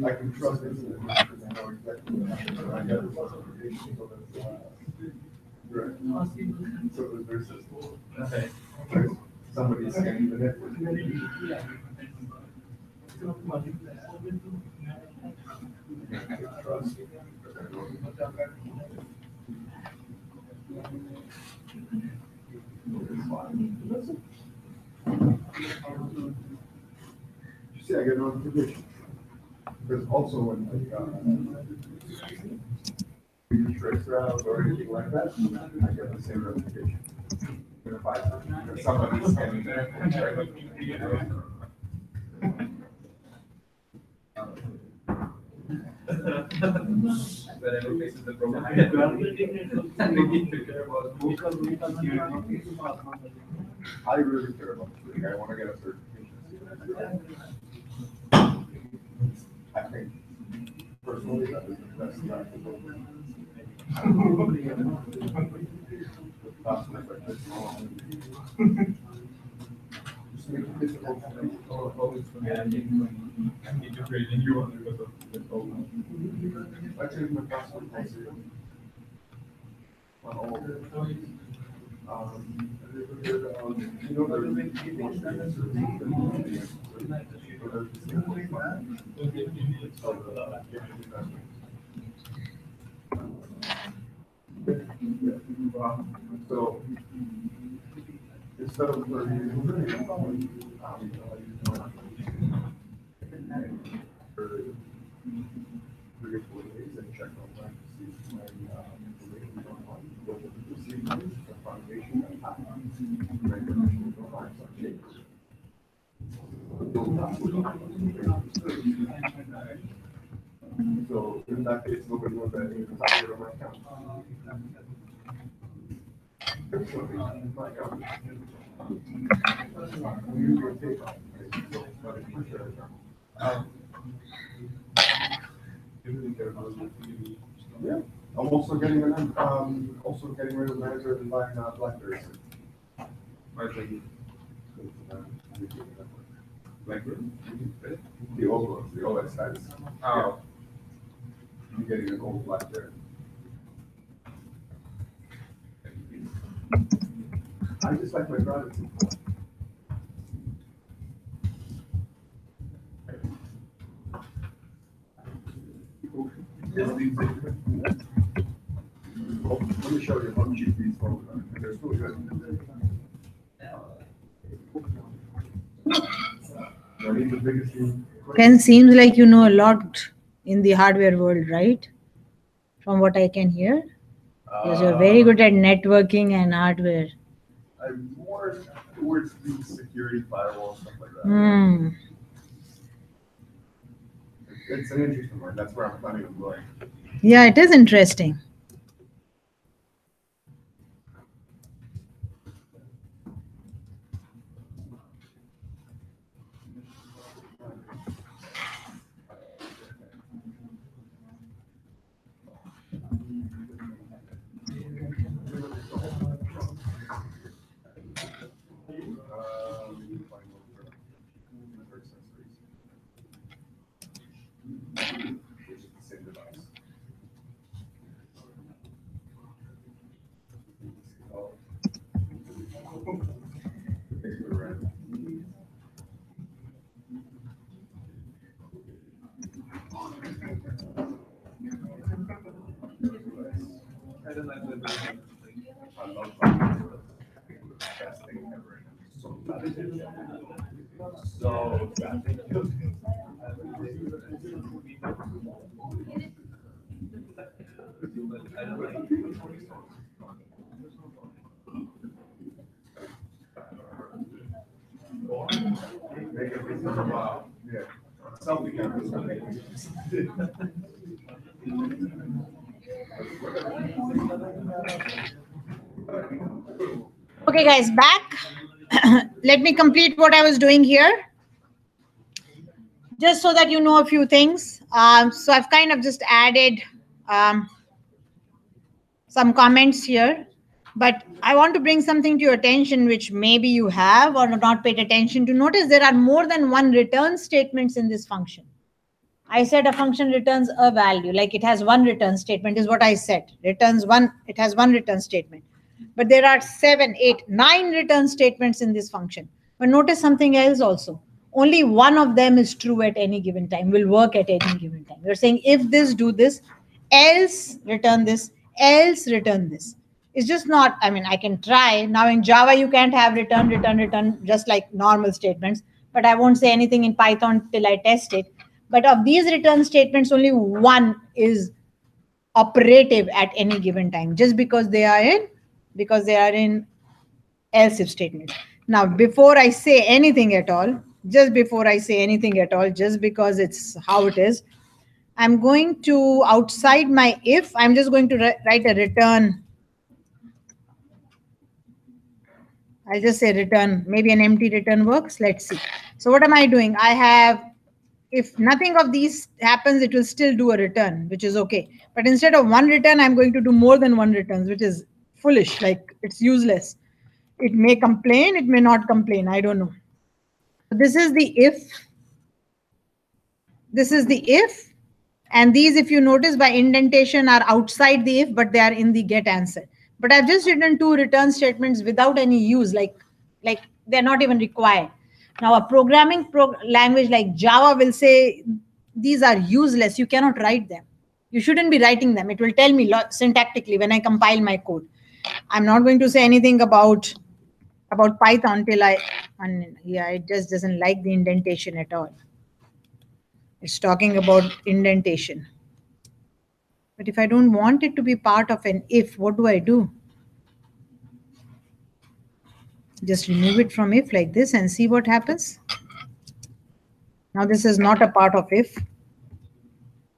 I can trust this because I know exactly what happened. I got this notification, so that's, right. So it was very simple. Okay. Somebody scanning the network. Trust. You see, I get a notification. Because also when like tricks out or anything like that, I get the same notification. If I, somebody's scanning there. Whenever faces the problem. We need to care about who can we I really care about this. I want to get a certification. I think personally that is the best time to go. Just make it difficult for me. I need to create a new one because of the problem. I changed my password policy on all So instead of three or 4 days and check on that to see if my information is on what the procedures, the foundation, and my information is on some changes. So in that case, nobody knows that it's not your account. My account. You can take off. Yeah, I'm also getting rid of manager and buying Blackberry. Blackberry? The old ones, the OS size. Oh. I'm getting an old Blackberry. I just like my product. Let me show you how cheap these phones are. They're so good. The biggest thing. Ken, seems like you know a lot in the hardware world, right? From what I can hear. Because you're very good at networking and hardware. I'm more towards the security firewall, stuff like that. Hmm. It's an interesting one. That's where I'm planning on going. Yeah, it is interesting. I love that. Best thing ever. So make everything about, yeah. Something Okay, guys, back. Let me complete what I was doing here. Just so that you know a few things. So I've kind of just added some comments here. But I want to bring something to your attention, which maybe you have or not paid attention to. Notice there are more than one return statements in this function. I said a function returns a value, like it has one return statement is what I said. Returns one, it has one return statement. But there are 7, 8, 9 return statements in this function. But notice something else also. Only one of them is true at any given time, will work at any given time. You're saying if this, do this, else return this, else return this. It's just not, I mean, I can try. Now in Java, you can't have return, return, return, just like normal statements. But I won't say anything in Python till I test it. But of these return statements, only one is operative at any given time, just because they are in else if statement. Now, before I say anything at all, just because it's how it is, I'm going to, outside my if, I'm just going to write a return. I'll just say return, maybe an empty return works. Let's see. So what am I doing? I have, if nothing of these happens, it will still do a return, which is okay. But instead of one return, I'm going to do more than one returns, which is foolish, like it's useless. It may complain, it may not complain, I don't know. This is the if. This is the if. And these, if you notice by indentation, are outside the if, but they are in the get answer. But I've just written 2 return statements without any use, like they're not even required. Now a programming language like Java will say these are useless, you cannot write them. You shouldn't be writing them. It will tell me syntactically when I compile my code. I'm not going to say anything about Python till yeah, it just doesn't like the indentation at all. It's talking about indentation. But if I don't want it to be part of an if, what do I do? Just remove it from if like this and see what happens. Now this is not a part of if.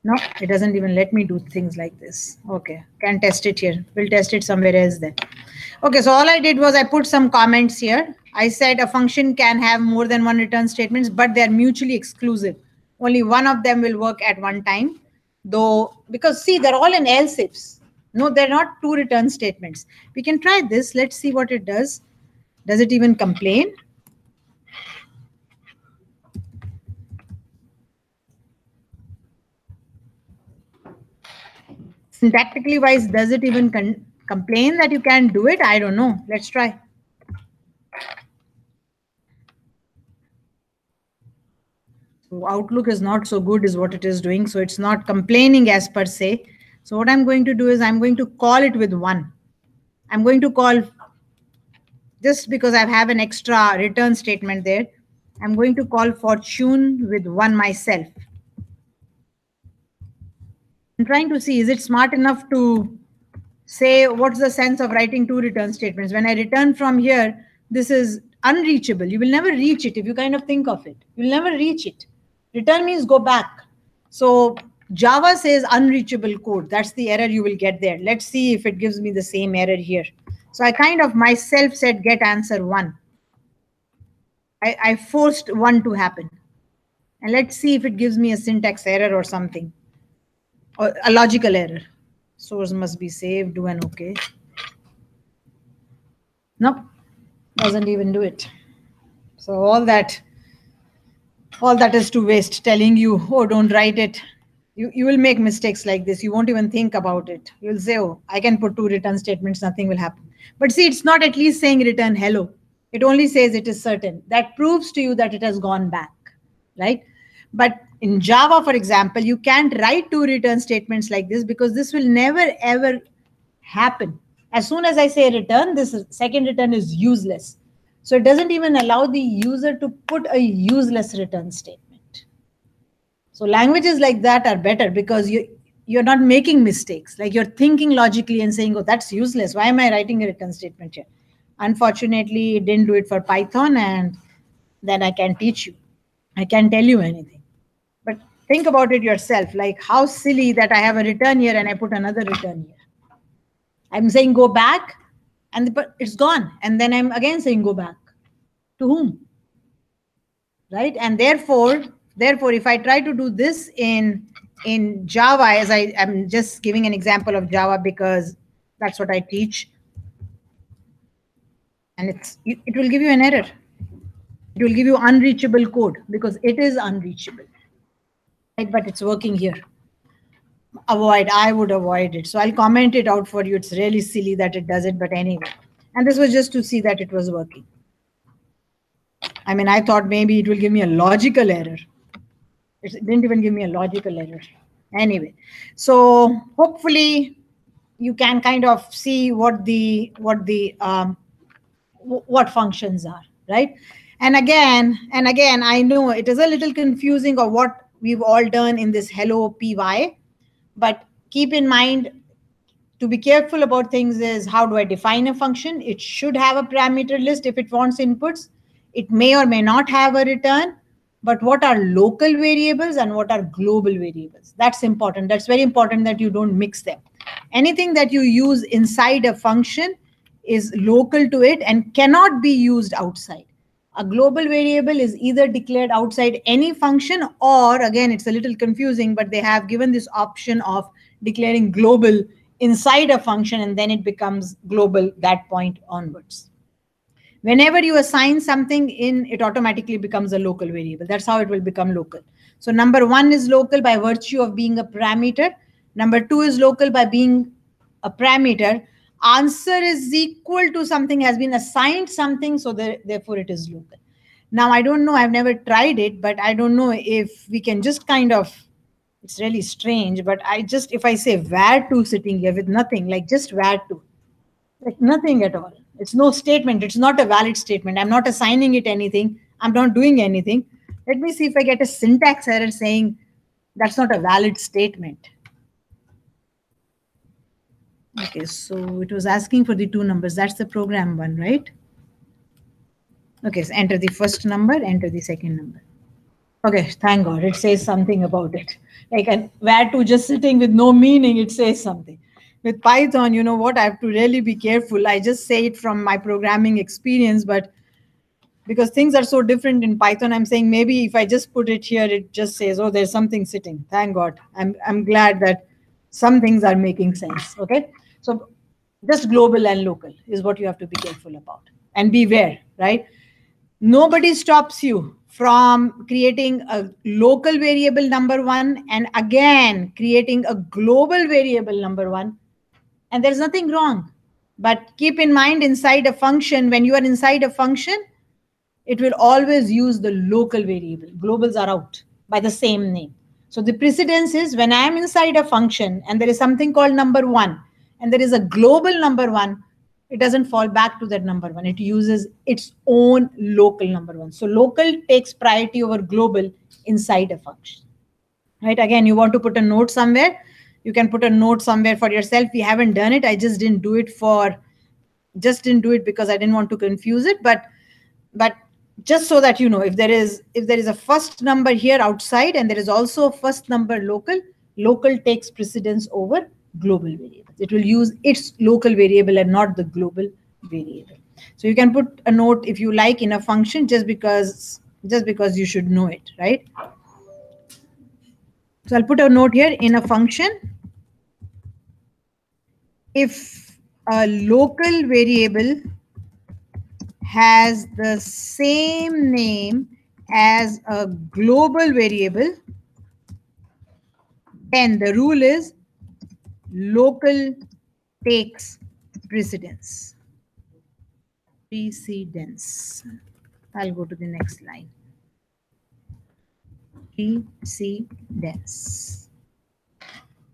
No, it doesn't even let me do things like this. Okay, can test it here. We'll test it somewhere else then. Okay, so all I did was I put some comments here. I said a function can have more than 1 return statements, but they're mutually exclusive. Only one of them will work at one time. Though, because see, they're all in else ifs. No, they're not 2 return statements. We can try this. Let's see what it does. Does it even complain? Syntactically wise, does it even complain that you can't do it? I don't know. Let's try. So Outlook is not so good is what it is doing. So it's not complaining as per se. So what I'm going to do is I'm going to call it with 1. I'm going to call, just because I have an extra return statement there, I'm going to call fortune with 1 myself. I'm trying to see, is it smart enough to say what's the sense of writing 2 return statements? When I return from here, this is unreachable. You will never reach it if you kind of think of it. You'll never reach it. Return means go back. So Java says unreachable code. That's the error you will get there. Let's see if it gives me the same error here. So I kind of myself said get answer 1. I forced 1 to happen. And let's see if it gives me a syntax error or something. Or a logical error. Source must be saved, do an OK. Nope, doesn't even do it. So all that is to waste, telling you, oh, don't write it. You will make mistakes like this. You won't even think about it. You'll say, oh, I can put 2 return statements, nothing will happen. But see, it's not at least saying return hello. It only says it is certain. That proves to you that it has gone back, right? But in Java, for example, you can't write 2 return statements like this because this will never, ever happen. As soon as I say return, this second return is useless. So it doesn't even allow the user to put a useless return statement. So languages like that are better because you're not making mistakes. Like you're thinking logically and saying, oh, that's useless. Why am I writing a return statement here? Unfortunately, it didn't do it for Python, and then I can't teach you. I can't tell you anything. But think about it yourself, like how silly that I have a return here and I put another return here. I'm saying go back, but it's gone. And then I'm again saying go back. To whom? Right? And therefore, if I try to do this in Java, as I'm just giving an example of Java because that's what I teach. And it will give you an error. It will give you unreachable code because it is unreachable. Right? But it's working here. I would avoid it. So I'll comment it out for you. It's really silly that it does it, but anyway. And this was just to see that it was working. I mean, I thought maybe it will give me a logical error. It didn't even give me a logical error. Anyway, so hopefully you can kind of see what functions are, right? And again, I know it is a little confusing of what we've all done in this hello py, but keep in mind to be careful about things is how do I define a function? It should have a parameter list if it wants inputs. It may or may not have a return, but what are local variables and what are global variables? That's important. That's very important that you don't mix them. Anything that you use inside a function is local to it and cannot be used outside. A global variable is either declared outside any function or, again, it's a little confusing, but they have given this option of declaring global inside a function and then it becomes global that point onwards. Whenever you assign something in, it automatically becomes a local variable. That's how it will become local. So number 1 is local by virtue of being a parameter. Number 2 is local by being a parameter answer is equal to something has been assigned something, so therefore it is local. Now, I don't know, I've never tried it, but I don't know if we can just kind of, it's really strange, but if I say where2 sitting here with nothing, like just where2, like nothing at all. It's no statement. It's not a valid statement. I'm not assigning it anything. I'm not doing anything. Let me see if I get a syntax error saying that's not a valid statement. Okay, so it was asking for the two numbers. That's the program one, right? Okay, so enter the first number, enter the second number. Okay, thank God, it says something about it. Like where2 just sitting with no meaning, it says something. With Python, you know what, I have to really be careful. I just say it from my programming experience, but because things are so different in Python, I'm saying maybe if I just put it here, it just says, oh, there's something sitting. Thank God. I'm glad that some things are making sense. Okay, so just global and local is what you have to be careful about. And beware, right? Nobody stops you from creating a local variable number1 and again creating a global variable number1. And there's nothing wrong. But keep in mind, inside a function, when you are inside a function, it will always use the local variable. Globals are out by the same name. So the precedence is when I am inside a function and there is something called number1 and there is a global number1, it doesn't fall back to that number1. It uses its own local number1. So local takes priority over global inside a function. Right? Again, you want to put a note somewhere. You can put a note somewhere for yourself. We haven't done it. I just didn't do it because I didn't want to confuse it. But just so that you know, if there is a first number here outside and there is also a first number local takes precedence over global variables. It will use its local variable and not the global variable. So you can put a note if you like in a function just because you should know it, right? So I'll put a note here in a function. If a local variable has the same name as a global variable, then the rule is local takes precedence. I'll go to the next line. Precedence.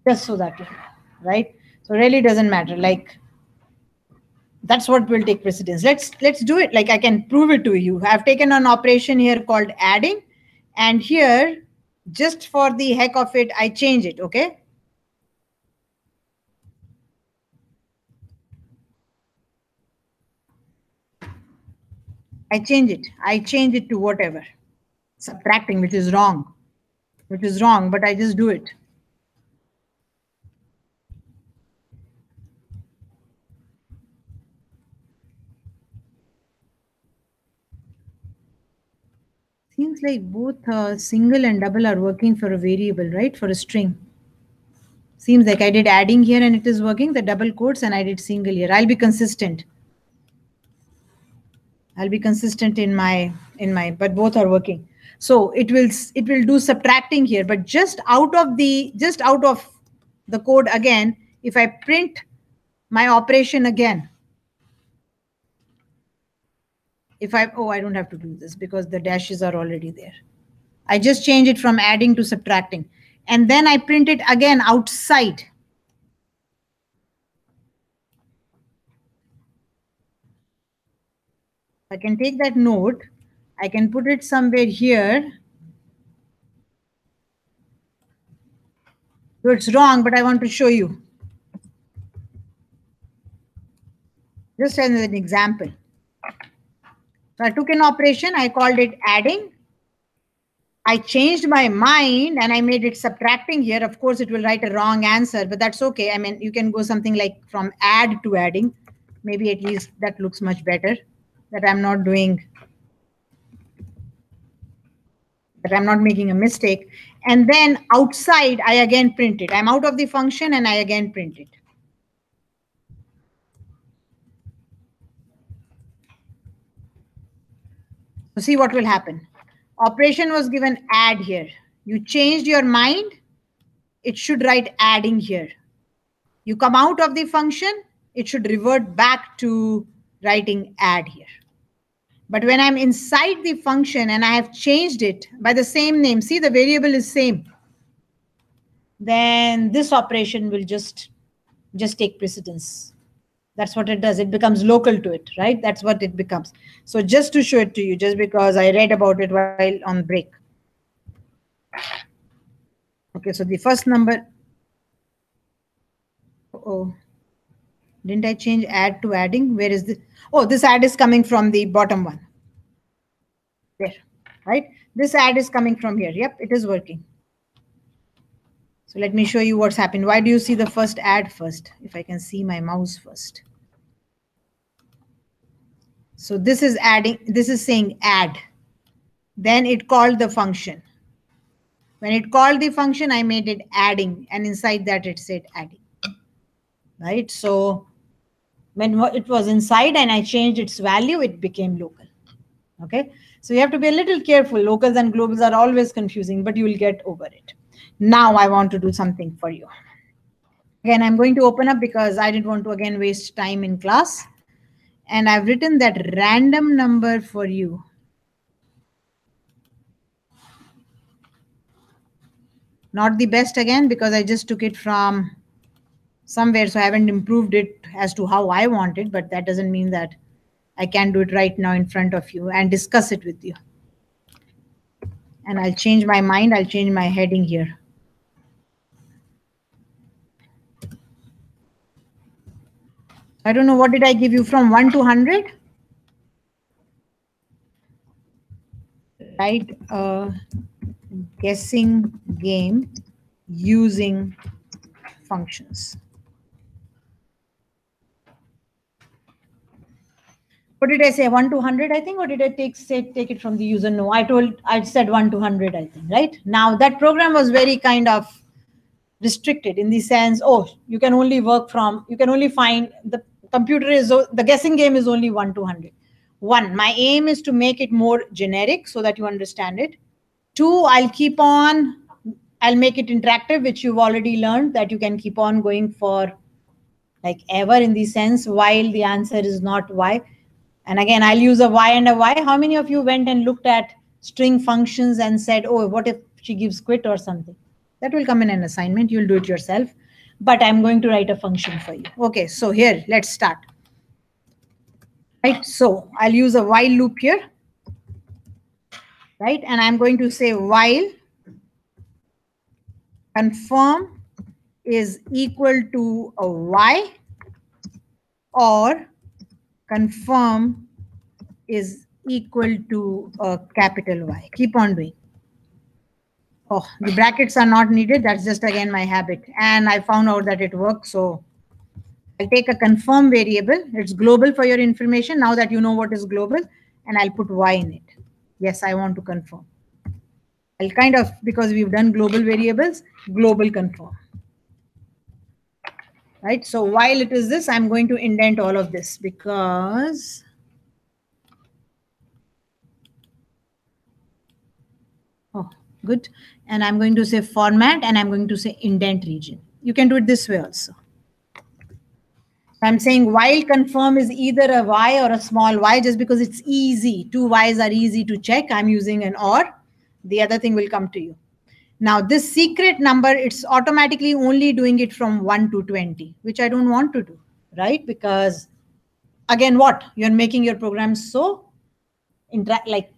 Just so that you know, right? So really doesn't matter. Like that's what will take precedence. Let's do it. Like I can prove it to you. I've taken an operation here called adding, and here, just for the heck of it, I change it. Okay. I change it to whatever. Subtracting, which is wrong, but I just do it. Seems like both single and double are working for a variable, right? For a string. Seems like I did adding here and it is working, the double quotes, and I did single here. I'll be consistent. In my, but both are working. So it will do subtracting here, but just out of the code again, if I print my operation again, I don't have to do this because the dashes are already there. I just change it from adding to subtracting, and then I print it again outside. I can take that note, I can put it somewhere here. So it's wrong, but I want to show you. Just as an example. So I took an operation, I called it adding. I changed my mind and I made it subtracting here. Of course, it will write a wrong answer, but that's okay. I mean, you can go something like from add to adding. Maybe at least that looks much better, that I'm not doing, that I'm not making a mistake. And then outside, I again print it. I'm out of the function and I again print it. So see what will happen. Operation was given add here. You changed your mind. It should write adding here. You come out of the function. it should revert back to writing add here. But when I'm inside the function and I have changed it by the same name, see the variable is same, then this operation will just take precedence. That's what it does. It becomes local to it, right? That's what it becomes. So just to show it to you, just because I read about it while on break. Okay, so the first number. Oh, didn't I change add to adding? Where is the? Oh, this add is coming from the bottom one. There, right? This add is coming from here. Yep, it is working. So let me show you what's happened. Why do you see the first add first? If I can see my mouse first. So this is adding, this is saying add. Then it called the function. When it called the function, I made it adding, and inside that it said adding. Right? So when it was inside and I changed its value, it became local. Okay? So you have to be a little careful. Locals and globals are always confusing, but you will get over it. Now I want to do something for you. Again, I'm going to open up because I didn't want to again waste time in class. And I've written that random number for you. Not the best again, because I just took it from somewhere, so I haven't improved it as to how I want it, but that doesn't mean that I can do it right now in front of you and discuss it with you. And I'll change my mind. I'll change my heading here. I don't know, what did I give you from 1 to 100? Write a guessing game using functions. What did I say? 1 to 100, I think, or did I take it from the user? No, I said 1 to 100, I think, right? Now that program was very kind of restricted in the sense, oh, you can only work from, you can only find the computer is, the guessing game is only 1 to 100. One, my aim is to make it more generic so that you understand it. Two, I'll make it interactive, which you've already learned that you can keep on going for like ever, in the sense while the answer is not Y. And again, I'll use a Y and a Y. How many of you went and looked at string functions and said, oh, what if she gives quit or something? That will come in an assignment. You'll do it yourself. But I'm going to write a function for you. Okay, so here, let's start. Right, so I'll use a while loop here. Right, and I'm going to say while confirm is equal to a Y, or confirm is equal to a capital Y. Keep on doing. Oh, the brackets are not needed. That's just again my habit. And I found out that it works. So I'll take a confirm variable. It's global for your information. Now that you know what is global, and I'll put Y in it. Yes, I want to confirm. I'll kind of, because we've done global variables, global confirm. Right, so while it is this, I'm going to indent all of this because oh, good. And I'm going to say format, and I'm going to say indent region. You can do it this way also. I'm saying while confirm is either a Y or a small y, just because it's easy. Two Y's are easy to check. I'm using an or. The other thing will come to you. Now this secret number, it's automatically only doing it from 1 to 20, which I don't want to do, right? Because again, what? You're making your program so like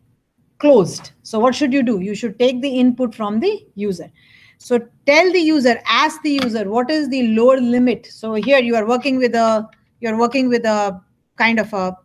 closed. So what should you do? You should take the input from the user. So tell the user, ask the user, what is the lower limit? So here you are working with a, kind of a,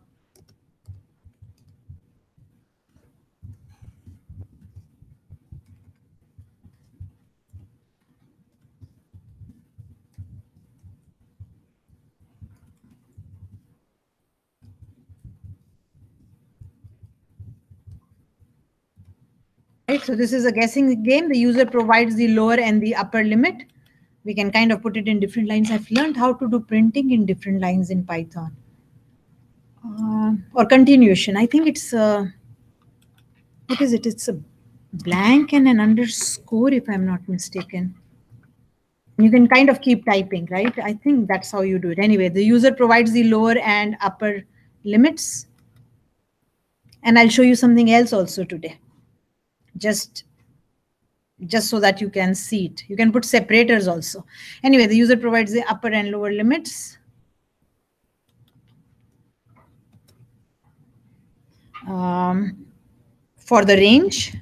right? So this is a guessing game. The user provides the lower and the upper limit. We can kind of put it in different lines. I've learned how to do printing in different lines in Python. Or continuation. I think it's, what is it? It's a blank and an underscore, if I'm not mistaken. You can kind of keep typing, right? I think that's how you do it. Anyway, the user provides the lower and upper limits. And I'll show you something else also today. Just so that you can see it. You can put separators also. Anyway, the user provides the upper and lower limits. For the range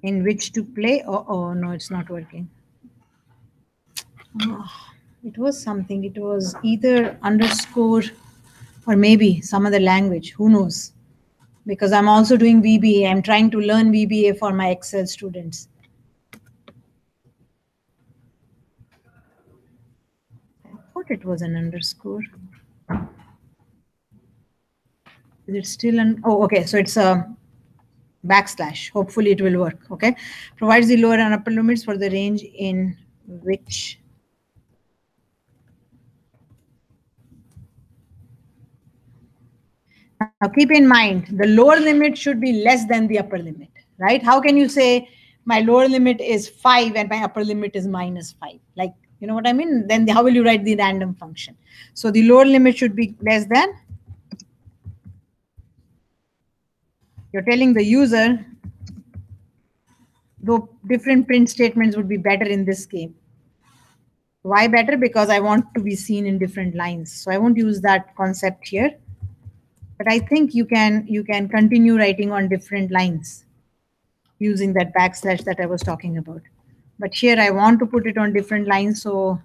in which to play. Oh, no, it's not working. Oh, it was something. It was either underscore or maybe some other language. Who knows? Because I'm also doing VBA. I'm trying to learn VBA for my Excel students. I thought it was an underscore. Is it still an? Oh, okay. So it's a backslash. Hopefully it will work. Okay. Provides the lower and upper limits for the range in which now keep in mind the lower limit should be less than the upper limit, right? How can you say my lower limit is 5 and my upper limit is -5? Like, you know what I mean? Then how will you write the random function? So the lower limit should be less than. You're telling the user, though different print statements would be better in this game. Why better? Because I want to be seen in different lines. So I won't use that concept here. But I think you can continue writing on different lines using that backslash that I was talking about. But here I want to put it on different lines. So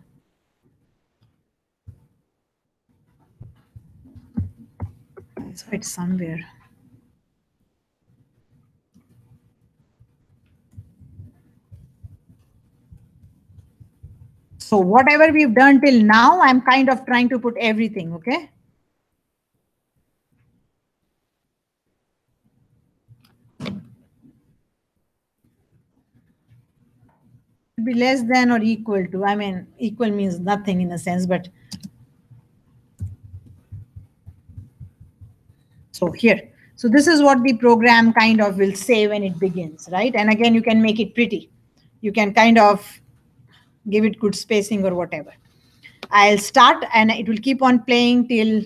I saw it somewhere. So whatever we've done till now, I'm kind of trying to put everything, okay? Be less than or equal to. I mean, equal means nothing in a sense, but so here. So this is what the program kind of will say when it begins, right? And again, you can make it pretty. You can kind of give it good spacing or whatever. I'll start and it will keep on playing till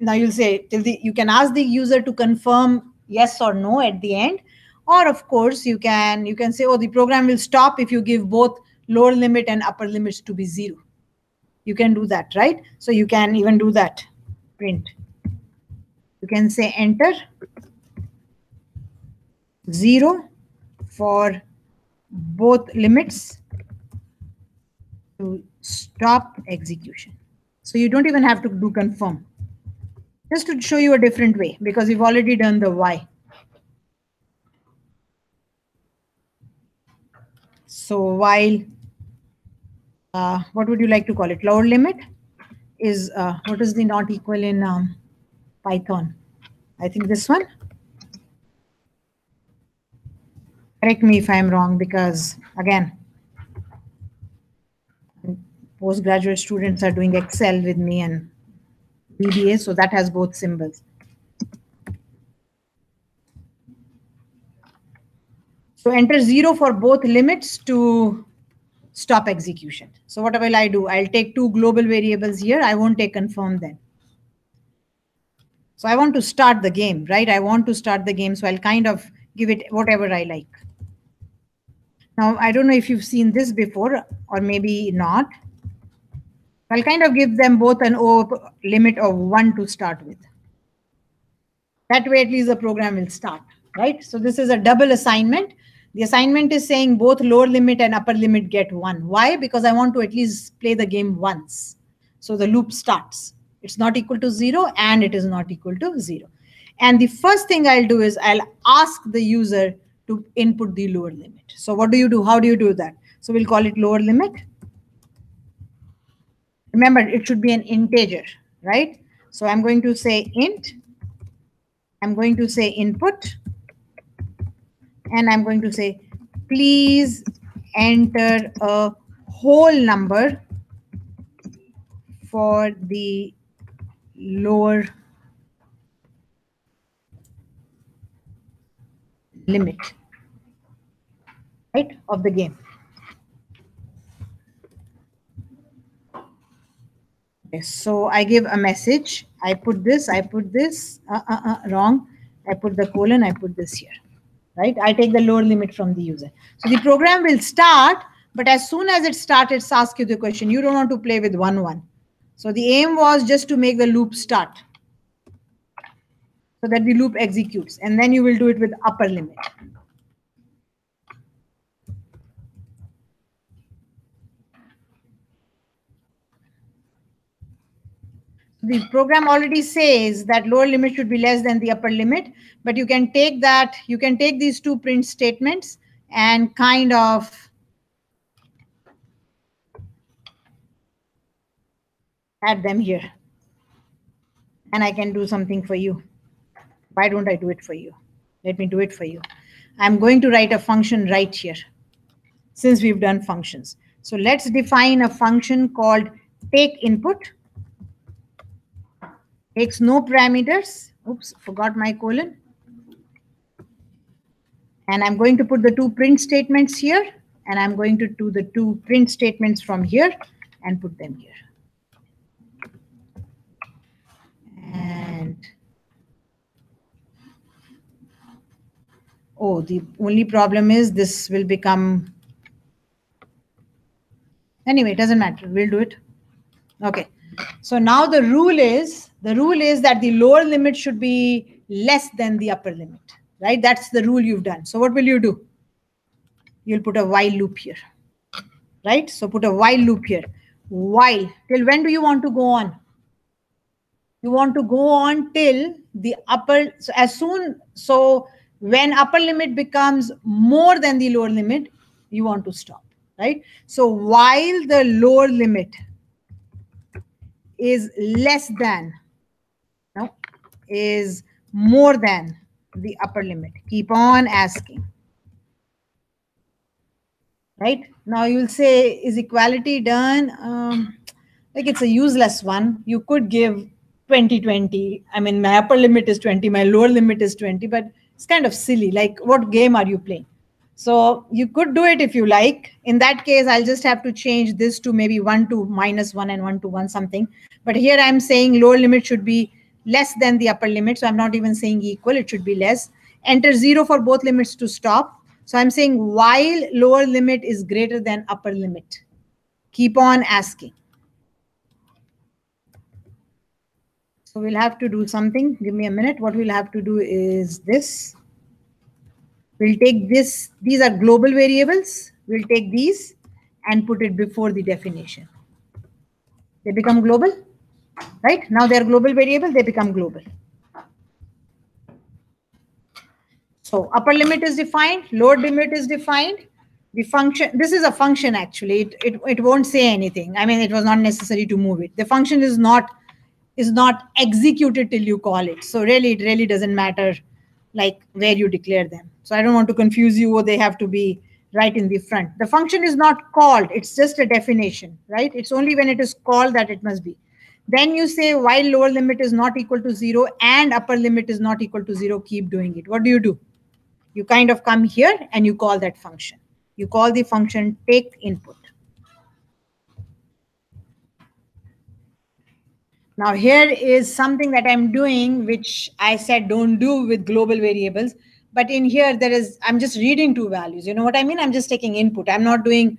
now you'll say you can ask the user to confirm yes or no at the end. Or of course you can say, oh, the program will stop if you give both lower limit and upper limits to be 0. You can do that, right? So you can even do that. Print. You can say enter 0 for both limits to stop execution. So you don't even have to do confirm. Just to show you a different way, because we've already done the Y. So while, what would you like to call it? Lower limit is, what is the not equal in Python? I think this one. Correct me if I'm wrong, because again, postgraduate students are doing Excel with me and VBA, so that has both symbols. So enter 0 for both limits to stop execution. So what will I do? I'll take 2 global variables here. I won't take confirm then. So I want to start the game, right? I want to start the game. So I'll kind of give it whatever I like. Now, I don't know if you've seen this before or maybe not. I'll kind of give them both an O limit of 1 to start with. That way, at least the program will start, right? So this is a double assignment. The assignment is saying both lower limit and upper limit get 1. Why? Because I want to at least play the game once. So the loop starts. It's not equal to 0 and it is not equal to 0. And the first thing I'll do is I'll ask the user to input the lower limit. So what do you do? How do you do that? So we'll call it lower limit. Remember, it should be an integer, right? So I'm going to say int. I'm going to say input. And I'm going to say, please enter a whole number for the lower limit. right, of the game. Okay, so I give a message. I put this, wrong. I put the colon, I put this here, right? I take the lower limit from the user. So the program will start, but as soon as it starts, it asks you the question. You don't want to play with 1, 1. So the aim was just to make the loop start so that the loop executes, and then you will do it with upper limit. The program already says that lower limit should be less than the upper limit, but you can take that, you can take these two print statements and kind of add them here. And I can do something for you. Why don't I do it for you? Let me do it for you. I'm going to write a function right here, since we've done functions. So let's define a function called take input. Takes no parameters. Oops, forgot my colon. And I'm going to put the two print statements here, and I'm going to do the two print statements from here and put them here. And oh, the only problem is this will become, anyway, it doesn't matter. We'll do it. Okay. So now the rule is that the lower limit should be less than the upper limit, right? That's the rule you've done. So what will you do? You'll put a while loop here, right? So put a while loop here. While, till when do you want to go on? You want to go on till the upper, so when upper limit becomes more than the lower limit, you want to stop, right? So while the lower limit is less than, no, is more than the upper limit, keep on asking. Right? Now you'll say, is equality done? Like it's a useless one. You could give 20, 20. I mean, my upper limit is 20, my lower limit is 20, but it's kind of silly. Like, what game are you playing? So you could do it if you like. In that case, I'll just have to change this to maybe 1 to -1 and 1 to 1 something. But here I'm saying lower limit should be less than the upper limit. So I'm not even saying equal, it should be less. Enter 0 for both limits to stop. So I'm saying while lower limit is greater than upper limit, keep on asking. So we'll have to do something. Give me a minute. What we'll have to do is this. We'll take this. These are global variables. We'll take these and put it before the definition. They become global, right? Now they're global variable. They become global. So upper limit is defined. Lower limit is defined. The function, this is a function actually. It won't say anything. I mean, it was not necessary to move it. The function is not executed till you call it. So really, it really doesn't matter like where you declare them. So I don't want to confuse you, or they have to be right in the front. The function is not called. It's just a definition, right? It's only when it is called that it must be. Then you say while lower limit is not equal to 0 and upper limit is not equal to 0, keep doing it. What do? You kind of come here and you call that function. You call the function take input. Now here is something that I'm doing, which I said don't do with global variables. But in here, I'm just reading two values. You know what I mean? I'm just taking input. I'm not doing,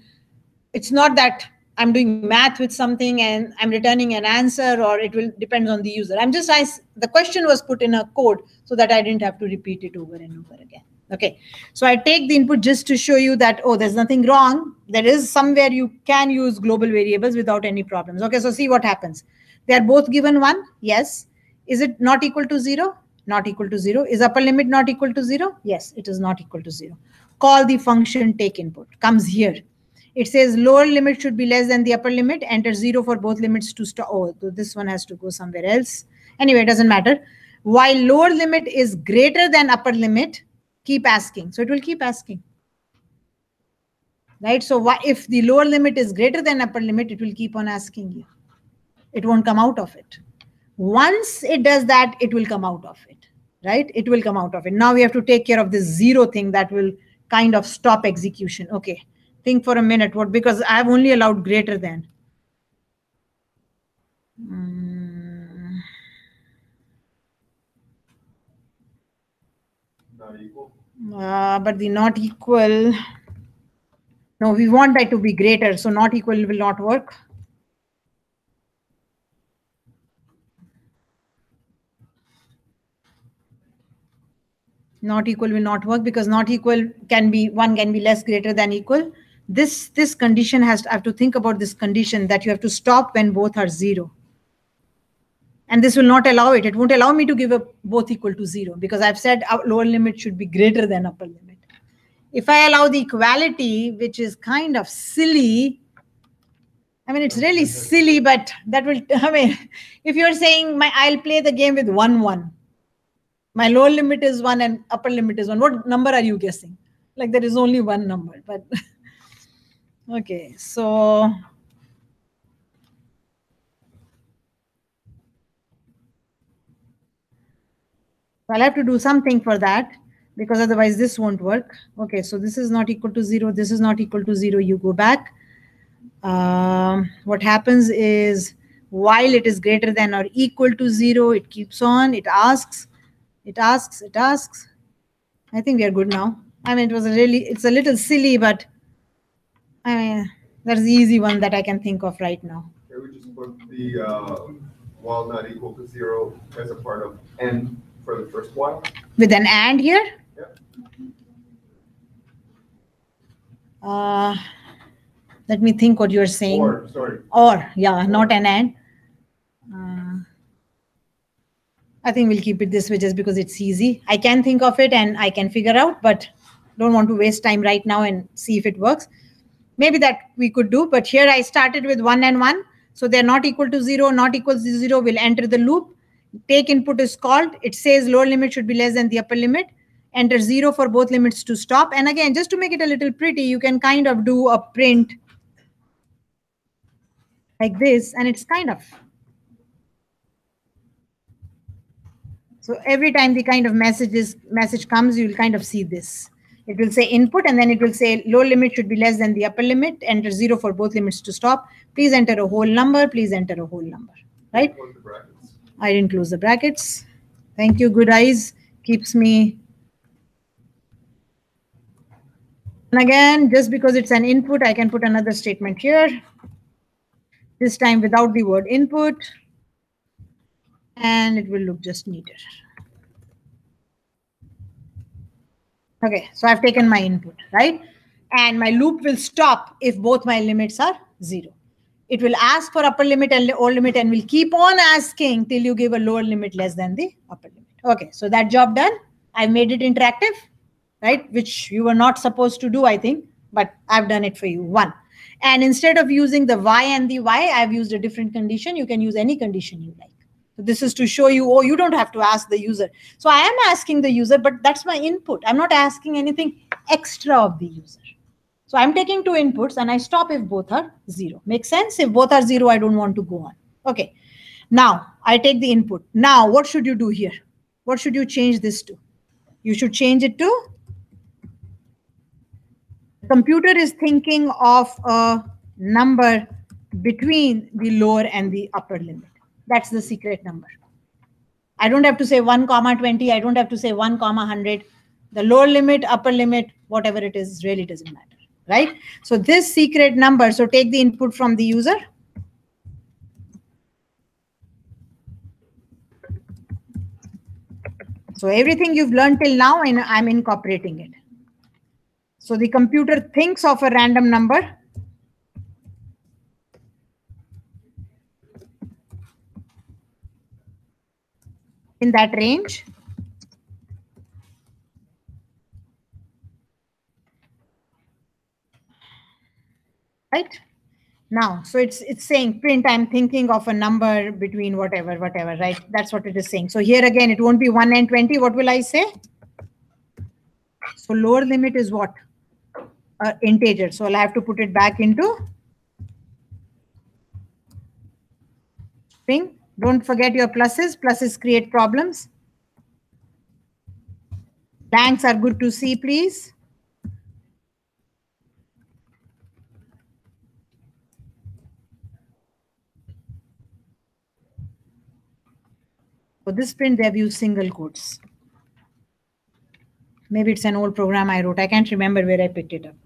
it's not that I'm doing math with something and I'm returning an answer, or it will depend on the user. The question was put in a code so that I didn't have to repeat it over and over again. Okay, so I take the input just to show you that, oh, there's nothing wrong. There is somewhere you can use global variables without any problems. Okay, so see what happens. They are both given 1. Yes. Is it not equal to 0? Not equal to 0. Is upper limit not equal to 0? Yes, it is not equal to 0. Call the function take input. Comes here. It says lower limit should be less than the upper limit. Enter 0 for both limits to stop. Oh, this one has to go somewhere else. Anyway, it doesn't matter. While lower limit is greater than upper limit, keep asking. So it will keep asking. Right? So if the lower limit is greater than upper limit, it will keep on asking you. It won't come out of it. Once it does that, it will come out of it. Right? It will come out of it. Now we have to take care of this 0 thing that will kind of stop execution. Okay, think for a minute. What? Because I've only allowed greater than. Not equal. But the not equal. No, we want that to be greater, so not equal will not work. Not equal will not work because not equal can be one can be less greater than equal. This condition has to, I have to think about this condition that you have to stop when both are 0. And this will not allow it. It won't allow me to give a both equal to 0 because I've said our lower limit should be greater than upper limit. If I allow the equality, which is kind of silly, I mean, it's really silly, but that will, I mean, if you're saying I'll play the game with 1, 1. My lower limit is 1 and upper limit is 1. What number are you guessing? Like there is only one number, but okay, so I'll have to do something for that because otherwise this won't work. Okay, so this is not equal to 0. This is not equal to 0. You go back. What happens is while it is greater than or equal to 0, it keeps on. It asks. It asks. It asks. I think we are good now. I mean, it's a little silly, but I mean, that's the easy one that I can think of right now. Okay, we just put the while not equal to 0 as a part of n for the first while. With an and here? Yeah. Let me think what you're saying. Or, sorry. Or, yeah, not an and. I think we'll keep it this way just because it's easy. I can think of it and I can figure out, but don't want to waste time right now and see if it works. Maybe that we could do, but here I started with 1 and 1. So they're not equal to 0, not equal to 0 will enter the loop. Take input is called. It says lower limit should be less than the upper limit. Enter 0 for both limits to stop. And again, just to make it a little pretty, you can kind of do a print like this, and it's kind of. So every time the kind of message comes, you'll kind of see this. It will say input, and then it will say lower limit should be less than the upper limit. Enter 0 for both limits to stop. Please enter a whole number. Please enter a whole number. Right? I didn't close the brackets. Thank you. Good eyes. Keeps me. And again, just because it's an input, I can put another statement here. This time without the word input. And it will look just neater. Okay, so I've taken my input, right? And my loop will stop if both my limits are 0. It will ask for upper limit and lower limit and will keep on asking till you give a lower limit less than the upper limit. Okay, so that job done. I've made it interactive, right? Which you were not supposed to do, I think, but I've done it for you. 1. And instead of using the y and the y, I've used a different condition. You can use any condition you like. So this is to show you, oh, you don't have to ask the user. So I am asking the user, but that's my input. I'm not asking anything extra of the user. So I'm taking 2 inputs and I stop if both are 0. Make sense? If both are 0, I don't want to go on. Okay. Now I take the input. Now what should you do here? What should you change this to? You should change it to. The computer is thinking of a number between the lower and the upper limit. That's the secret number. I don't have to say 1, 20. I don't have to say 1, 100. The lower limit, upper limit, whatever it is, really doesn't matter, right? So this secret number, so take the input from the user. So everything you've learned till now, and I'm incorporating it. So the computer thinks of a random number. In that range. Right? Now, so it's saying print, I'm thinking of a number between whatever, right? That's what it is saying. So here again, it won't be 1 and 20. What will I say? So lower limit is what? Integer. So I'll have to put it back into string. Don't forget your pluses. Pluses create problems. Blanks are good to see, please. For this print, they have used single quotes. Maybe it's an old program I wrote. I can't remember where I picked it up.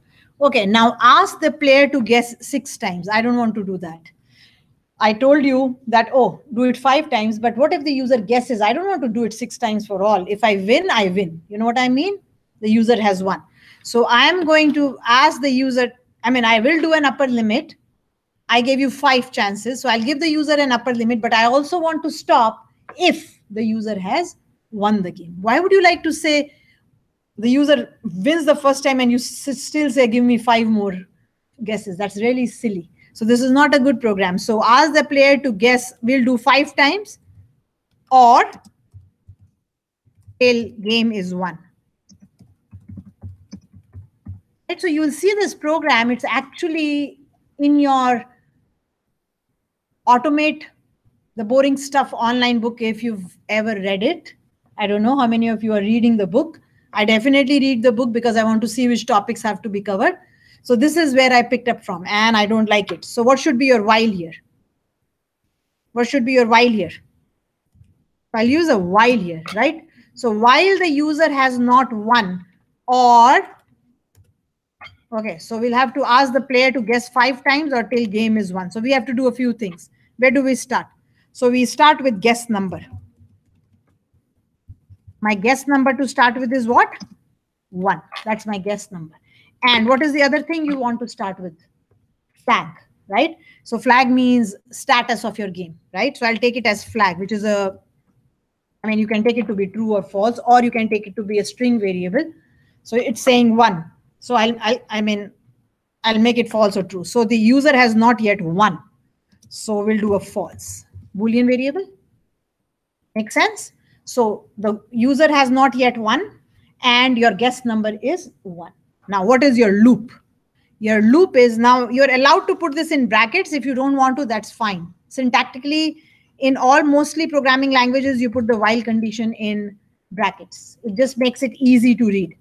Okay, now ask the player to guess 6 times. I don't want to do that. I told you that, oh, do it 5 times. But what if the user guesses? I don't want to do it 6 times for all. If I win, I win. You know what I mean? The user has won. So I'm going to ask the user, I will do an upper limit. I gave you 5 chances. So I'll give the user an upper limit, but I also want to stop if the user has won the game. Why would you like to say the user wins the first time and you still say, give me 5 more guesses? That's really silly. So this is not a good program. So ask the player to guess, we'll do 5 times or till game is won. Right, so you will see this program. It's actually in your Automate the Boring Stuff online book if you've ever read it. I don't know how many of you are reading the book. I definitely read the book because I want to see which topics have to be covered. So this is where I picked up from and I don't like it. So what should be your while here? What should be your while here? I'll use a while here, right? So while the user has not won or, okay, so we'll have to ask the player to guess 5 times or till game is won. So we have to do a few things. Where do we start? So we start with guess number. My guess number to start with is what? 1. That's my guess number. And what is the other thing you want to start with? Flag, right? So flag means status of your game, right? So I'll take it as flag, which is you can take it to be true or false, or you can take it to be a string variable. So it's saying 1. So I'll make it false or true. So the user has not yet won. So we'll do a false. Boolean variable. Make sense? So the user has not yet won and your guess number is 1. Now, what is your loop? Your loop is, now you're allowed to put this in brackets. If you don't want to, that's fine. Syntactically, in all mostly programming languages, you put the while condition in brackets. It just makes it easy to read.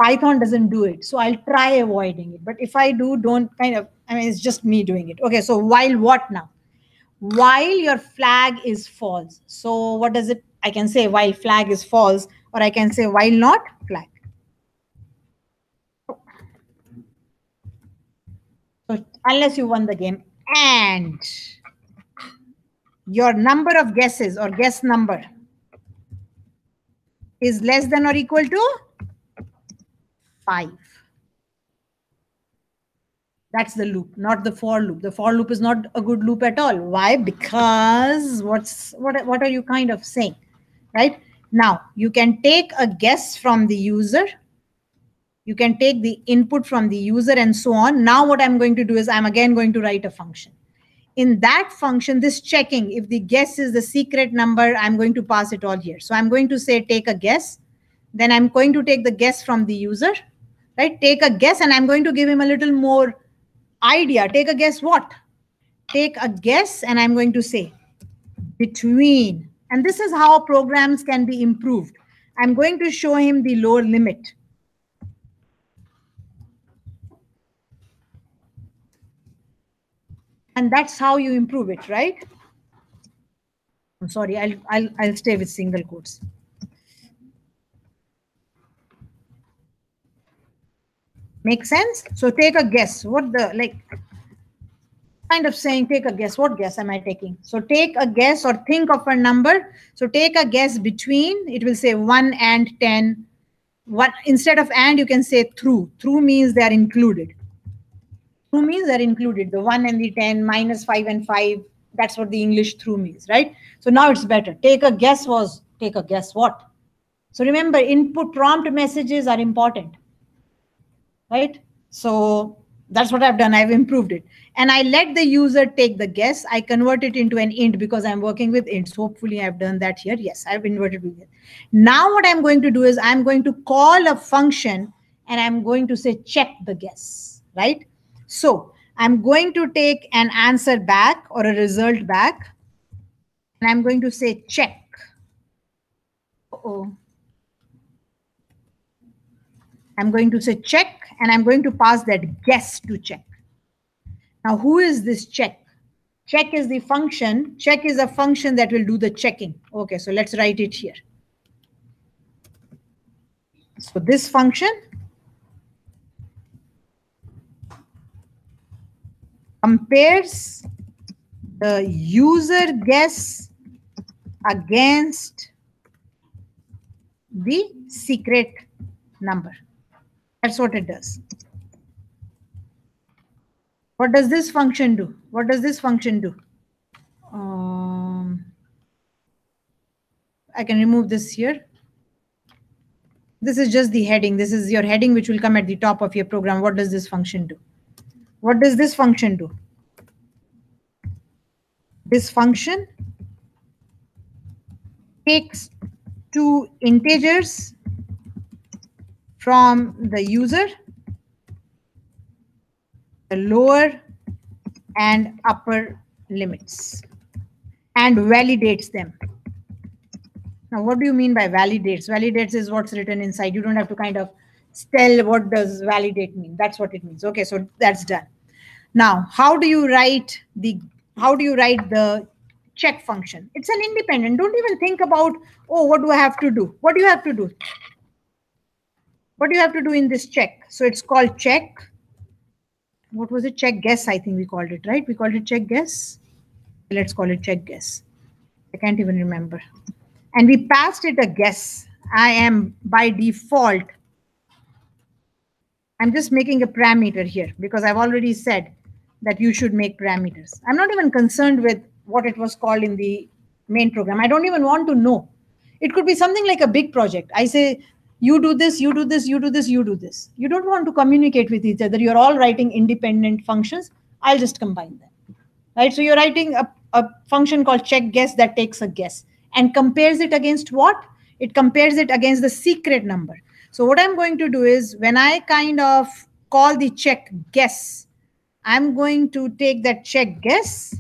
Python doesn't do it. So I'll try avoiding it. But if I do, don't it's just me doing it. Okay, so while what now? While your flag is false. So what does it? I can say while flag is false, or I can say while not flag. So unless you won the game and your number of guesses or guess number is less than or equal to 5. That's the loop, not the for loop. The for loop is not a good loop at all. Why? Because what are you kind of saying, right? Now, you can take a guess from the user. You can take the input from the user and so on. Now, what I'm going to do is I'm again going to write a function. In that function, this checking, if the guess is the secret number, I'm going to pass it all here. So I'm going to say take a guess. Then I'm going to take the guess from the user, right? Take a guess and I'm going to give him a little more idea. Take a guess what? Take a guess and I'm going to say between. And this is how programs can be improved. I'm going to show him the lower limit. And that's how you improve it, right? I'm sorry, I'll stay with single quotes. Make sense? So take a guess. What the kind of saying take a guess. What guess am I taking? So take a guess or think of a number. So take a guess between, it will say 1 and 10. Instead of and, you can say through. Through means they are included. Through means they're included. The 1 and the 10 minus 5 and 5. That's what the English through means, right? So now it's better. Take a guess was take a guess what? So remember, input prompt messages are important, right? So that's what I've done. I've improved it. And I let the user take the guess. I convert it into an int because I'm working with ints. Hopefully I've done that here. Yes, I've inverted with it. Now what I'm going to do is I'm going to call a function and I'm going to say check the guess, right? So I'm going to take an answer back or a result back. And I'm going to say check. I'm going to say check and I'm going to pass that guess to check. Now, who is this check? Check is the function. Check is a function that will do the checking. Okay, so let's write it here. So this function compares the user guess against the secret number. That's what it does. What does this function do? What does this function do? I can remove this here. This is just the heading. This is your heading, which will come at the top of your program. What does this function do? What does this function do? This function takes two integers from the user, the lower and upper limits, and validates them. Now, what do you mean by validates? Validates is what's written inside. You don't have to kind of tell what does validate mean. That's what it means. Okay, so that's done. Now, how do you write the check function? It's an independent. Don't even think about, oh, what do I have to do? What do you have to do? What do you have to do in this check? So it's called check. What was it? Check guess, I think we called it, right? We called it check guess. Let's call it check guess. I can't even remember. And we passed it a guess. I am by default. I'm just making a parameter here because I've already said that you should make parameters. I'm not even concerned with what it was called in the main program. I don't even want to know. It could be something like a big project. I say, you do this, you do this, you do this, you do this. You don't want to communicate with each other. You're all writing independent functions. I'll just combine them. Right? So you're writing a function called check guess that takes a guess and compares it against what? It compares it against the secret number. So what I'm going to do is when I kind of call the check guess, I'm going to take that check guess.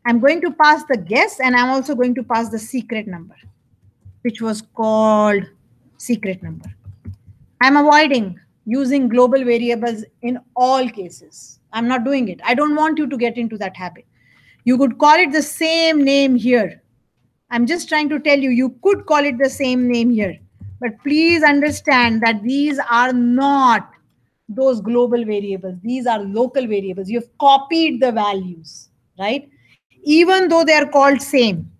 I'm going to pass the guess, and I'm also going to pass the secret number, which was called secret number. I'm avoiding using global variables in all cases. I'm not doing it. I don't want you to get into that habit. You could call it the same name here. I'm just trying to tell you, you could call it the same name here. But please understand that these are not those global variables. These are local variables. You've copied the values, right? Even though they are called same.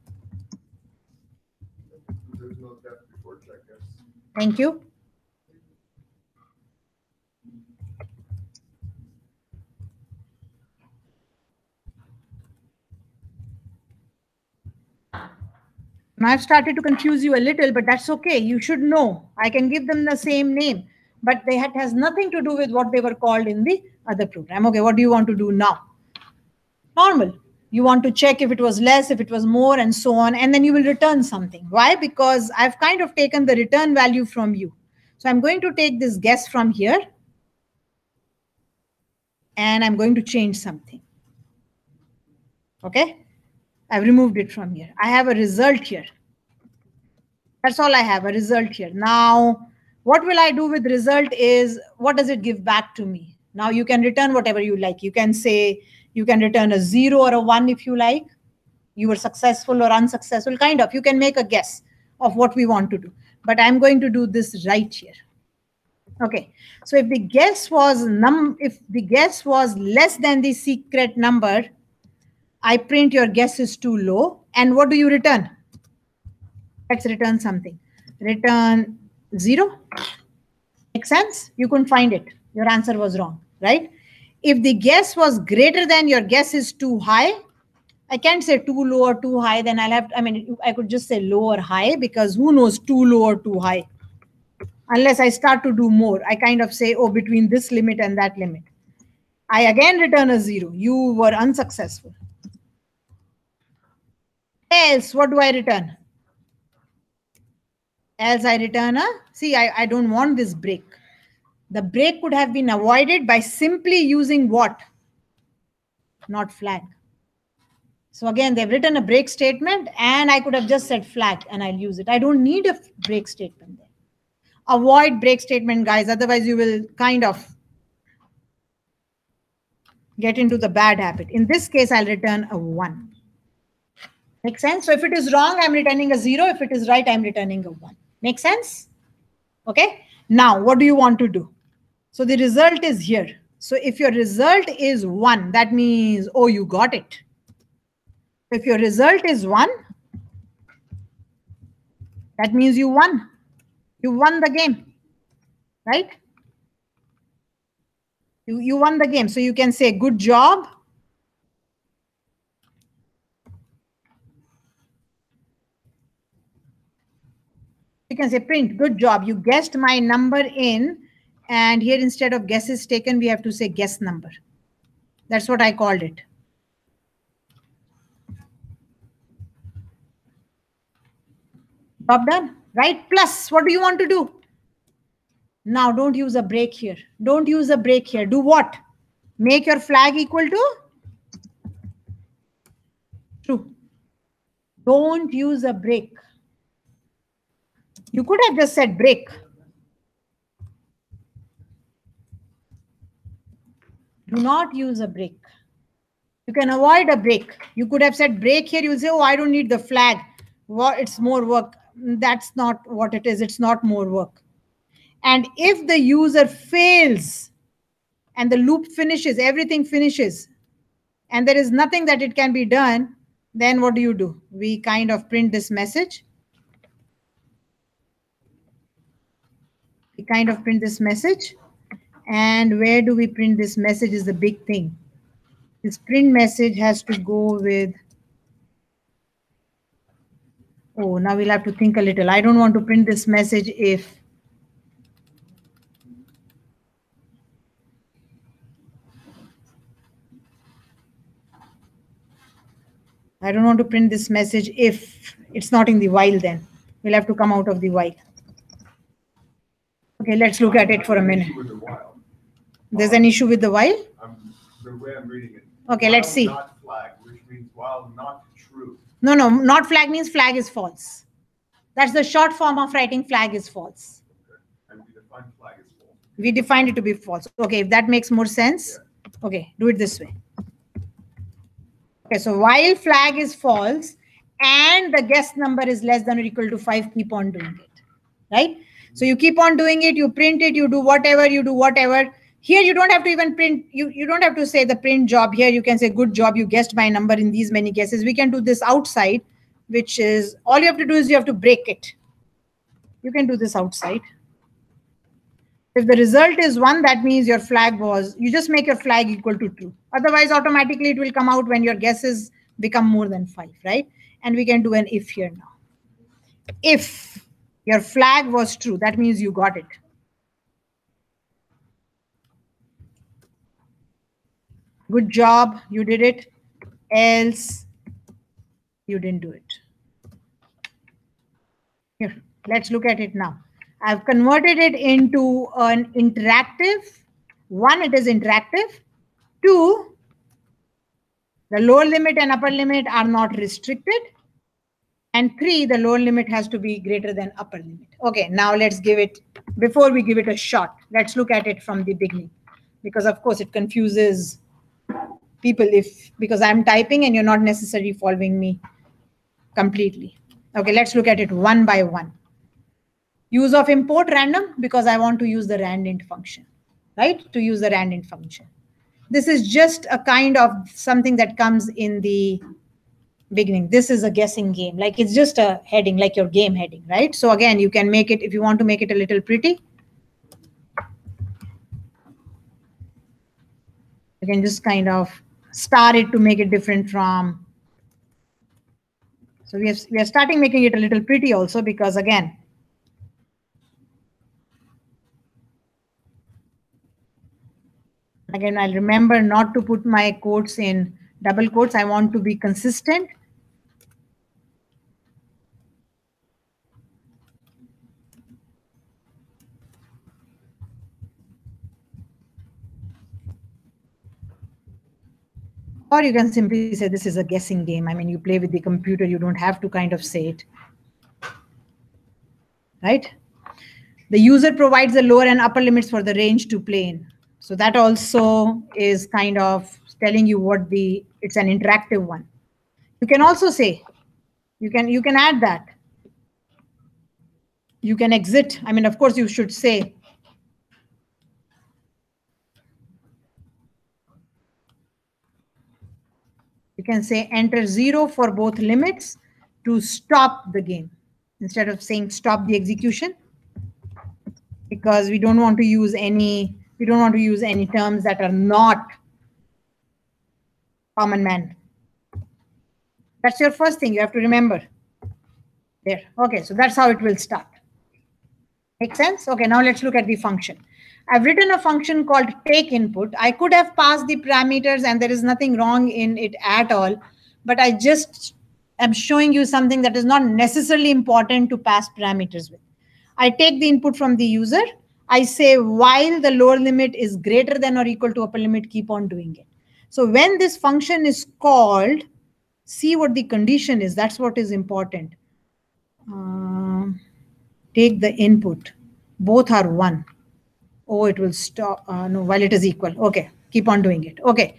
There's no depth before check guess. Thank you. Now I've started to confuse you a little, but that's okay. You should know. I can give them the same name, but it has nothing to do with what they were called in the other program. Okay, what do you want to do now? Normal. You want to check if it was less, if it was more, and so on, and then you will return something. Why? Because I've kind of taken the return value from you. So I'm going to take this guess from here, and I'm going to change something. Okay? I've removed it from here. I have a result here. That's all I have, a result here. Now, what will I do with result is, what does it give back to me? Now you can return whatever you like. You can say, you can return a 0 or a 1 if you like. You were successful or unsuccessful, kind of. You can make a guess of what we want to do. But I'm going to do this right here. Okay, so if the guess was less than the secret number, I print your guess is too low. And what do you return? Let's return something. Return 0. Make sense? You couldn't find it. Your answer was wrong, right? If the guess was greater than your guess is too high, I can't say too low or too high. Then I'll have to, I could just say low or high, because who knows too low or too high? Unless I start to do more, I kind of say, oh, between this limit and that limit. I again return a 0. You were unsuccessful. Else, what do I return? Else I return a, see, I don't want this break. The break could have been avoided by simply using what? Not flag. So again, they've written a break statement, and I could have just said flag and I'll use it. I don't need a break statement there. Avoid break statement, guys. Otherwise, you will kind of get into the bad habit. In this case, I'll return a 1. Make sense? So if it is wrong, I'm returning a 0. If it is right, I'm returning a 1. Make sense? Okay. Now, what do you want to do? So the result is here. So if your result is 1, that means, oh, you got it. If your result is 1, that means you won. You won the game, right? You won the game. So you can say, good job. You can say print, good job. You guessed my number in, and here instead of guesses taken, we have to say guess number. That's what I called it. Job done, right? Plus, what do you want to do? Now, don't use a break here. Don't use a break here. Do what? Make your flag equal to true. Don't use a break. You could have just said break. Do not use a break. You can avoid a break. You could have said break here. You'll say, oh, I don't need the flag. Well, it's more work. That's not what it is. It's not more work. And if the user fails and the loop finishes, everything finishes, and there is nothing that it can be done, then what do? We kind of print this message. We kind of print this message. And where do we print this message is the big thing. This print message has to go with, oh, now we'll have to think a little. I don't want to print this message if it's not in the while. Then we'll have to come out of the while. Okay, let's look at it for a minute. There's an issue with the while? The way I'm reading it. Okay, let's see. Not flag, which means while not true. No, not flag means flag is false. That's the short form of writing flag is false. Okay. And we define flag as false. We defined it to be false. Okay, if that makes more sense. Yeah. Okay, do it this way. Okay, so while flag is false and the guess number is less than or equal to 5, keep on doing it, right? So you keep on doing it, you print it, you do whatever. Here you don't have to even print, you don't have to say the print job here. You can say good job, you guessed my number in these many guesses. We can do this outside, which is, all you have to do is you have to break it. You can do this outside. If the result is 1, that means your flag was, you just make your flag equal to true. Otherwise, automatically it will come out when your guesses become more than 5, right? And we can do an if here now. If your flag was true, that means you got it. Good job, you did it. Else, you didn't do it. Here, let's look at it now. I've converted it into an interactive. 1, it is interactive. 2, the lower limit and upper limit are not restricted. And 3, the lower limit has to be greater than upper limit. Okay, now let's give it, before we give it a shot, let's look at it from the beginning. Because of course it confuses people because I'm typing and you're not necessarily following me completely. Okay, let's look at it one by one. Use of import random, because I want to use the randint function, right? To use the randint function. This is just a kind of something that comes in the beginning. This is a guessing game. Like it's just a heading, like your game heading, right? So again, you can make it, if you want to make it a little pretty, you can just kind of star it to make it different from. So we are starting making it a little pretty also, because again, I'll remember not to put my quotes in double quotes. I want to be consistent. Or you can simply say this is a guessing game. I mean, you play with the computer, you don't have to kind of say it. Right? The user provides the lower and upper limits for the range to play in. So that also is kind of telling you what it's an interactive one. You can also say, you can add that. You can exit. I mean, of course, you should say, you can say enter 0 for both limits to stop the game instead of saying stop the execution, because we don't want to use any terms that are not common man. That's your first thing you have to remember. There. Okay, so that's how it will start. Make sense? Okay, now let's look at the function. I've written a function called take input. I could have passed the parameters and there is nothing wrong in it at all, but I just am showing you something that is not necessarily important to pass parameters with. I take the input from the user. I say while the lower limit is greater than or equal to upper limit, keep on doing it. So when this function is called, see what the condition is. That's what is important. Take the input. Both are 1. Oh, it will stop. No, while it is equal. Okay, keep on doing it. Okay,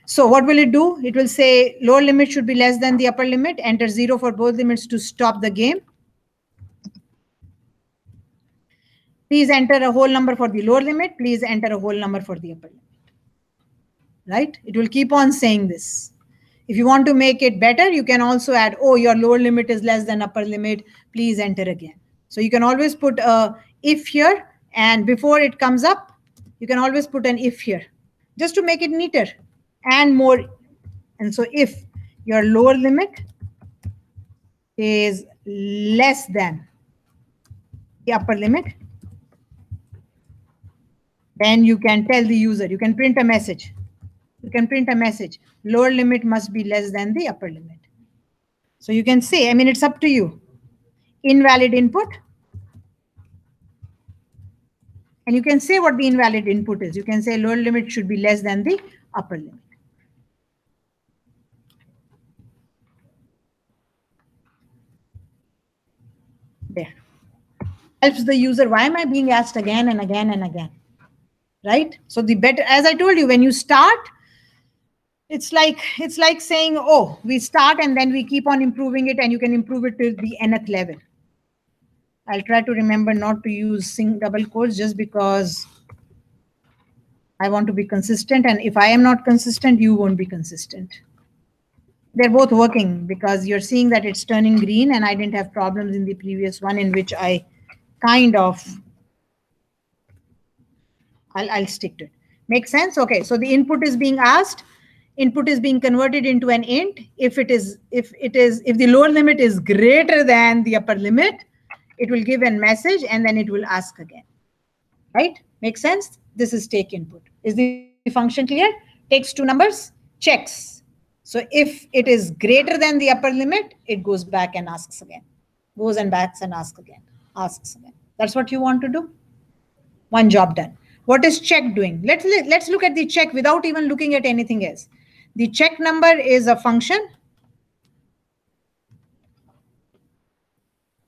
so what will it do? It will say lower limit should be less than the upper limit. Enter 0 for both limits to stop the game. Please enter a whole number for the lower limit. Please enter a whole number for the upper limit. Right? It will keep on saying this. If you want to make it better, you can also add, oh, your lower limit is less than upper limit. Please enter again. So you can always put a if here, and before it comes up, you can always put an if here, just to make it neater and more. And so if your lower limit is less than the upper limit, then you can tell the user, you can print a message. You can print a message, lower limit must be less than the upper limit. So you can say, I mean, it's up to you. Invalid input. And you can say what the invalid input is. You can say lower limit should be less than the upper limit. There. Helps the user. Why am I being asked again and again and again? Right? So the better, as I told you, when you start, it's like saying, oh, we start and then we keep on improving it, and you can improve it to the nth level. I'll try to remember not to use double quotes just because I want to be consistent. And if I am not consistent, you won't be consistent. They're both working because you're seeing that it's turning green, and I didn't have problems in the previous one in which I kind of, I'll stick to it. Make sense? Okay, so the input is being asked. Input is being converted into an int. If the lower limit is greater than the upper limit, it will give a message and then it will ask again. Right? Make sense? This is take input. Is the function clear? Takes 2 numbers, checks. So if it is greater than the upper limit, it goes back and asks again. Goes and backs and asks again. Asks again. That's what you want to do. One job done. What is check doing? Let's look at the check without even looking at anything else. The check number is a function.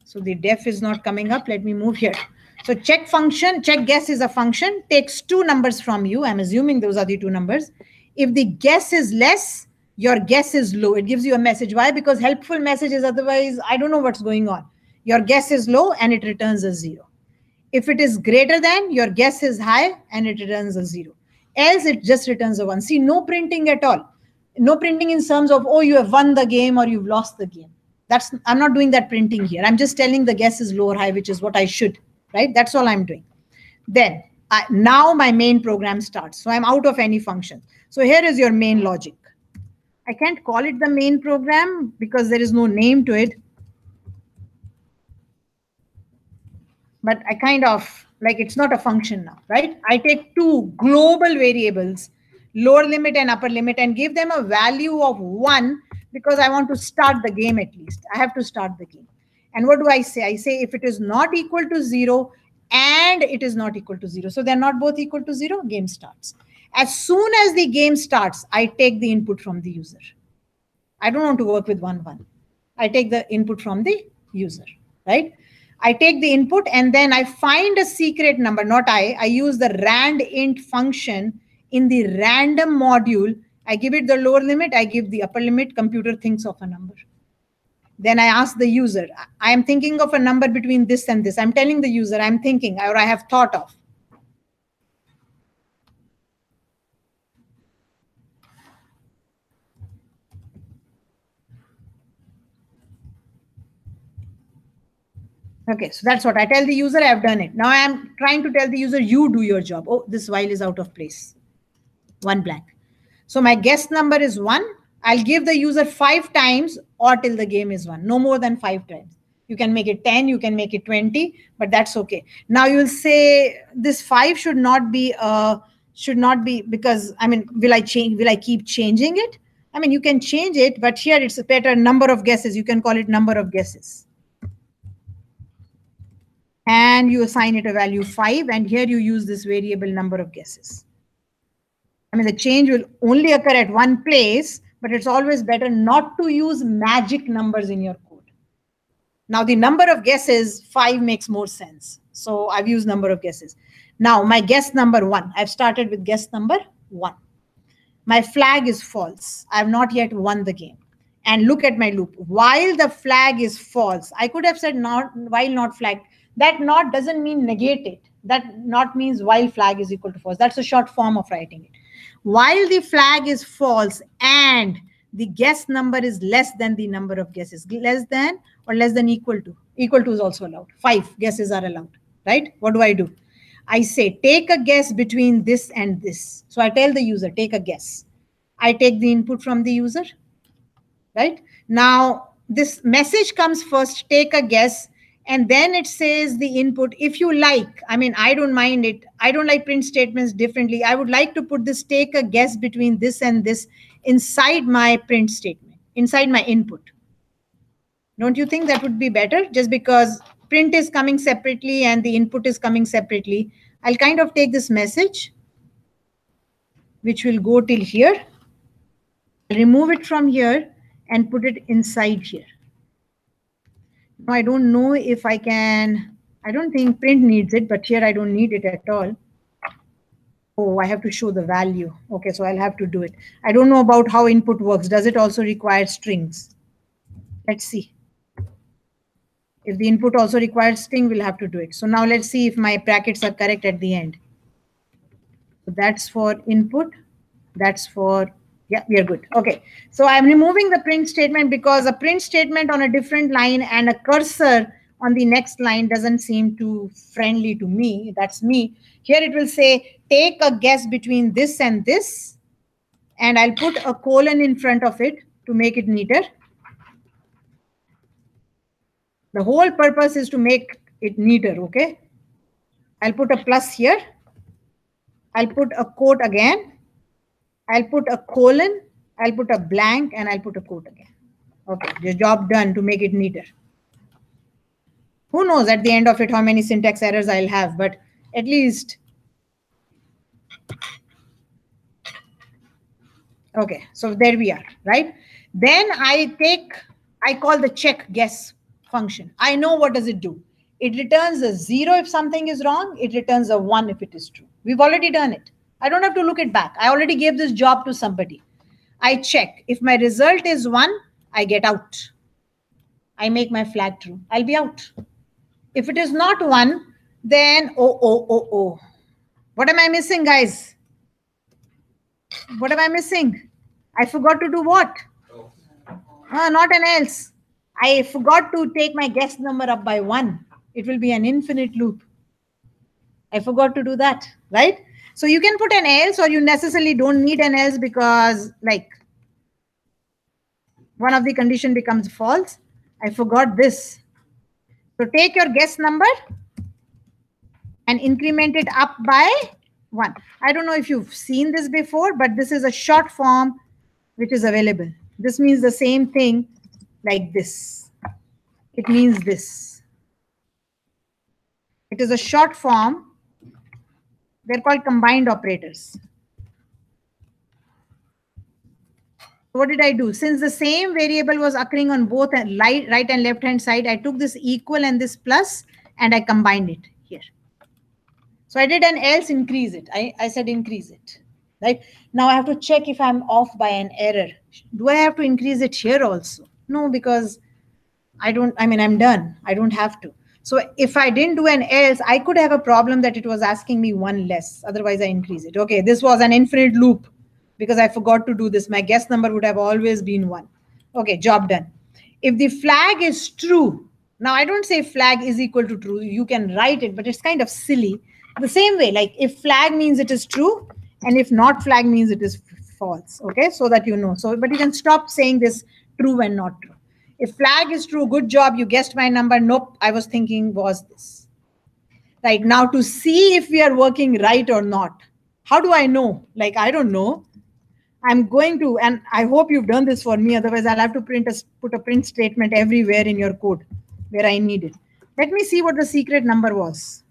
So the def is not coming up. Let me move here. So check function, check guess is a function, takes 2 numbers from you. I'm assuming those are the 2 numbers. If the guess is less, your guess is low. It gives you a message. Why? Because helpful messages, otherwise, I don't know what's going on. Your guess is low and it returns a 0. If it is greater than, your guess is high and it returns a 0. Else it just returns a 1. See, no printing at all. No printing in terms of, oh, you have won the game or you've lost the game. I'm not doing that printing here. I'm just telling the guess is low or high, which is what I should, right? That's all I'm doing. Then now my main program starts. So I'm out of any function. So here is your main logic. I can't call it the main program because there is no name to it. But I kind of, like, it's not a function now, right? I take 2 global variables, lower limit and upper limit, and give them a value of 1 because I want to start the game at least. I have to start the game. And what do I say? I say if it is not equal to 0 and it is not equal to 0. So they're not both equal to 0, game starts. As soon as the game starts, I take the input from the user. I don't want to work with 1, 1. I take the input from the user, right? I take the input and then I find a secret number, not I use the rand int function in the random module I give it the lower limit, I give the upper limit, computer thinks of a number. Then I ask the user, I am thinking of a number between this and this. I'm telling the user I'm thinking or I have thought of. Okay, so that's what I tell the user. I have done it. Now I am trying to tell the user, you do your job. Oh, this while is out of place. 1 blank. So my guess number is 1. I'll give the user 5 times or till the game is won. No more than 5 times. You can make it 10, you can make it 20, but that's okay. Now you will say this 5 should not be because, I mean, will I keep changing it? I mean, you can change it, but here it's a better number of guesses. You can call it number of guesses. And you assign it a value 5, and here you use this variable number of guesses. I mean, the change will only occur at one place, but it's always better not to use magic numbers in your code. Now, the number of guesses, 5 makes more sense. So I've used number of guesses. Now, my guess number 1. I've started with guess number 1. My flag is false. I have not yet won the game. And look at my loop. While the flag is false, I could have said not while not flagged. That not doesn't mean negate it. That not means while flag is equal to false. That's a short form of writing it. While the flag is false and the guess number is less than the number of guesses. Less than or less than equal to. Equal to is also allowed. 5 guesses are allowed. Right? What do? I say take a guess between this and this. So I tell the user take a guess. I take the input from the user. Right? Now this message comes first, take a guess. And then it says the input, if you like, I mean, I don't mind it. I don't like print statements differently. I would like to put this, take a guess between this and this inside my print statement, inside my input. Don't you think that would be better? Just because print is coming separately and the input is coming separately. I'll kind of take this message, which will go till here, remove it from here and put it inside here. I don't know if I can, I don't think print needs it, but here I don't need it at all. Oh, I have to show the value. Okay, so I'll have to do it. I don't know about how input works. Does it also require strings? Let's see. If the input also requires string, we'll have to do it. So now let's see if my brackets are correct at the end. So that's for input. That's for, yeah, we are good. Okay, so I'm removing the print statement because a print statement on a different line and a cursor on the next line doesn't seem too friendly to me. That's me. Here it will say, take a guess between this and this. And I'll put a colon in front of it to make it neater. The whole purpose is to make it neater, okay? I'll put a plus here. I'll put a quote again. I'll put a colon, I'll put a blank, and I'll put a quote again. Okay, the job done to make it neater. Who knows at the end of it how many syntax errors I'll have, but at least. Okay, so there we are, right? Then I call the check guess function. I know what does it do. It returns a 0 if something is wrong. It returns a 1 if it is true. We've already done it. I don't have to look it back. I already gave this job to somebody. I check. If my result is 1, I get out. I make my flag true. I'll be out. If it is not 1, then oh. What am I missing, guys? What am I missing? I forgot to do what? Not an else. I forgot to take my guess number up by 1. It will be an infinite loop. I forgot to do that, right? So you can put an else or you necessarily don't need an else because like one of the condition becomes false. I forgot this. So take your guess number and increment it up by 1. I don't know if you've seen this before, but this is a short form which is available. This means the same thing like this. It means this. It is a short form. They're called combined operators. What did I do? Since the same variable was occurring on both right and left hand side, I took this equal and this plus and I combined it here. So I did an else increase it. I said increase it. right? Now I have to check if I'm off by an error. Do I have to increase it here also? No, because I'm done. I don't have to. So if I didn't do an else, I could have a problem that it was asking me one less. Otherwise, I increase it. Okay, this was an infinite loop because I forgot to do this. My guess number would have always been 1. Okay, job done. If the flag is true, now I don't say flag is equal to true. You can write it, but it's kind of silly. The same way, like if flag means it is true, and if not flag means it is false. Okay, so that you know. So, but you can stop saying this true and not true. If flag is true, good job, you guessed my number. Nope, I was thinking was this. Right, now to see if we are working right or not. How do I know? Like, I don't know. I'm going to, and I hope you've done this for me. Otherwise, I'll have to put a print statement everywhere in your code where I need it. Let me see what the secret number was.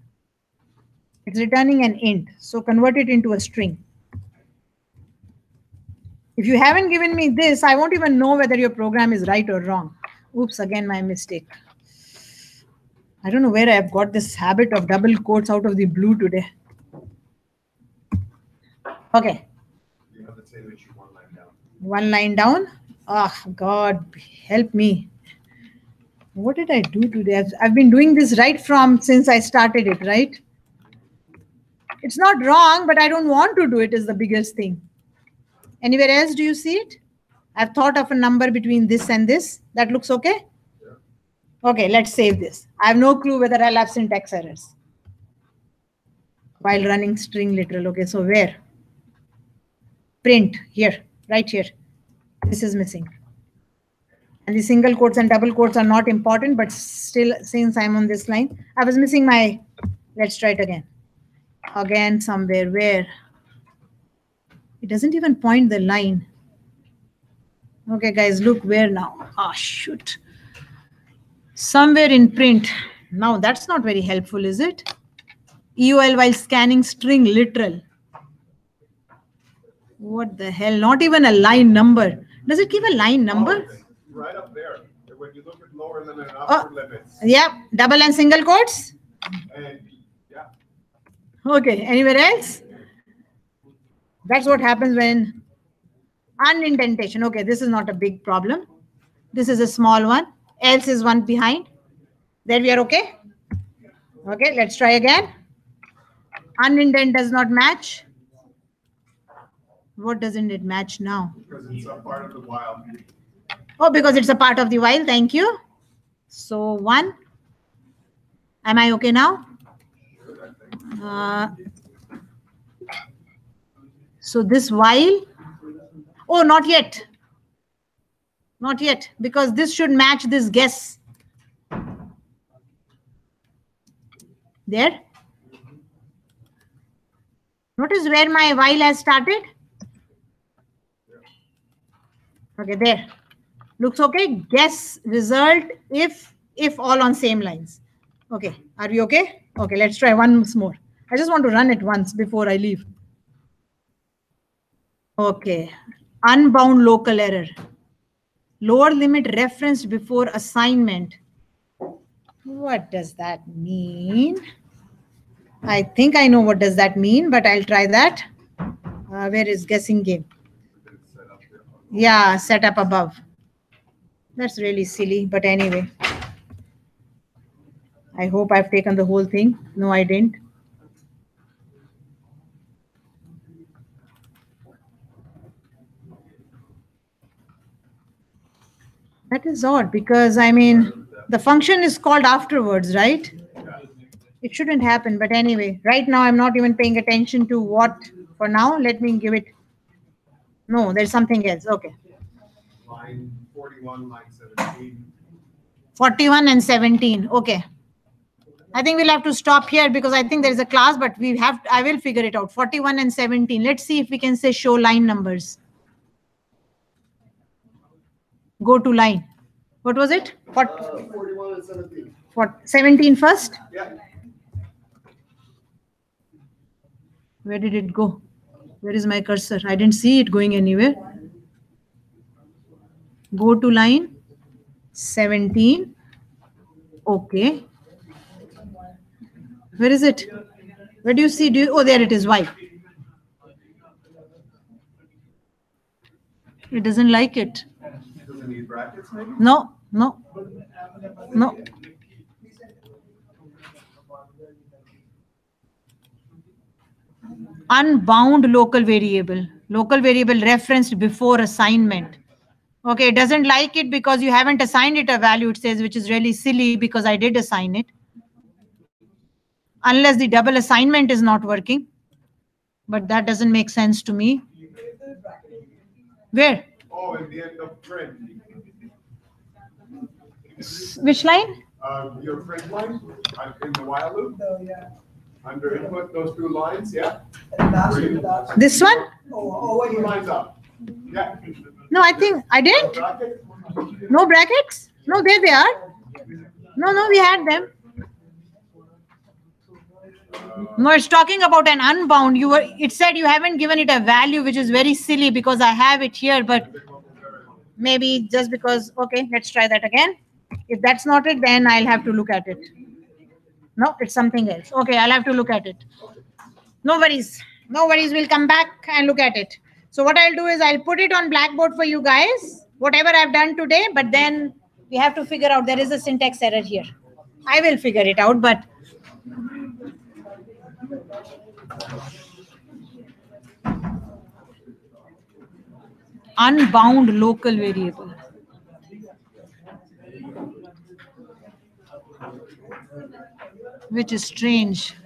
It's returning an int. So convert it into a string. If you haven't given me this, I won't even know whether your program is right or wrong. Oops, again, my mistake. I don't know where I've got this habit of double quotes out of the blue today. Okay. You have to say that you one line down. One line down. Oh, God, help me. What did I do today? I've been doing this right from since I started it, right? It's not wrong, but I don't want to do it is the biggest thing. Anywhere else, do you see it? I've thought of a number between this and this. That looks okay? Yeah. Okay, let's save this. I have no clue whether I'll have syntax errors while running string literal. Okay, so where? Print here, right here. This is missing. And the single quotes and double quotes are not important, but still, since I'm on this line, I was missing my, let's try it again. Again, somewhere where? It doesn't even point the line. Okay, guys, look where now. Ah, shoot. Somewhere in print. Now, that's not very helpful, is it? EOL while scanning string literal. What the hell? Not even a line number. Does it give a line number? Right up there. When you look at lower limit and upper limits. Yeah, double and single quotes. And yeah. Okay, anywhere else? That's what happens when unindentation. Okay, this is not a big problem. This is a small one. Else is one behind. There we are okay. Okay, let's try again. Unindent does not match. What doesn't it match now? Because it's a part of the while. Oh, because it's a part of the while. Thank you. So 1. Am I okay now? So this while. Oh, not yet. Not yet, because this should match this guess. There. Notice where my while has started. Okay, there. Looks okay. Guess result if all on same lines. Okay, are we okay? Okay, let's try once more. I just want to run it once before I leave. Okay, unbound local error. Lower limit referenced before assignment. What does that mean? I think I know what does that mean, but I'll try that. Where is guessing game? Yeah, set up above. That's really silly, but anyway. I hope I've taken the whole thing. No, I didn't. That is odd because, I mean, the function is called afterwards, right? It shouldn't happen, but anyway, right now I'm not even paying attention to what for now. Let me give it. No, there's something else. Okay. Line 41, line 17. 41 and 17. Okay. I think we'll have to stop here because I think there's a class, but I will figure it out. 41 and 17. Let's see if we can say show line numbers. Go to line. What was it? 41 and 17. 17 first? Yeah. Where did it go? Where is my cursor? I didn't see it going anywhere. Go to line 17. Okay. Where is it? Where do you see? Oh, there it is. Why? It doesn't like it. Does it need brackets maybe? No, no, no. Unbound local variable referenced before assignment. Okay, it doesn't like it because you haven't assigned it a value, it says, which is really silly because I did assign it. Unless the double assignment is not working. But that doesn't make sense to me. Where? Oh, in the end of print. Which line? Your print line in the while loop. Under input, those two lines, yeah. This one? Two lines up. Yeah. No, I think I did. Bracket? No brackets? No, there they are. No, we had them. No, it's talking about an unbound. It said you haven't given it a value, which is very silly because I have it here, but maybe just because, okay, let's try that again. If that's not it, then I'll have to look at it. No, it's something else. Okay, I'll have to look at it. No worries. No worries. We'll come back and look at it. So what I'll do is I'll put it on Blackboard for you guys, whatever I've done today, but then we have to figure out there is a syntax error here. I will figure it out, but unbound local variable. Which is strange.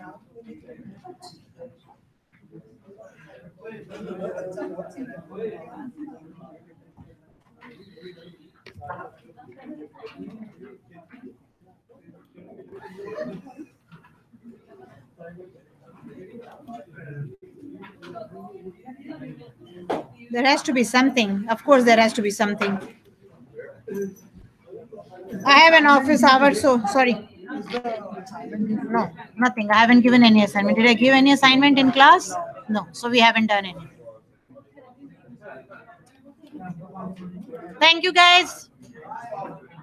There has to be something. Of course, there has to be something. I have an office hour, so sorry. No, nothing. I haven't given any assignment. Did I give any assignment in class? No. So we haven't done any. Thank you, guys.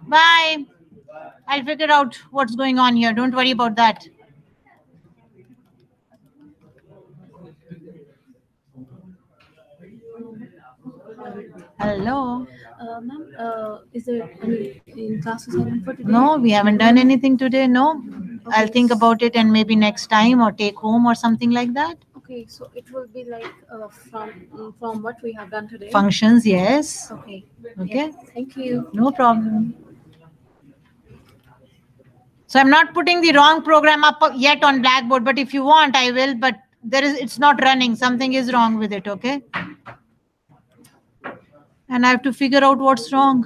Bye. I'll figure out what's going on here. Don't worry about that. Hello. Ma'am, is there any in class assignment for today? No, we haven't done anything today. No. Okay. I'll think about it and maybe next time or take home or something like that. Okay, so it will be like from what we have done today. Functions, yes. Okay. Okay. Yeah, thank you. No problem. So I'm not putting the wrong program up yet on Blackboard, but if you want, I will. But it's not running. Something is wrong with it. Okay. And I have to figure out what's wrong.